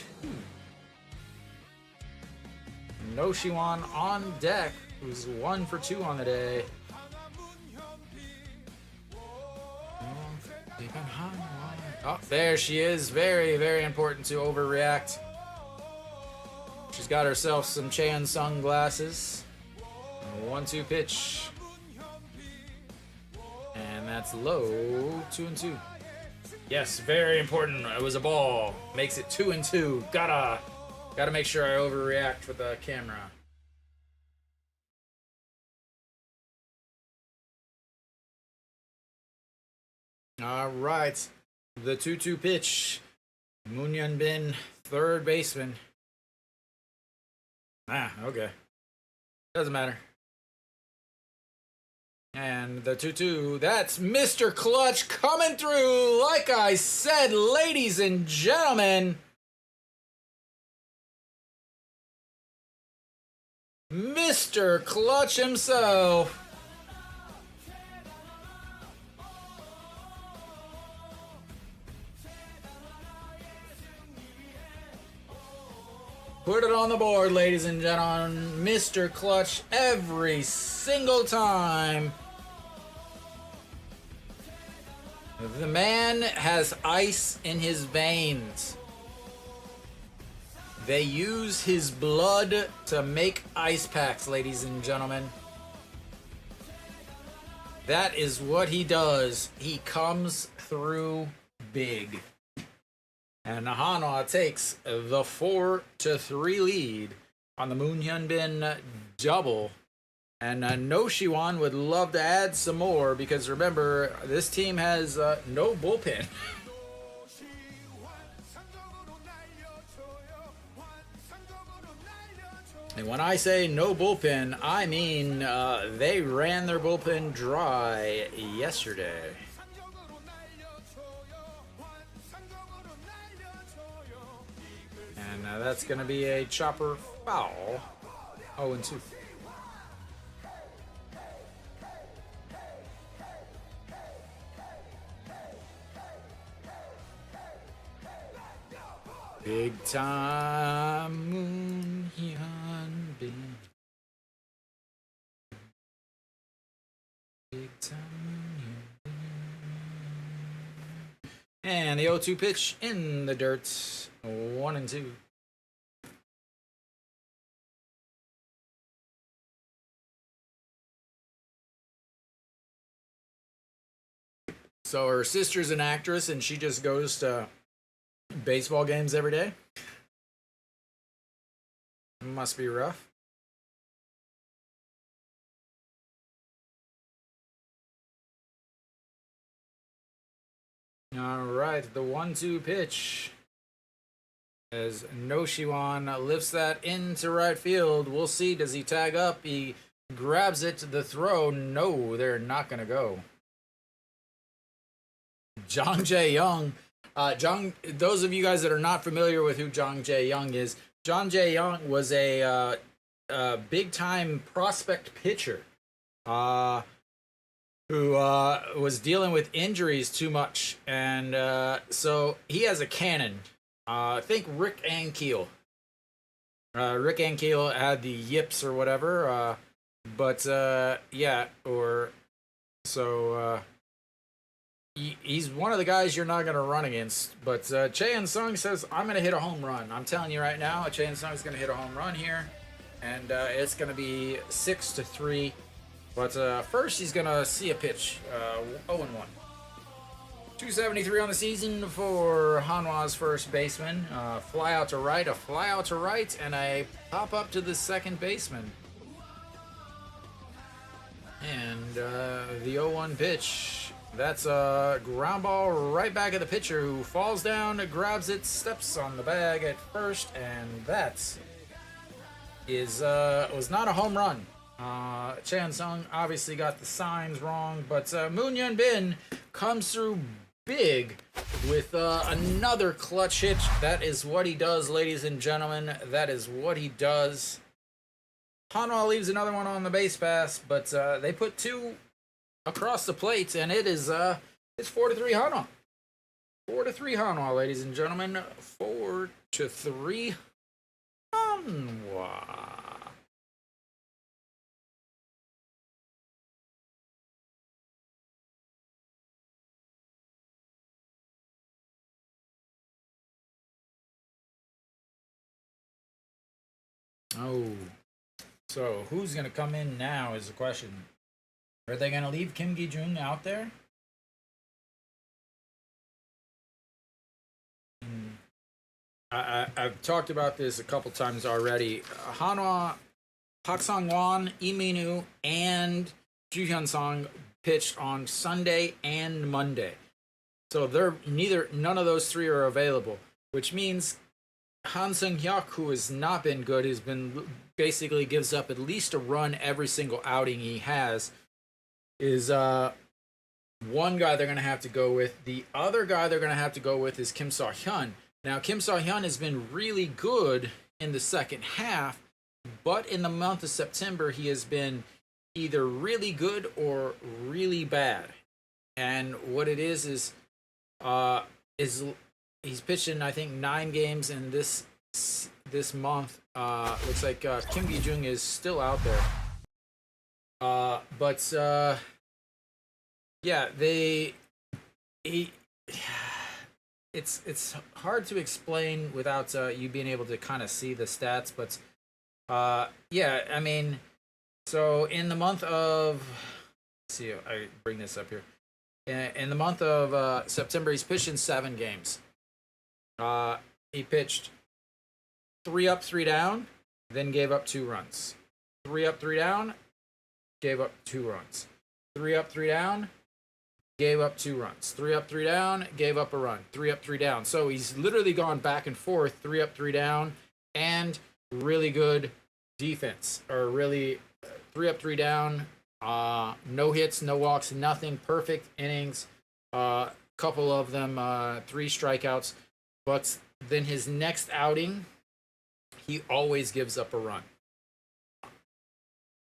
No Shiwan on deck, who's 1 for 2 on the day. Oh, there she is. Very, very important to overreact. She's got herself some Chan sunglasses. 1-2 pitch. And that's low. 2-2. Yes, very important. It was a ball. Makes it 2-2. Gotta make sure I overreact with the camera. All right, the 2-2 pitch. Moon Hyun Bin, third baseman. Okay. Doesn't matter. And the 2-2, that's Mr. Clutch coming through. Like I said, ladies and gentlemen, Mr. Clutch himself. Put it on the board, ladies and gentlemen. Mr. Clutch every single time. The man has ice in his veins. They use his blood to make ice packs, ladies and gentlemen. That is what he does. He comes through big. And Hanwha takes the 4-3 lead on the Moon Hyun Bin double. And No Shiwan would love to add some more, because remember, this team has no bullpen. And when I say no bullpen, I mean they ran their bullpen dry yesterday. And that's going to be a chopper foul. 0-2. Big time Moon Hyun Bin. Big time Moon Hyun Bin. And the 0-2 pitch in the dirt. 1-2. So her sister's an actress and she just goes to baseball games every day. Must be rough. All right, the 1-2 pitch. As No Shiwan lifts that into right field. We'll see. Does he tag up? He grabs it to the throw. No, they're not going to go. Jang Jae-young. Those of you guys that are not familiar with who Jang Jae-young is, Jang Jae-young was a big-time prospect pitcher who was dealing with injuries too much. And so he has a cannon. I think Rick Ankiel. Rick Ankiel had the yips or whatever. But yeah, or so he's one of the guys you're not going to run against. But Chaein Sung says, I'm going to hit a home run. I'm telling you right now, Chaein Sung is going to hit a home run here. And it's going to be 6-3. But first, he's going to see a pitch. 0-1. 273 on the season for Hanwha's first baseman. Fly out to right, a fly out to right, and a pop up to the second baseman. And the 0-1 pitch. That's a ground ball right back at the pitcher who falls down, grabs it, steps on the bag at first, and that was not a home run. Chaein Sung obviously got the signs wrong, but Moon Hyun Bin comes through big with another clutch hit. That is what he does, ladies and gentlemen. That is what he does. Hanwha leaves another one on the base pass, but they put two across the plate, and it's 4-3 Hanwha. 4-3 Hanwha, ladies and gentlemen. 4-3 Hanwha. Oh, so who's going to come in now is the question. Are they going to leave Kim Gi-jun out there? I've talked about this a couple times already. Hanwha, Park Sang-won, Lee Min-woo, and Ju Hyun-sung pitched on Sunday and Monday. So none of those three are available, which means Han Seung-hyuk, who has not been good, has been basically gives up at least a run every single outing he has, is one guy they're going to have to go with. The other guy they're going to have to go with is Kim So-hyun. Now, Kim So-hyun has been really good in the second half, but in the month of September, he has been either really good or really bad. And what it is he's pitched in, I think, 9 games in this month. Looks like Kim Gi-jung is still out there. But yeah, it's hard to explain without you being able to kind of see the stats. But yeah, I mean, so in the month of, let's see, I bring this up here. In the month of September, he's pitched in 7 games. He pitched 3 up, 3 down, then gave up 2 runs. 3 up, 3 down, gave up 2 runs. 3 up, 3 down, gave up 2 runs. 3 up, 3 down, gave up a run. 3 up, 3 down. So he's literally gone back and forth, 3 up, 3 down, and really good defense. Or really 3 up, 3 down, no hits, no walks, nothing. Perfect innings. Couple of them, 3 strikeouts. But then his next outing, he always gives up a run.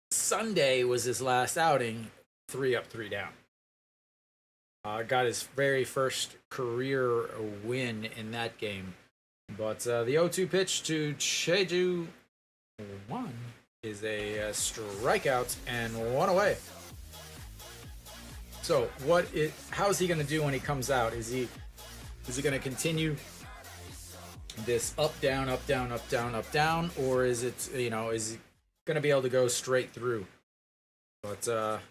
Sunday was his last outing, 3 up, 3 down. Got his very first career win in that game. But the 0-2 pitch to Cheju Won is a strikeout and one away. So how is he going to do when he comes out? Is he going to continue this up down, or is it, is he going to be able to go straight through? But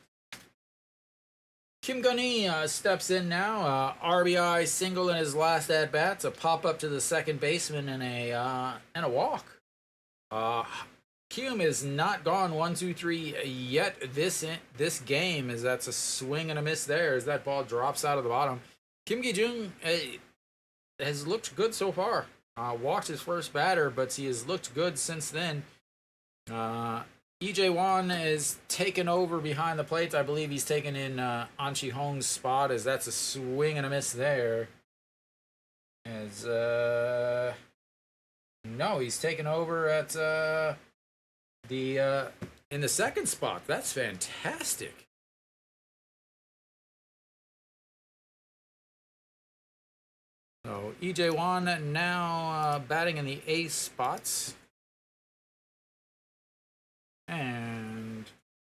Kim Gun-hee steps in now. RBI single in his last at bat to pop up to the second baseman and a walk. Kiwoom is not gone 1-2-3 yet this game, as that's a swing and a miss there as that ball drops out of the bottom. Kim Gi-jung has looked good so far. Walked his first batter, but he has looked good since then. EJ Won is taken over behind the plate. I believe he's taken in An Chi-hong's spot, as that's a swing and a miss there. As no, he's taken over at in the second spot. That's fantastic. So EJ Won now batting in the ace spots. And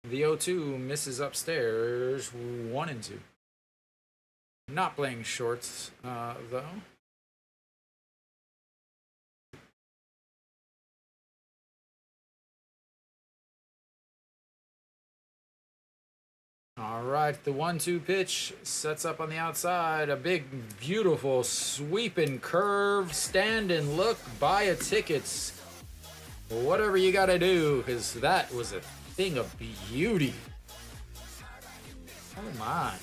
the 0-2 misses upstairs, 1-2. Not playing shorts, though. All right, the 1-2 pitch sets up on the outside. A big, beautiful, sweeping curve, stand and look, buy a tickets. Whatever you gotta do, because that was a thing of beauty. Oh my.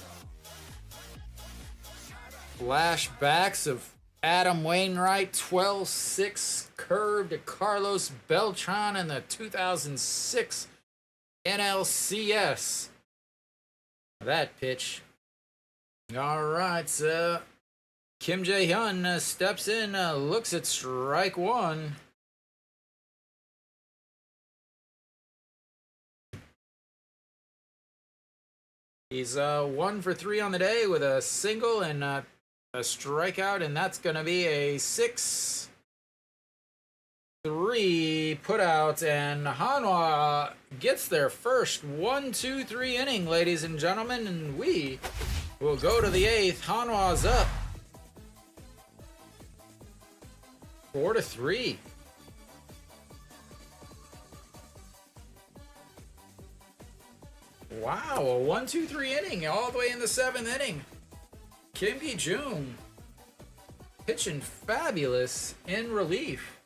Flashbacks of Adam Wainwright, 12-6 curve to Carlos Beltran in the 2006 NLCS. That pitch. All right, Kim Jae-hyun steps in, looks at strike one. He's 1 for 3 on the day with a single and a strikeout, and that's going to be a 6-3 putout, and Hanwha gets their first 1-2-3 inning, ladies and gentlemen, and we will go to the 8th. Hanwha's up 4-3. Wow, a 1-2-3 inning all the way in the 7th inning. Kim Gi-jung pitching fabulous in relief.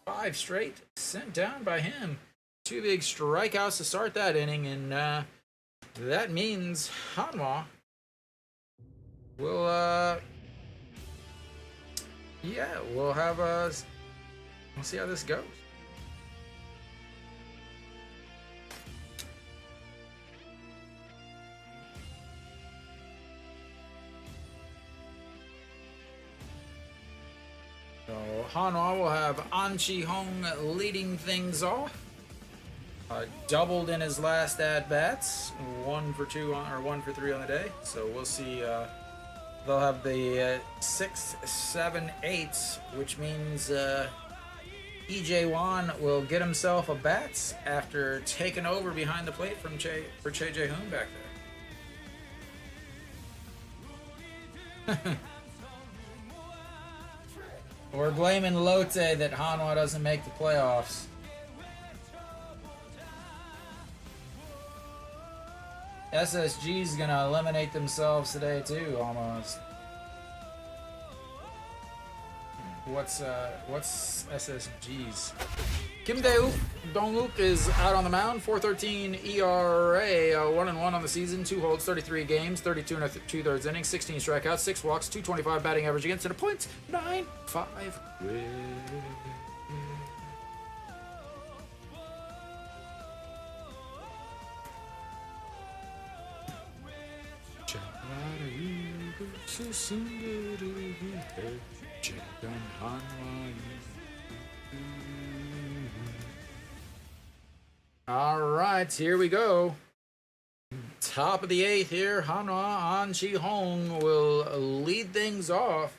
5 straight sent down by him. 2 big strikeouts to start that inning, and that means Hanwha will we'll have we'll see how this goes. So Hanwha will have An Chi-hong leading things off. Doubled in his last at-bats, 1 for 2 or 1 for 3 on the day. So we'll see. They'll have the 6, 7, 8, which means EJ Won will get himself a bat after taking over behind the plate from Che Jae-hoon back there. We're blaming Lotte that Hanwha doesn't make the playoffs. SSG's gonna eliminate themselves today too, almost. What's SSG's? Kim Dong-wook is out on the mound. 4.13 ERA, 1-1 on the season, 2 holds, 33 games, 32 and 2/3 innings, 16 strikeouts, 6 walks, 225 batting average against, and a .95 win. All right, here we go. Top of the 8th here. Hanwha, An Chi-hong will lead things off.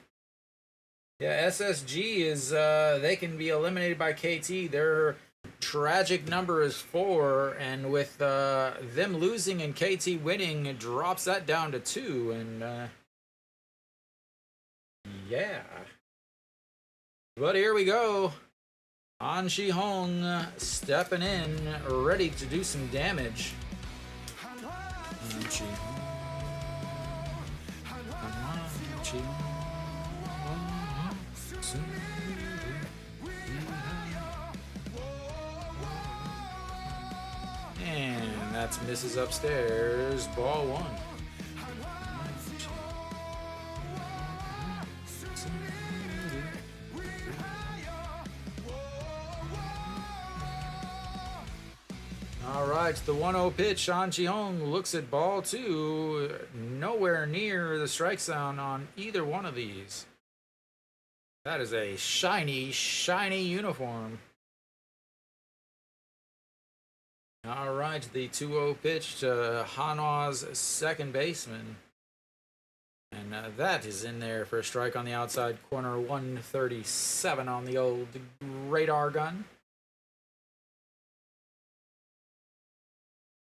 Yeah, SSG is they can be eliminated by KT. Their tragic number is 4, and with them losing and KT winning, it drops that down to 2. And yeah, but here we go. An Shi Hong stepping in, ready to do some damage. An Shi Hong. An Shi Hong. And that's misses upstairs. Ball 1. All right, the 1-0 pitch. An Shi Hong looks at ball 2. Nowhere near the strike zone on either one of these. That is a shiny, shiny uniform. All right, the 2-0 pitch to Hanwha's second baseman. And that is in there for a strike on the outside corner. 137 on the old radar gun.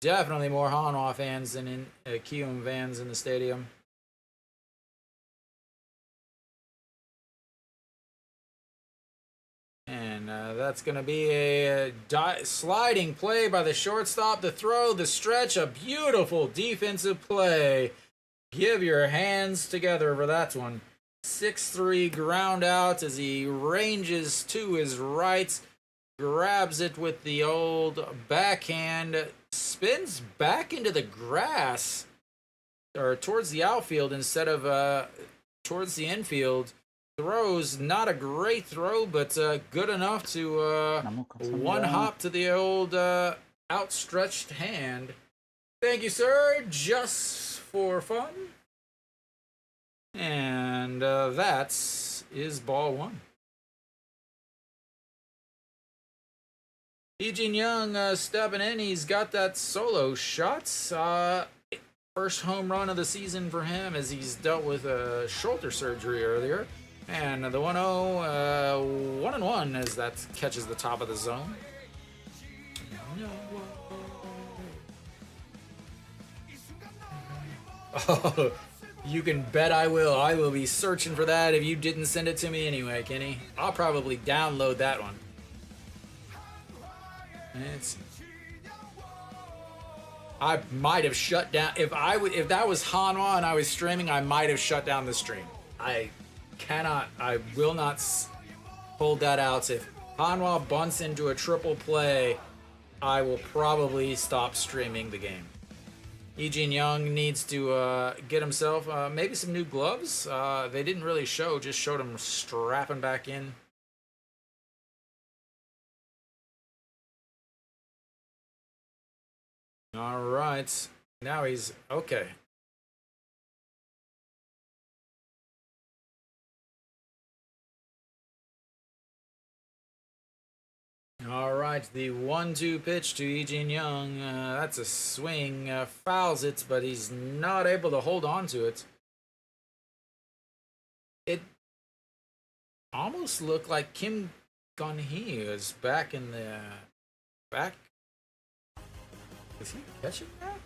Definitely more Hanwha fans than in Kiwoom fans in the stadium. And that's going to be a sliding play by the shortstop. The throw, the stretch, a beautiful defensive play. Give your hands together for that one. 6-3 ground out as he ranges to his right. Grabs it with the old backhand. Spins back into the grass. Or towards the outfield instead of towards the infield. Throws, not a great throw, but good enough to one hop to the old outstretched hand. Thank you, sir. Just for fun. And that is ball 1. Eugene Young stepping in. He's got that solo shot. First home run of the season for him as he's dealt with a shoulder surgery earlier. And the 1-0, 1-1 as that catches the top of the zone. Oh, you can bet I will. I will be searching for that if you didn't send it to me anyway, Kenny. I'll probably download that one. I might have shut down if that was Hanwha and I was streaming. I might have shut down the stream. I will not hold that out. If Hanwha bunts into a triple play, I will probably stop streaming the game. Eugene Young needs to get himself maybe some new gloves. They didn't really show, just showed him strapping back in. All right, now he's okay. All right, the 1-2 pitch to Eugene Young. That's a swing. Fouls it, but he's not able to hold on to it. It almost looked like Kim Gun-hee was back in the back. Is he catching that?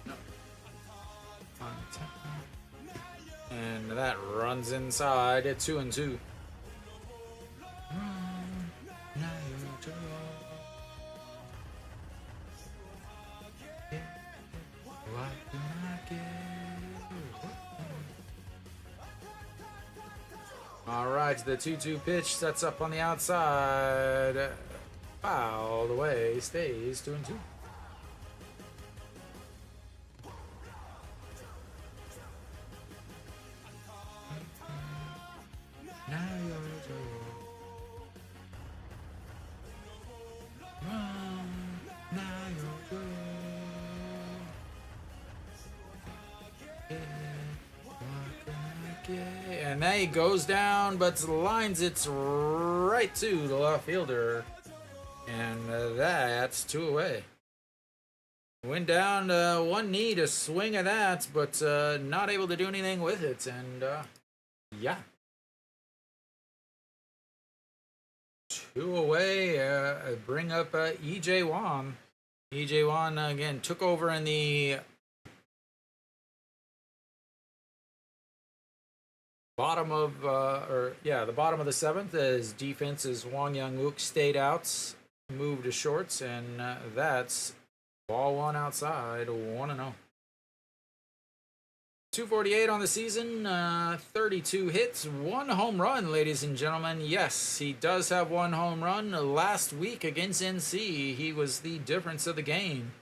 No. And that runs inside at 2-2. All right, the 2-2 pitch sets up on the outside. Fouled away, stays 2-2. And now he goes down, but lines it right to the left fielder. And that's 2 away. Went down one knee to swing at that, but not able to do anything with it. And yeah. 2 away. Bring up EJ Wan. EJ Wan again took over in the bottom of the bottom of the 7th as defense's Wang Young-wook stayed out, moved to shorts, and that's ball 1 outside, 1-0. 248 on the season, 32 hits, 1 home run, ladies and gentlemen. Yes, he does have 1 home run. Last week against NC, he was the difference of the game.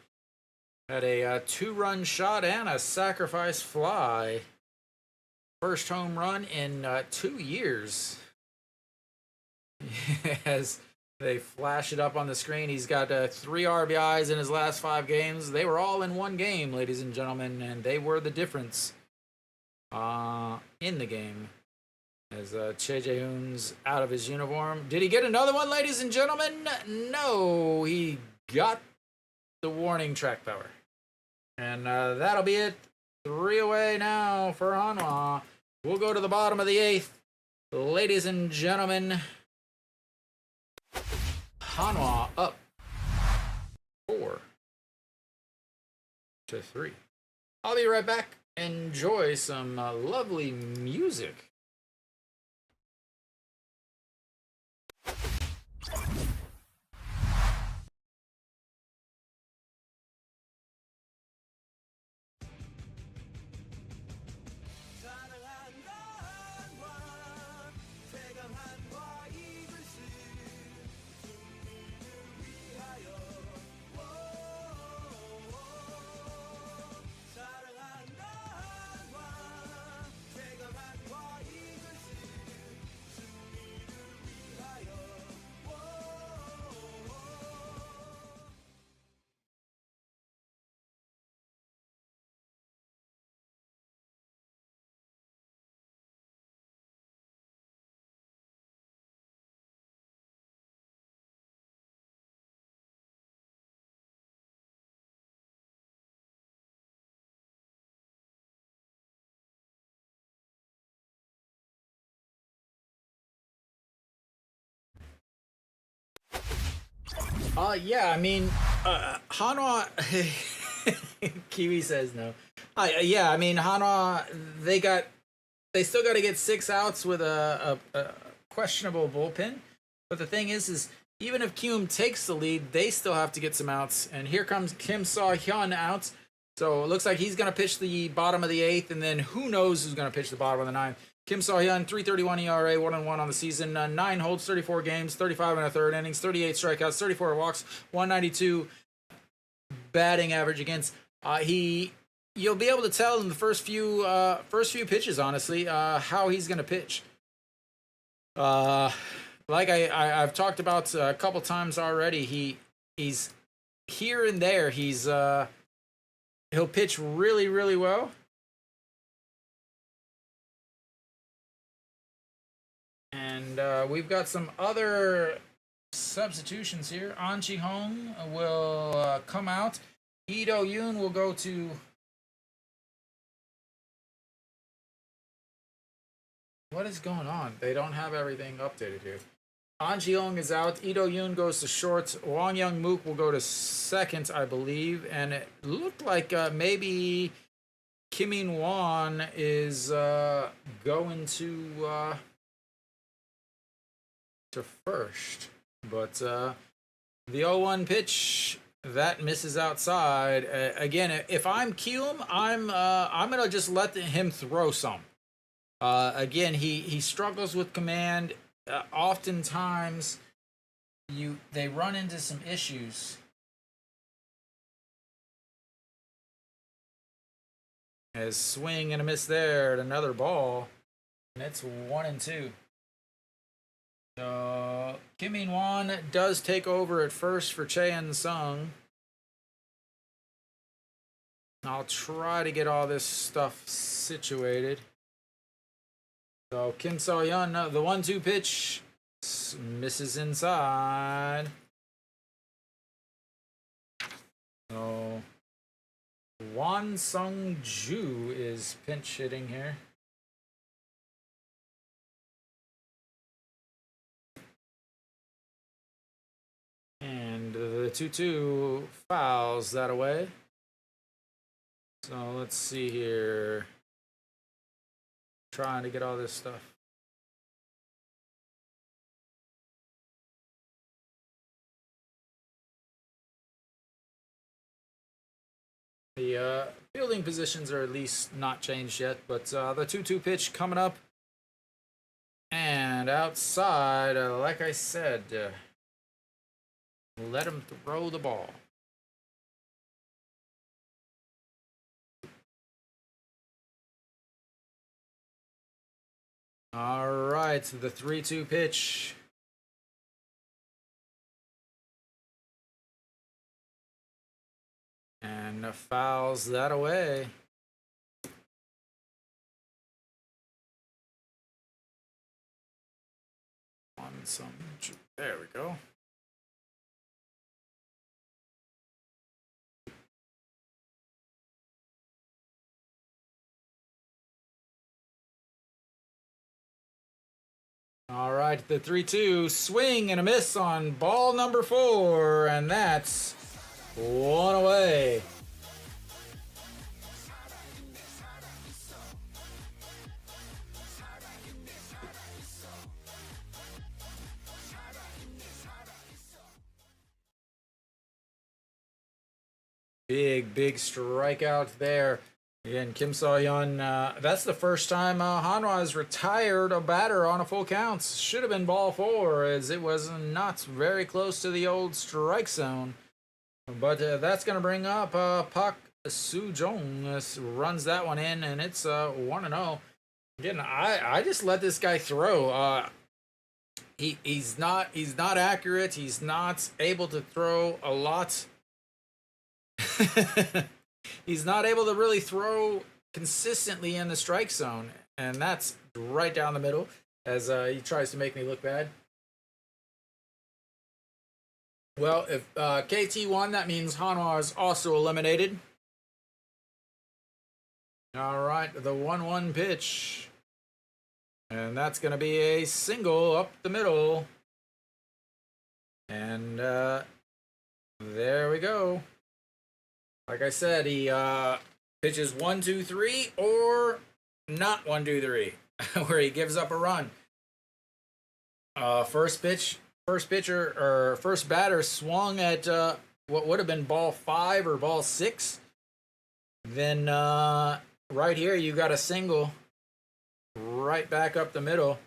Had a 2-run shot and a sacrifice fly. First home run in 2 years. As they flash it up on the screen, he's got 3 RBIs in his last 5 games. They were all in 1 game, ladies and gentlemen, and they were the difference in the game. As Che Jae-hoon's out of his uniform. Did he get another one, ladies and gentlemen? No, he got the warning track power. And that'll be it. 3 away now for Hanwha. We'll go to the bottom of the 8th. Ladies and gentlemen, Hanwha up 4-3. I'll be right back. Enjoy some lovely music. Yeah, I mean, Hanwha, Kiwi says no. Yeah, I mean, Hanwha, they still got to get 6 outs with a questionable bullpen. But the thing is even if Kiwoom takes the lead, they still have to get some outs. And here comes Kim Saw-hyun out. So it looks like he's going to pitch the bottom of the 8th, and then who knows who's going to pitch the bottom of the 9th. Kim Saw-hyun, 3.31 ERA, 1-1 on the season, 9 holds, 34 games, 35 and a third innings, 38 strikeouts, 34 walks, 192 batting average against. You'll be able to tell in the first few pitches, honestly, how he's going to pitch. Like I've talked about a couple times already, he's here and there. He'll pitch really, really well. And we've got some other substitutions here. An Chi-hong will come out. Lee Do-yoon will go to... What is going on? They don't have everything updated here. An Chi-hong is out. Lee Do-yoon goes to short. Wang Young-wook will go to second, I believe. And it looked like maybe Kim In-won is going to first. But the 0-1 pitch, that misses outside. Again, if I'm Kiwoom, I'm gonna just let him throw some. Again, he struggles with command. Oftentimes, they run into some issues. As swing and a miss there at another ball, and it's 1-2. So Kim In-won does take over at first for Chae In-sung. I'll try to get all this stuff situated. So Kim Saw-hyun, the 1-2 pitch misses inside. So Wan Sung Ju is pinch hitting here. And the 2-2 fouls that away. So let's see here. Trying to get all this stuff. The fielding positions are at least not changed yet, but the 2-2 pitch coming up. And outside, like I said, let him throw the ball. All right, the 3-2 pitch. And fouls that away. There we go. All right, the 3-2 swing and a miss on ball number 4, and that's one away. Big strikeout there. Again, Kim So-hyun, that's the first time Hanwha has retired a batter on a full count. Should have been ball 4, as it was not very close to the old strike zone. But that's going to bring up Park Soo-jong. Runs that one in, and it's 1-0. Again, I just let this guy throw. He's not accurate. He's not able to throw a lot. He's not able to really throw consistently in the strike zone, and that's right down the middle as he tries to make me look bad. Well, if KT won, that means Hanwha is also eliminated. All right, the 1-1 pitch, and that's going to be a single up the middle, and there we go. Like I said, he pitches 1-2-3 or not 1-2-3, where he gives up a run. First batter swung at what would have been ball 5 or ball 6. Then right here you got a single right back up the middle,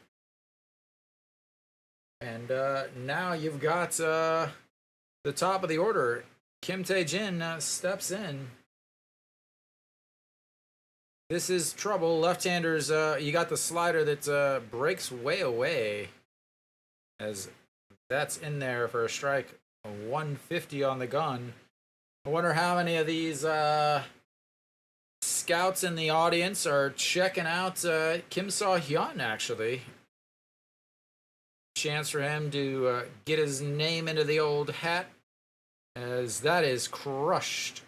and now you've got the top of the order. Kim Tae-jin steps in. This is trouble. Left-handers, you got the slider that breaks way away, as that's in there for a strike. A 150 on the gun. I wonder how many of these scouts in the audience are checking out Kim So-hyun, actually. Chance for him to get his name into the old hat, as that is crushed.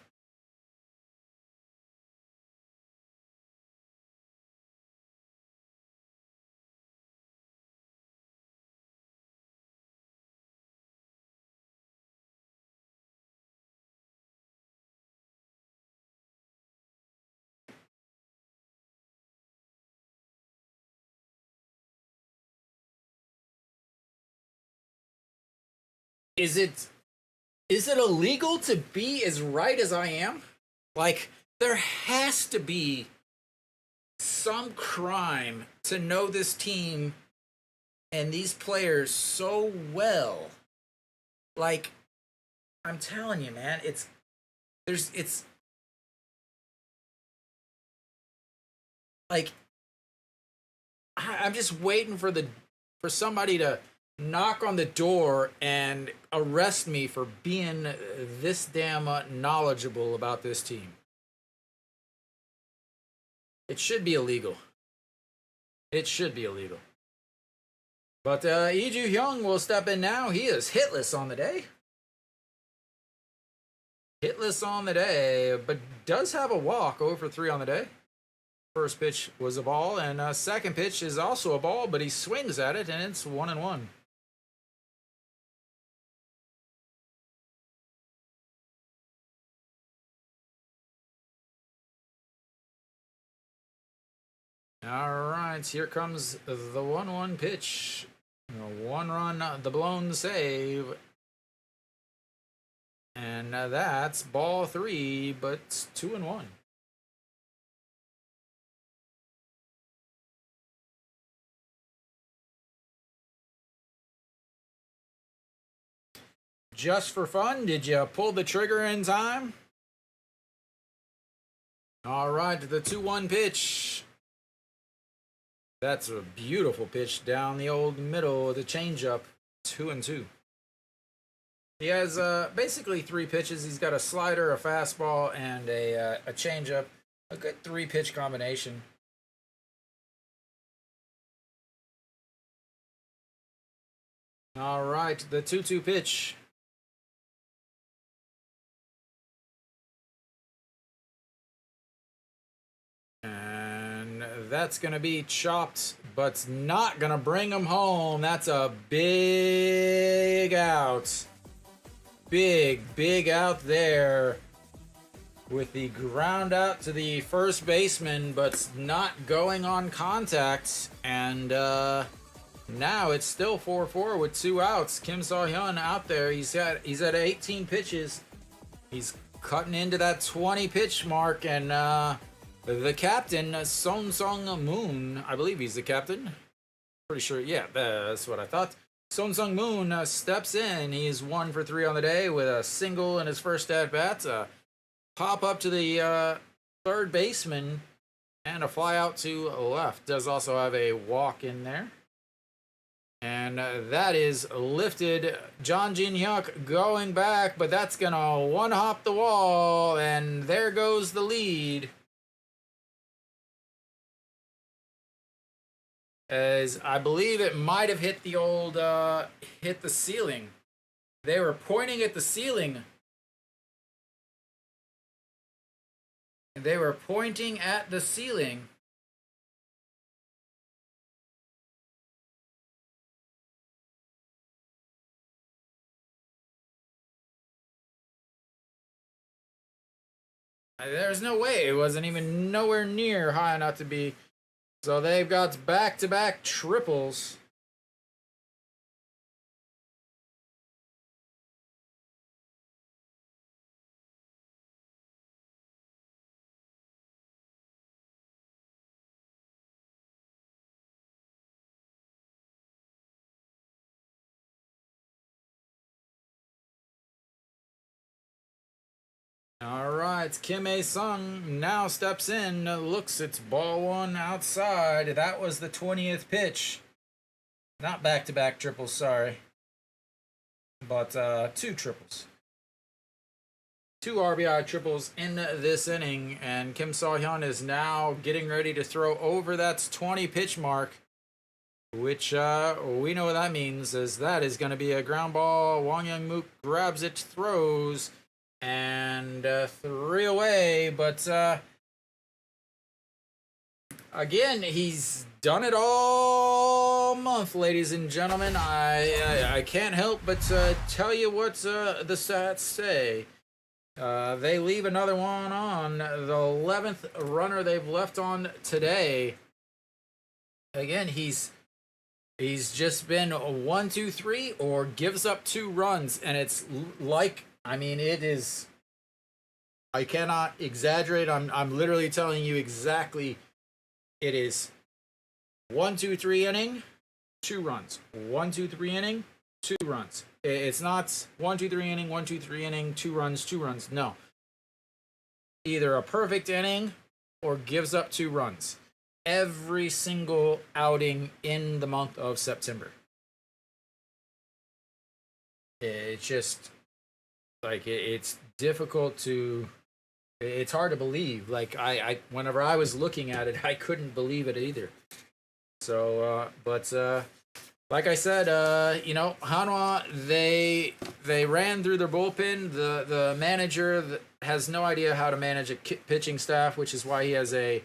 Is it illegal to be as right as I am? Like, there has to be some crime to know this team and these players so well. Like, I'm telling you, man, it's like, I'm just waiting for somebody to knock on the door and arrest me for being this damn knowledgeable about this team. It should be illegal. It should be illegal. But Lee Ju-hyung will step in now. He is hitless on the day. Hitless hitless on the day, but does have a walk, 0 for 3 on the day. First pitch was a ball, and second pitch is also a ball, but he swings at it, and it's 1-1. All right, here comes the 1-1 pitch. 1 run, the blown save. And that's ball 3, but 2-1. Just for fun, did you pull the trigger in time? All right, the 2-1 pitch. That's a beautiful pitch down the old middle of the changeup. 2-2. He has basically 3 pitches. He's got a slider, a fastball, and a changeup. A good 3-pitch combination. All right, the 2-2 pitch. And that's going to be chopped, but not going to bring him home. That's a big out. Big out there with the ground out to the first baseman, but not going on contact. And now it's still 4-4 with 2 outs. Kim So-hyun out there. He's at 18 pitches. He's cutting into that 20 pitch mark, and the captain, Son Sung-moon, I believe he's the captain. Pretty sure, yeah, that's what I thought. Son Sung-moon steps in. He's 1 for 3 on the day with a single in his first at-bat. Pop up to the third baseman and a fly out to left. Does also have a walk in there. And that is lifted. John Jin-hyuk going back, but that's going to one-hop the wall, and there goes the lead. As I believe it might have hit the old, hit the ceiling. They were pointing at the ceiling. They were pointing at the ceiling. There's no way. It wasn't even nowhere near high enough to be. So they've got back-to-back triples. All right, Kim A-sung now steps in, looks, it's ball 1 outside. That was the 20th pitch. Not back-to-back triples, sorry. But 2 triples. 2 RBI triples in this inning, and Kim So-hyun is now getting ready to throw over that 20 pitch mark, which we know what that means, as that is going to be a ground ball. Wang Young-mook grabs it, throws, and 3 away, but again, he's done it all month, ladies and gentlemen. I can't help but tell you what the stats say. They leave another one on, the 11th runner they've left on today. Again, he's just been 1, 2, 3, or gives up 2 runs, and it's like, I mean, it is, I cannot exaggerate. I'm literally telling you exactly. It is 1, 2, 3 inning, 2 runs. 1, 2, 3 inning, 2 runs. It's not 1, 2, 3 inning, 1, 2, 3 inning, 2 runs, 2 runs. No. Either a perfect inning or gives up 2 runs. Every single outing in the month of September. It's just, like, it's difficult to, it's hard to believe. Like, I whenever I was looking at it, I couldn't believe it either. So, but like I said, you know, Hanwha, they ran through their bullpen. The manager has no idea how to manage a pitching staff, which is why he has a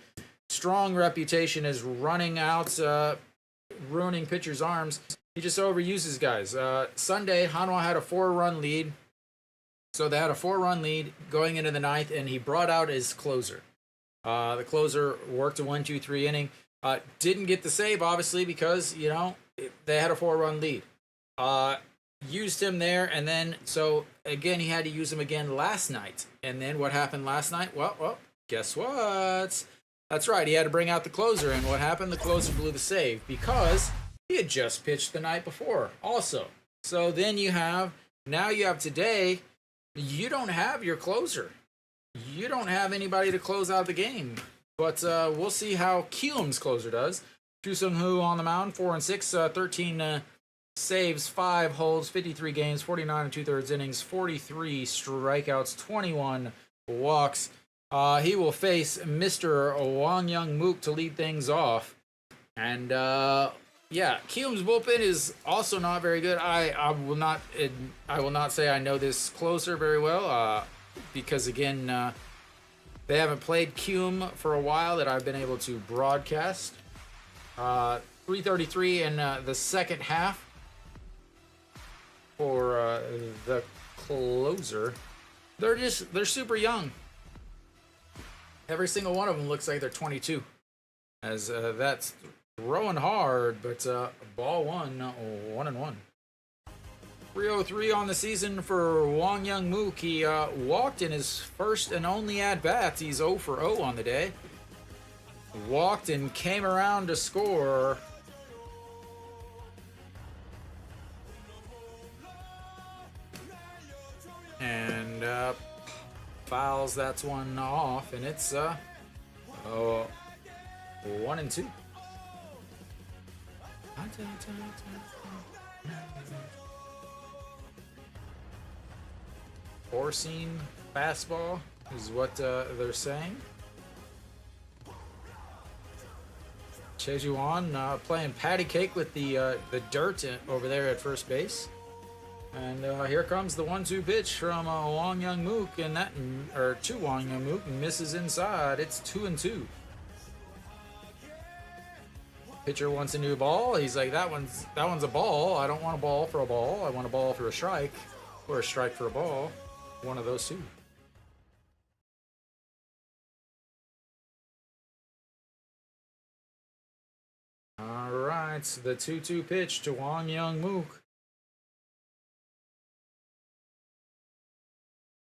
strong reputation as running out, ruining pitchers' arms. He just overuses guys. Sunday, Hanwha had a 4-run lead. So they had a 4-run lead going into the ninth, and he brought out his closer. The closer worked a 1-2-3 inning. Didn't get the save, obviously, because, you know, they had a 4-run lead. Used him there, and then, so, again, he had to use him again last night. And then what happened last night? Well, guess what? That's right, he had to bring out the closer, and what happened? The closer blew the save, because he had just pitched the night before, also. So then now you have today, you don't have your closer. You don't have anybody to close out the game. But we'll see how Kiwoom's closer does. Chu Sung-hoo on the mound, 4-6, 13 saves, 5 holds, 53 games, 49 2/3 innings, 43 strikeouts, 21 walks. He will face Mr. Wang Young Mook to lead things off. And yeah, Kiwoom's bullpen is also not very good. I will not say I know this closer very well, because again, they haven't played Kiwoom for a while that I've been able to broadcast. 3:33 in the second half for the closer. They're super young. Every single one of them looks like they're 22. As that's throwing hard, but ball 1-1. 303 on the season for Wang Young Mook. He walked in his first and only at-bats. He's 0 for 0 on the day. Walked and came around to score. And fouls that's one off, and it's 1-2. Four-seam fastball is what they're saying. Chejuan playing patty cake with the dirt over there at first base. And here comes the 1-2 pitch from Wang Young Mook, and to Wang Young Mook, misses inside. It's 2-2. Pitcher wants a new ball. He's like, that one's a ball. I don't want a ball for a ball. I want a ball for a strike, or a strike for a ball. One of those two. All right, so the 2-2 pitch to Wang Young Mook.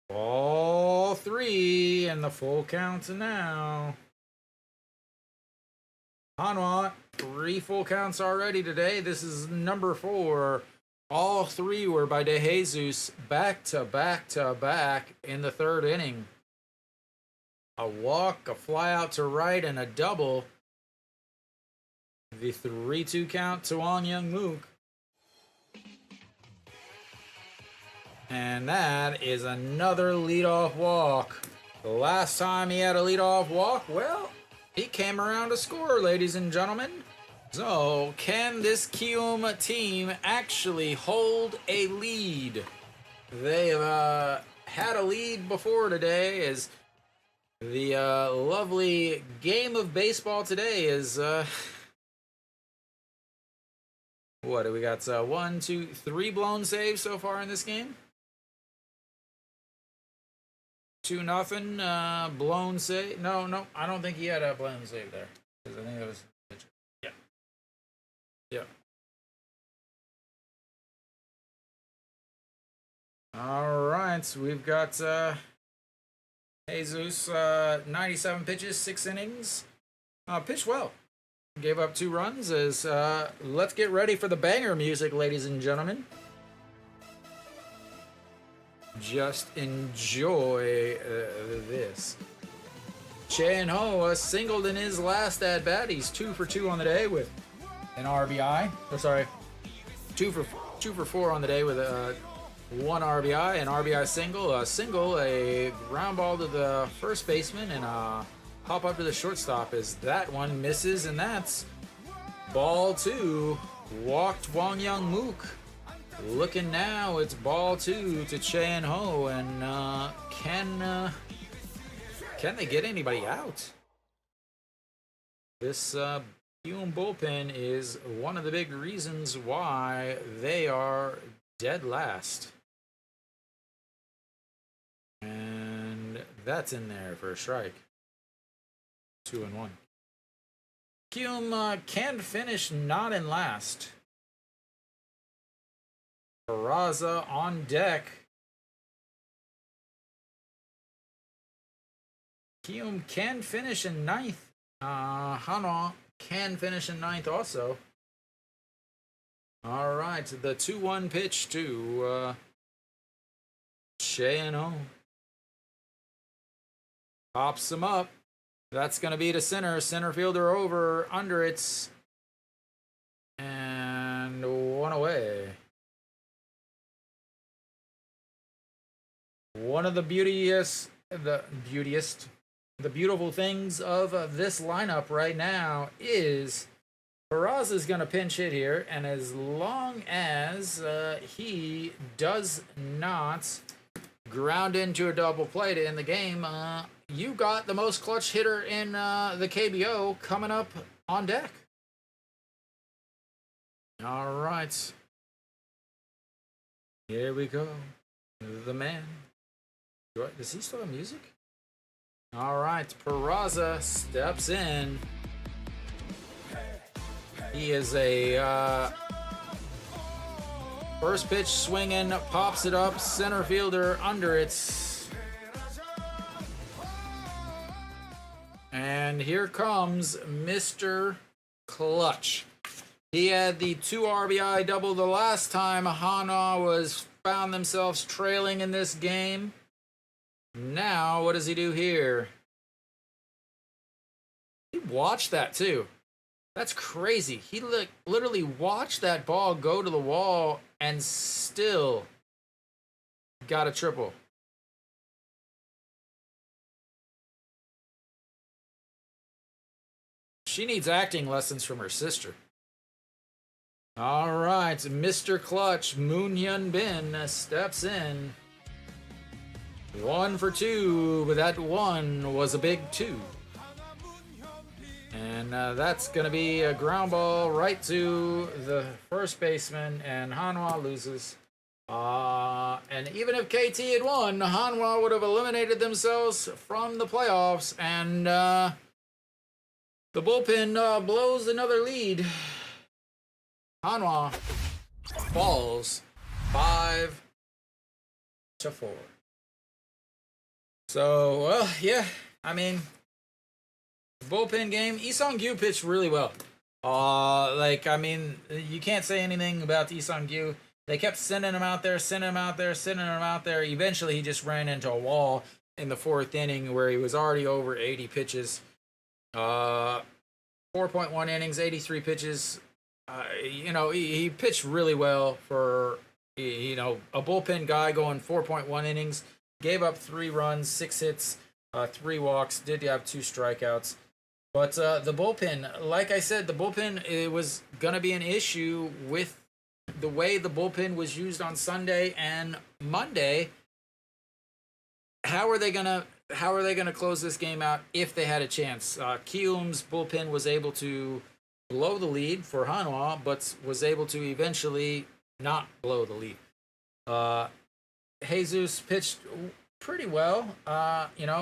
Ball 3, and the full count now. Hanwha, 3 full counts already today. This is number 4. All 3 were by de Jesus, back to back to back in the 3rd inning. A walk, a fly out to right, and a double. The 3-2 count to Wang Young Mook. And that is another leadoff walk. The last time he had a leadoff walk, well, he came around to score, ladies and gentlemen. So, can this Kiwoom team actually hold a lead? They've had a lead before today, as the lovely game of baseball today is... what do we got? 1, 2, 3 blown saves so far in this game? 2-0, blown save. No, I don't think he had a blown save there. Because I think it was... Yeah. All right, we've got Jesus, 97 pitches, 6 innings. Pitched well. Gave up 2 runs. Let's get ready for the banger music, ladies and gentlemen. Just enjoy this. Hanwha singled in his last at bat. He's 2 for 2 on the day with an RBI. Or sorry, 2 for 4 on the day with a 1 RBI, an RBI single, a ground ball to the first baseman, and a pop up to the shortstop. As that one misses, and that's ball 2. walked Wang Young Mook. Looking now, it's ball 2 to Chien Ho, and can they get anybody out? This Kiwoom bullpen is one of the big reasons why they are dead last. And that's in there for a strike. 2-1. Kiwoom can finish not in last. Peraza on deck. Kiwoom can finish in 9th. Hanwha can finish in 9th also. All right, the 2-1 pitch to Chien Ho. Pops him up. That's going to be to center. Center fielder over, under it. And 1 away. One of the beautiful things of this lineup right now is Peraza is going to pinch hit here, and as long as he does not ground into a double play to end the game, you got the most clutch hitter in the KBO coming up on deck. All right. Here we go. The man. Does he still have music? All right. Peraza steps in. He is a first pitch swinging, pops it up, center fielder under it. And here comes Mr. Clutch. He had the 2 RBI double the last time Hanwha found themselves trailing in this game. Now, what does he do here? He watched that too. That's crazy. He literally watched that ball go to the wall and still got a triple. She needs acting lessons from her sister. All right, Mr. Clutch, Moon Hyun Bin steps in. 1 for 2, but that 1 was a big 2. And that's going to be a ground ball right to the first baseman, and Hanwha loses. And even if KT had won, Hanwha would have eliminated themselves from the playoffs, and the bullpen blows another lead. Hanwha falls 5-4. So, well, yeah, I mean, bullpen game. Lee Sung-gyu pitched really well. I mean, you can't say anything about Lee Sung-gyu. They kept sending him out there. Eventually, he just ran into a wall in the 4th inning where he was already over 80 pitches. 4.1 innings, 83 pitches. He pitched really well for, a bullpen guy going 4.1 innings. Gave up 3 runs, 6 hits, 3 walks. Did have 2 strikeouts. But the bullpen, like I said, it was going to be an issue with the way the bullpen was used on Sunday and Monday. How are they gonna close this game out if they had a chance? Kiwoom's bullpen was able to blow the lead for Hanwha, but was able to eventually not blow the lead. Jesus pitched pretty well.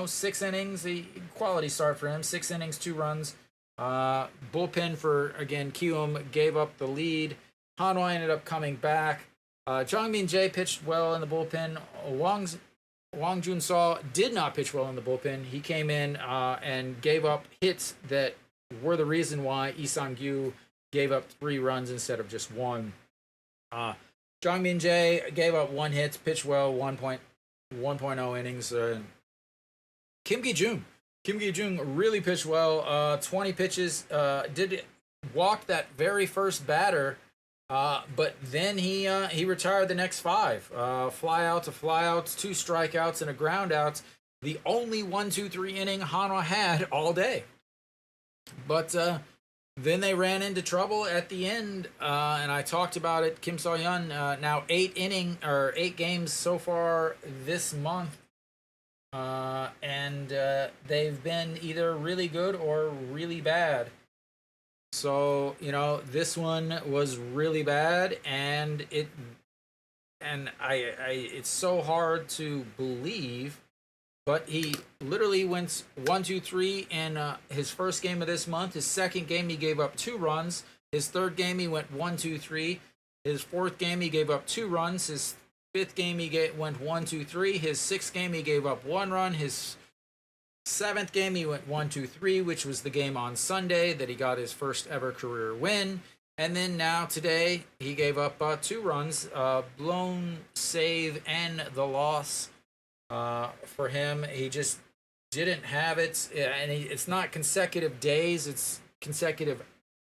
6 innings, a quality start for him. 6 innings, 2 runs. Bullpen for, again, Kiwoom gave up the lead. Hanwha ended up coming back. Jongmin Jae pitched well in the bullpen. Wang Jun-seo did not pitch well in the bullpen. He came in and gave up hits that were the reason why Lee Sung-gyu gave up 3 runs instead of just 1. Jongmin Jae gave up 1 hit, pitched well, 1.0 innings. Kim Gi-jung really pitched well. 20 pitches. Did walk that very first batter, but then he retired the next 5. Fly outs, 2 strikeouts, and a ground out. The only 1-2-3 inning Hanwha had all day. But then they ran into trouble at the end, and I talked about it. Kim So-hyun, now 8 games so far this month, and they've been either really good or really bad. So this one was really bad, and it's so hard to believe. But he literally went 1-2-3 in his first game of this month. His second game, he gave up 2 runs. His third game, he went 1-2-3. His fourth game, he gave up 2 runs. His fifth game, he went 1-2-3. His sixth game, he gave up 1 run. His seventh game, he went 1-2-3, which was the game on Sunday that he got his first ever career win. And then now today, he gave up 2 runs, blown save and the loss. For him, he just didn't have it, and it's not consecutive days; it's consecutive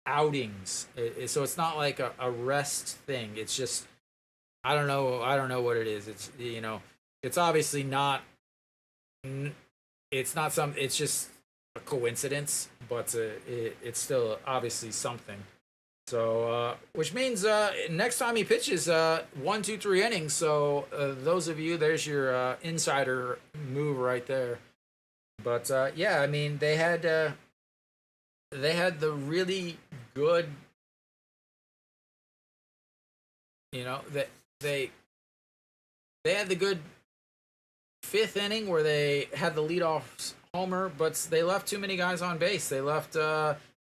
outings. So it's not like a rest thing. It's just I don't know what it is. It's it's obviously not. It's not some. It's just a coincidence, but it's still obviously something. So, which means next time he pitches 1, 2, 3 innings. So those of you, there's your insider move right there. But yeah, I mean they had the really good, that they had the good 5th inning where they had the leadoff homer, but they left too many guys on base. They left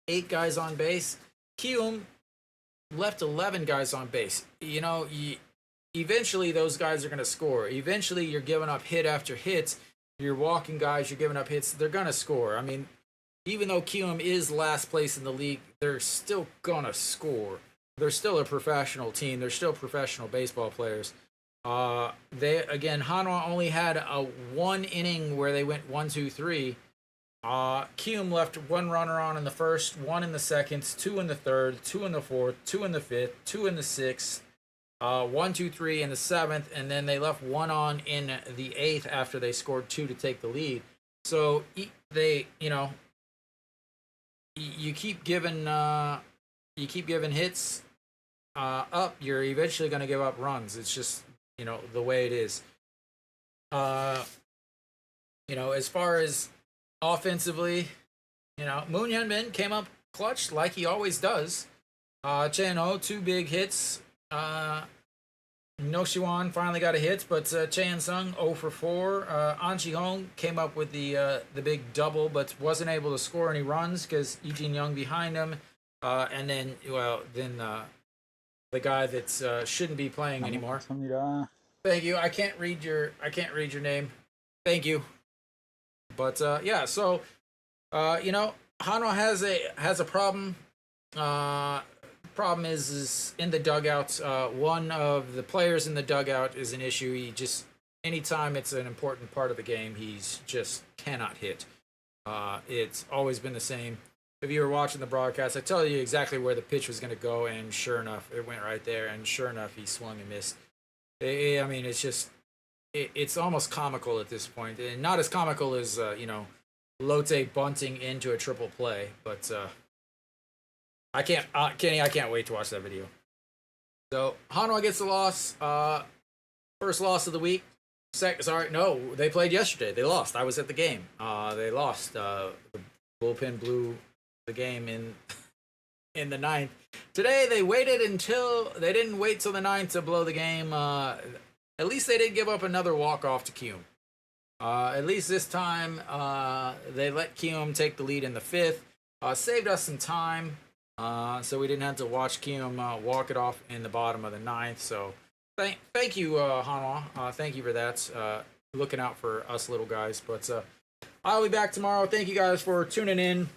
8 guys on base. Kiwoom left 11 guys on base. Eventually those guys are going to score. Eventually you're giving up hit after hit. You're walking guys, you're giving up hits. They're going to score. I mean, even though Kiwoom is last place in the league, they're still going to score. They're still a professional team. They're still professional baseball players. Hanwha only had a 1 inning where they went 1-2-3. Kiwoom left 1 runner on in the first, 1 in the second, 2 in the third, 2 in the fourth, 2 in the fifth, 2 in the sixth, 1, 2, 3 in the 7th, and then they left 1 on in the 8th after they scored 2 to take the lead. So they, you keep giving hits up, you're eventually going to give up runs. It's just the way it is. As far as offensively, Moon Hyun-min came up clutch like he always does. Chan-ho, 2 big hits. No Shiwan finally got a hit, but Chan Sung 0 for 4. An Chi-hong came up with the big double, but wasn't able to score any runs because Lee Jin-young behind him. And then the guy that shouldn't be playing anymore. Thank you. I can't read your name. Thank you. But yeah, so Hanwha has a problem. Problem is in the dugout. One of the players in the dugout is an issue. He just anytime it's an important part of the game, he's just cannot hit. It's always been the same. If you were watching the broadcast, I tell you exactly where the pitch was going to go, and sure enough, it went right there. And sure enough, he swung and missed. I mean, it's just. It's almost comical at this point, and not as comical as Lotte bunting into a triple play. But Kenny, I can't wait to watch that video. So Hanwha gets the loss, first loss of the week. They played yesterday. They lost. I was at the game. They lost. The bullpen blew the game in the 9th. Today they didn't wait till the 9th to blow the game. At least they didn't give up another walk-off to Kiwoom. At least this time, they let Kiwoom take the lead in the 5th. Saved us some time, so we didn't have to watch Kiwoom walk it off in the bottom of the 9th. So thank you, Hanwha. Thank you for that. Looking out for us little guys. But I'll be back tomorrow. Thank you guys for tuning in.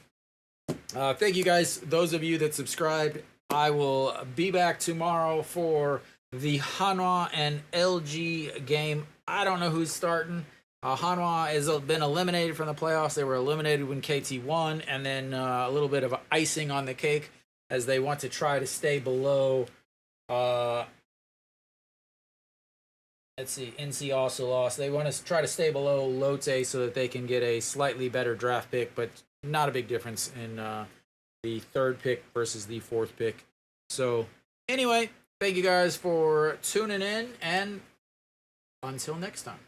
Thank you guys, those of you that subscribed. I will be back tomorrow for the Hanwha and LG game. I don't know who's starting. Hanwha has been eliminated from the playoffs. They were eliminated when KT won, and then a little bit of icing on the cake as they want to try to stay below. Let's see, NC also lost. They want to try to stay below Lotte so that they can get a slightly better draft pick, but not a big difference in the third pick versus the fourth pick. So anyway, thank you guys for tuning in, and until next time.